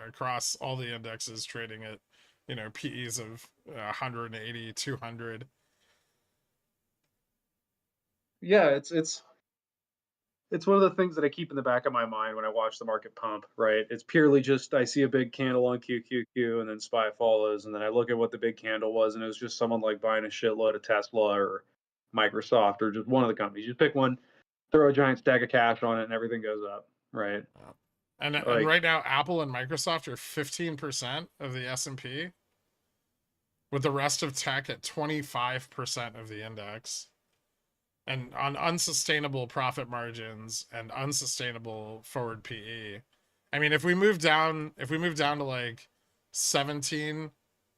across all the indexes trading at, PEs of 180, 200. Yeah, it's one of the things that I keep in the back of my mind when I watch the market pump, right? It's purely just I see a big candle on QQQ and then SPY follows, and then I look at what the big candle was, and it was just someone like buying a shitload of Tesla or Microsoft or just one of the companies. You pick one, throw a giant stack of cash on it, and everything goes up, right? And right now, Apple and Microsoft are 15% of the S&P, with the rest of tech at 25% of the index. And on unsustainable profit margins and unsustainable forward PE. I mean, if we move down to like 17,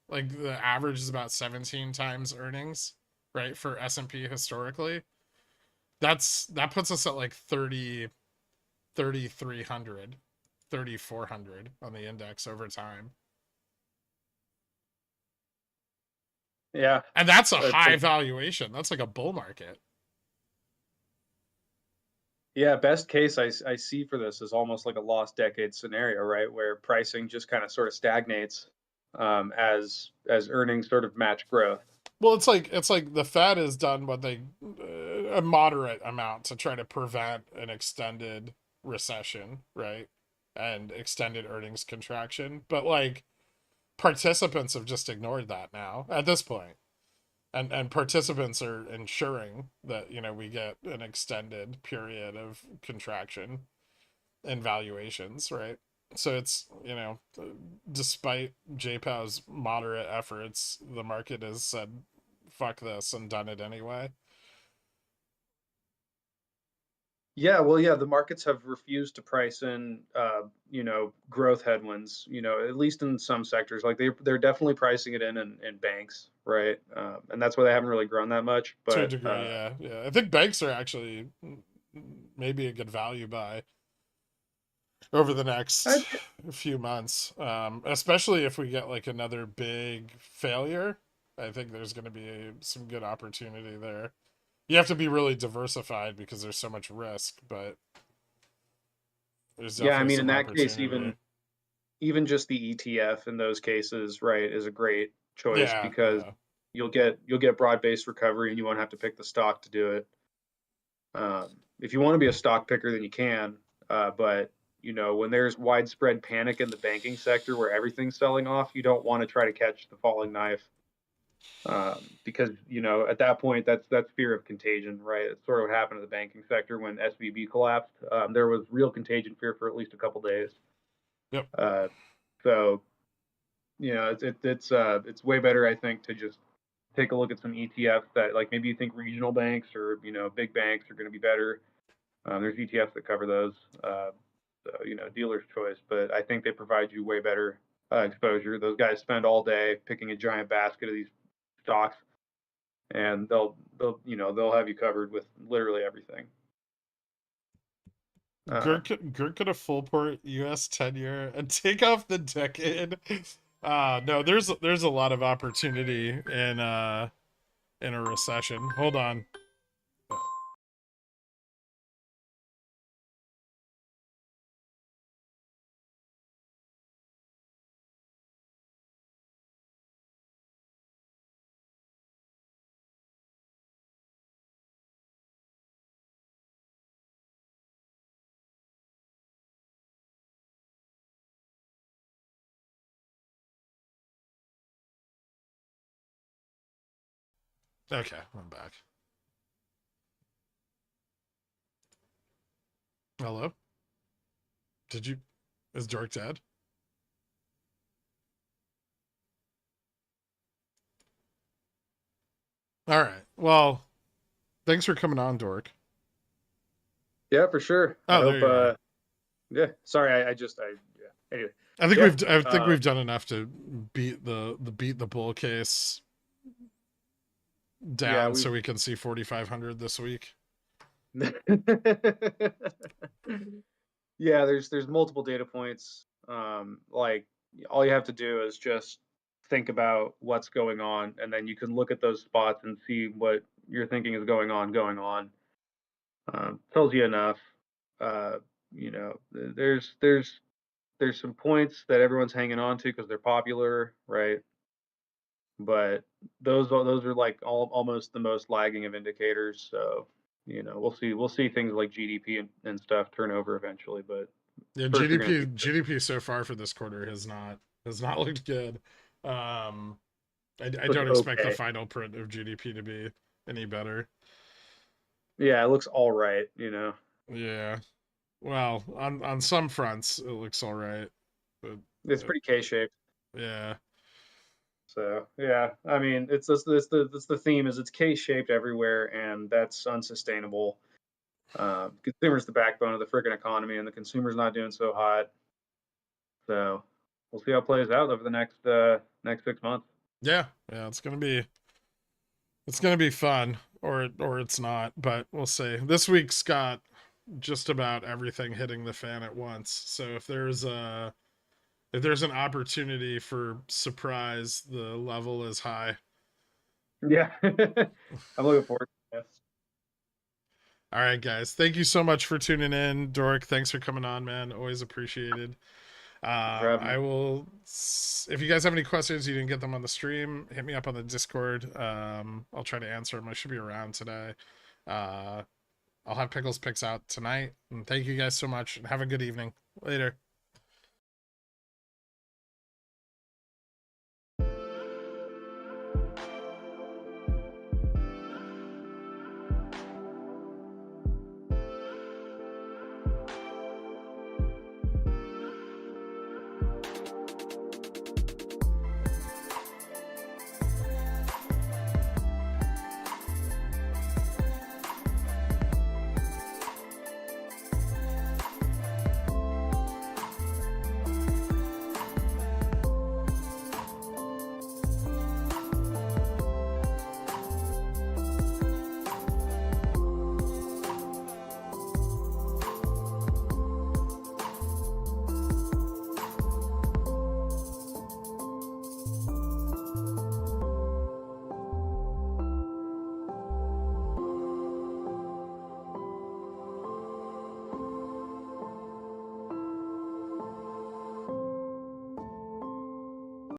like the average is about 17 times earnings, right, for S&P historically. That puts us at like 3,300, 3,400 on the index over time. Yeah. And that's a high valuation. That's like a bull market. Yeah, best case I see for this is almost like a lost decade scenario, right? Where pricing just kind of sort of stagnates as earnings sort of match growth. Well, it's like the Fed has done what a moderate amount to try to prevent an extended recession, right? And extended earnings contraction. But like participants have just ignored that now at this point. And participants are ensuring that, we get an extended period of contraction in valuations, right? So it's, despite JPow's moderate efforts, the market has said, fuck this, and done it anyway. Yeah, well, yeah, the markets have refused to price in, growth headwinds, at least in some sectors. Like they're definitely pricing it in banks, right? And that's why they haven't really grown that much. To a But degree, yeah. Yeah. I think banks are actually maybe a good value buy over the I, next few months. Especially if we get like another big failure. I think there's going to be some good opportunity there. You have to be really diversified because there's so much risk, but there's yeah, I definitely mean, in some that case, opportunity. even just the ETF in those cases, right, is a great choice Yeah, because yeah. you'll get broad-based recovery and you won't have to pick the stock to do it. If you want to be a stock picker, then you can. But when there's widespread panic in the banking sector where everything's selling off, you don't want to try to catch the falling knife, because at that point that's fear of contagion, right? It's sort of what happened to the banking sector when SVB collapsed. There was real contagion fear for at least a couple days. Yep. So it's way better, I think, to just take a look at some ETFs that, like, maybe you think regional banks or big banks are going to be better. There's ETFs that cover those. So dealer's choice, but I think they provide you way better exposure. Those guys spend all day picking a giant basket of these stocks, and they'll have you covered with literally everything. Gert could have full port US 10-year and take off the decade. No, there's a lot of opportunity in a recession. Hold on. Okay, I'm back. Hello? Is Dork dead? All right. Well, thanks for coming on, Dork. Yeah, for sure. I Oh, there hope. you are. Yeah. Sorry, yeah. Anyway. I think we've done enough to beat the bull case Yeah, down so we can see 4,500 this week. Yeah, there's multiple data points. Like, all you have to do is just think about what's going on, and then you can look at those spots and see what you're thinking is going on. Tells you enough. There's some points that everyone's hanging on to because they're popular, right? But those are like almost the most lagging of indicators. So we'll see things like GDP and stuff turn over eventually. But Yeah, first you're gonna see. GDP so far for this quarter has not looked good. I Looks don't expect the okay. final print of GDP to be any better. Yeah, it looks all right. Yeah. Well, on some fronts it looks all right, but It's pretty K-shaped. yeah. So yeah, I mean, it's the theme is it's K-shaped everywhere, and that's unsustainable. Consumer's the backbone of the freaking economy, and the consumer's not doing so hot. So we'll see how it plays out over the next 6 months. Yeah, it's gonna be fun, or it's not, but we'll see. This week's got just about everything hitting the fan at once. So if there's an opportunity for surprise, the level is high. Yeah, I'm looking forward to this. All right, guys. Thank you so much for tuning in, Dork. Thanks for coming on, man. Always appreciated. Thanks for having me. I will. If you guys have any questions, you didn't get them on the stream, hit me up on the Discord. I'll try to answer them. I should be around today. I'll have Pickles picks out tonight. And thank you guys so much, and have a good evening. Later.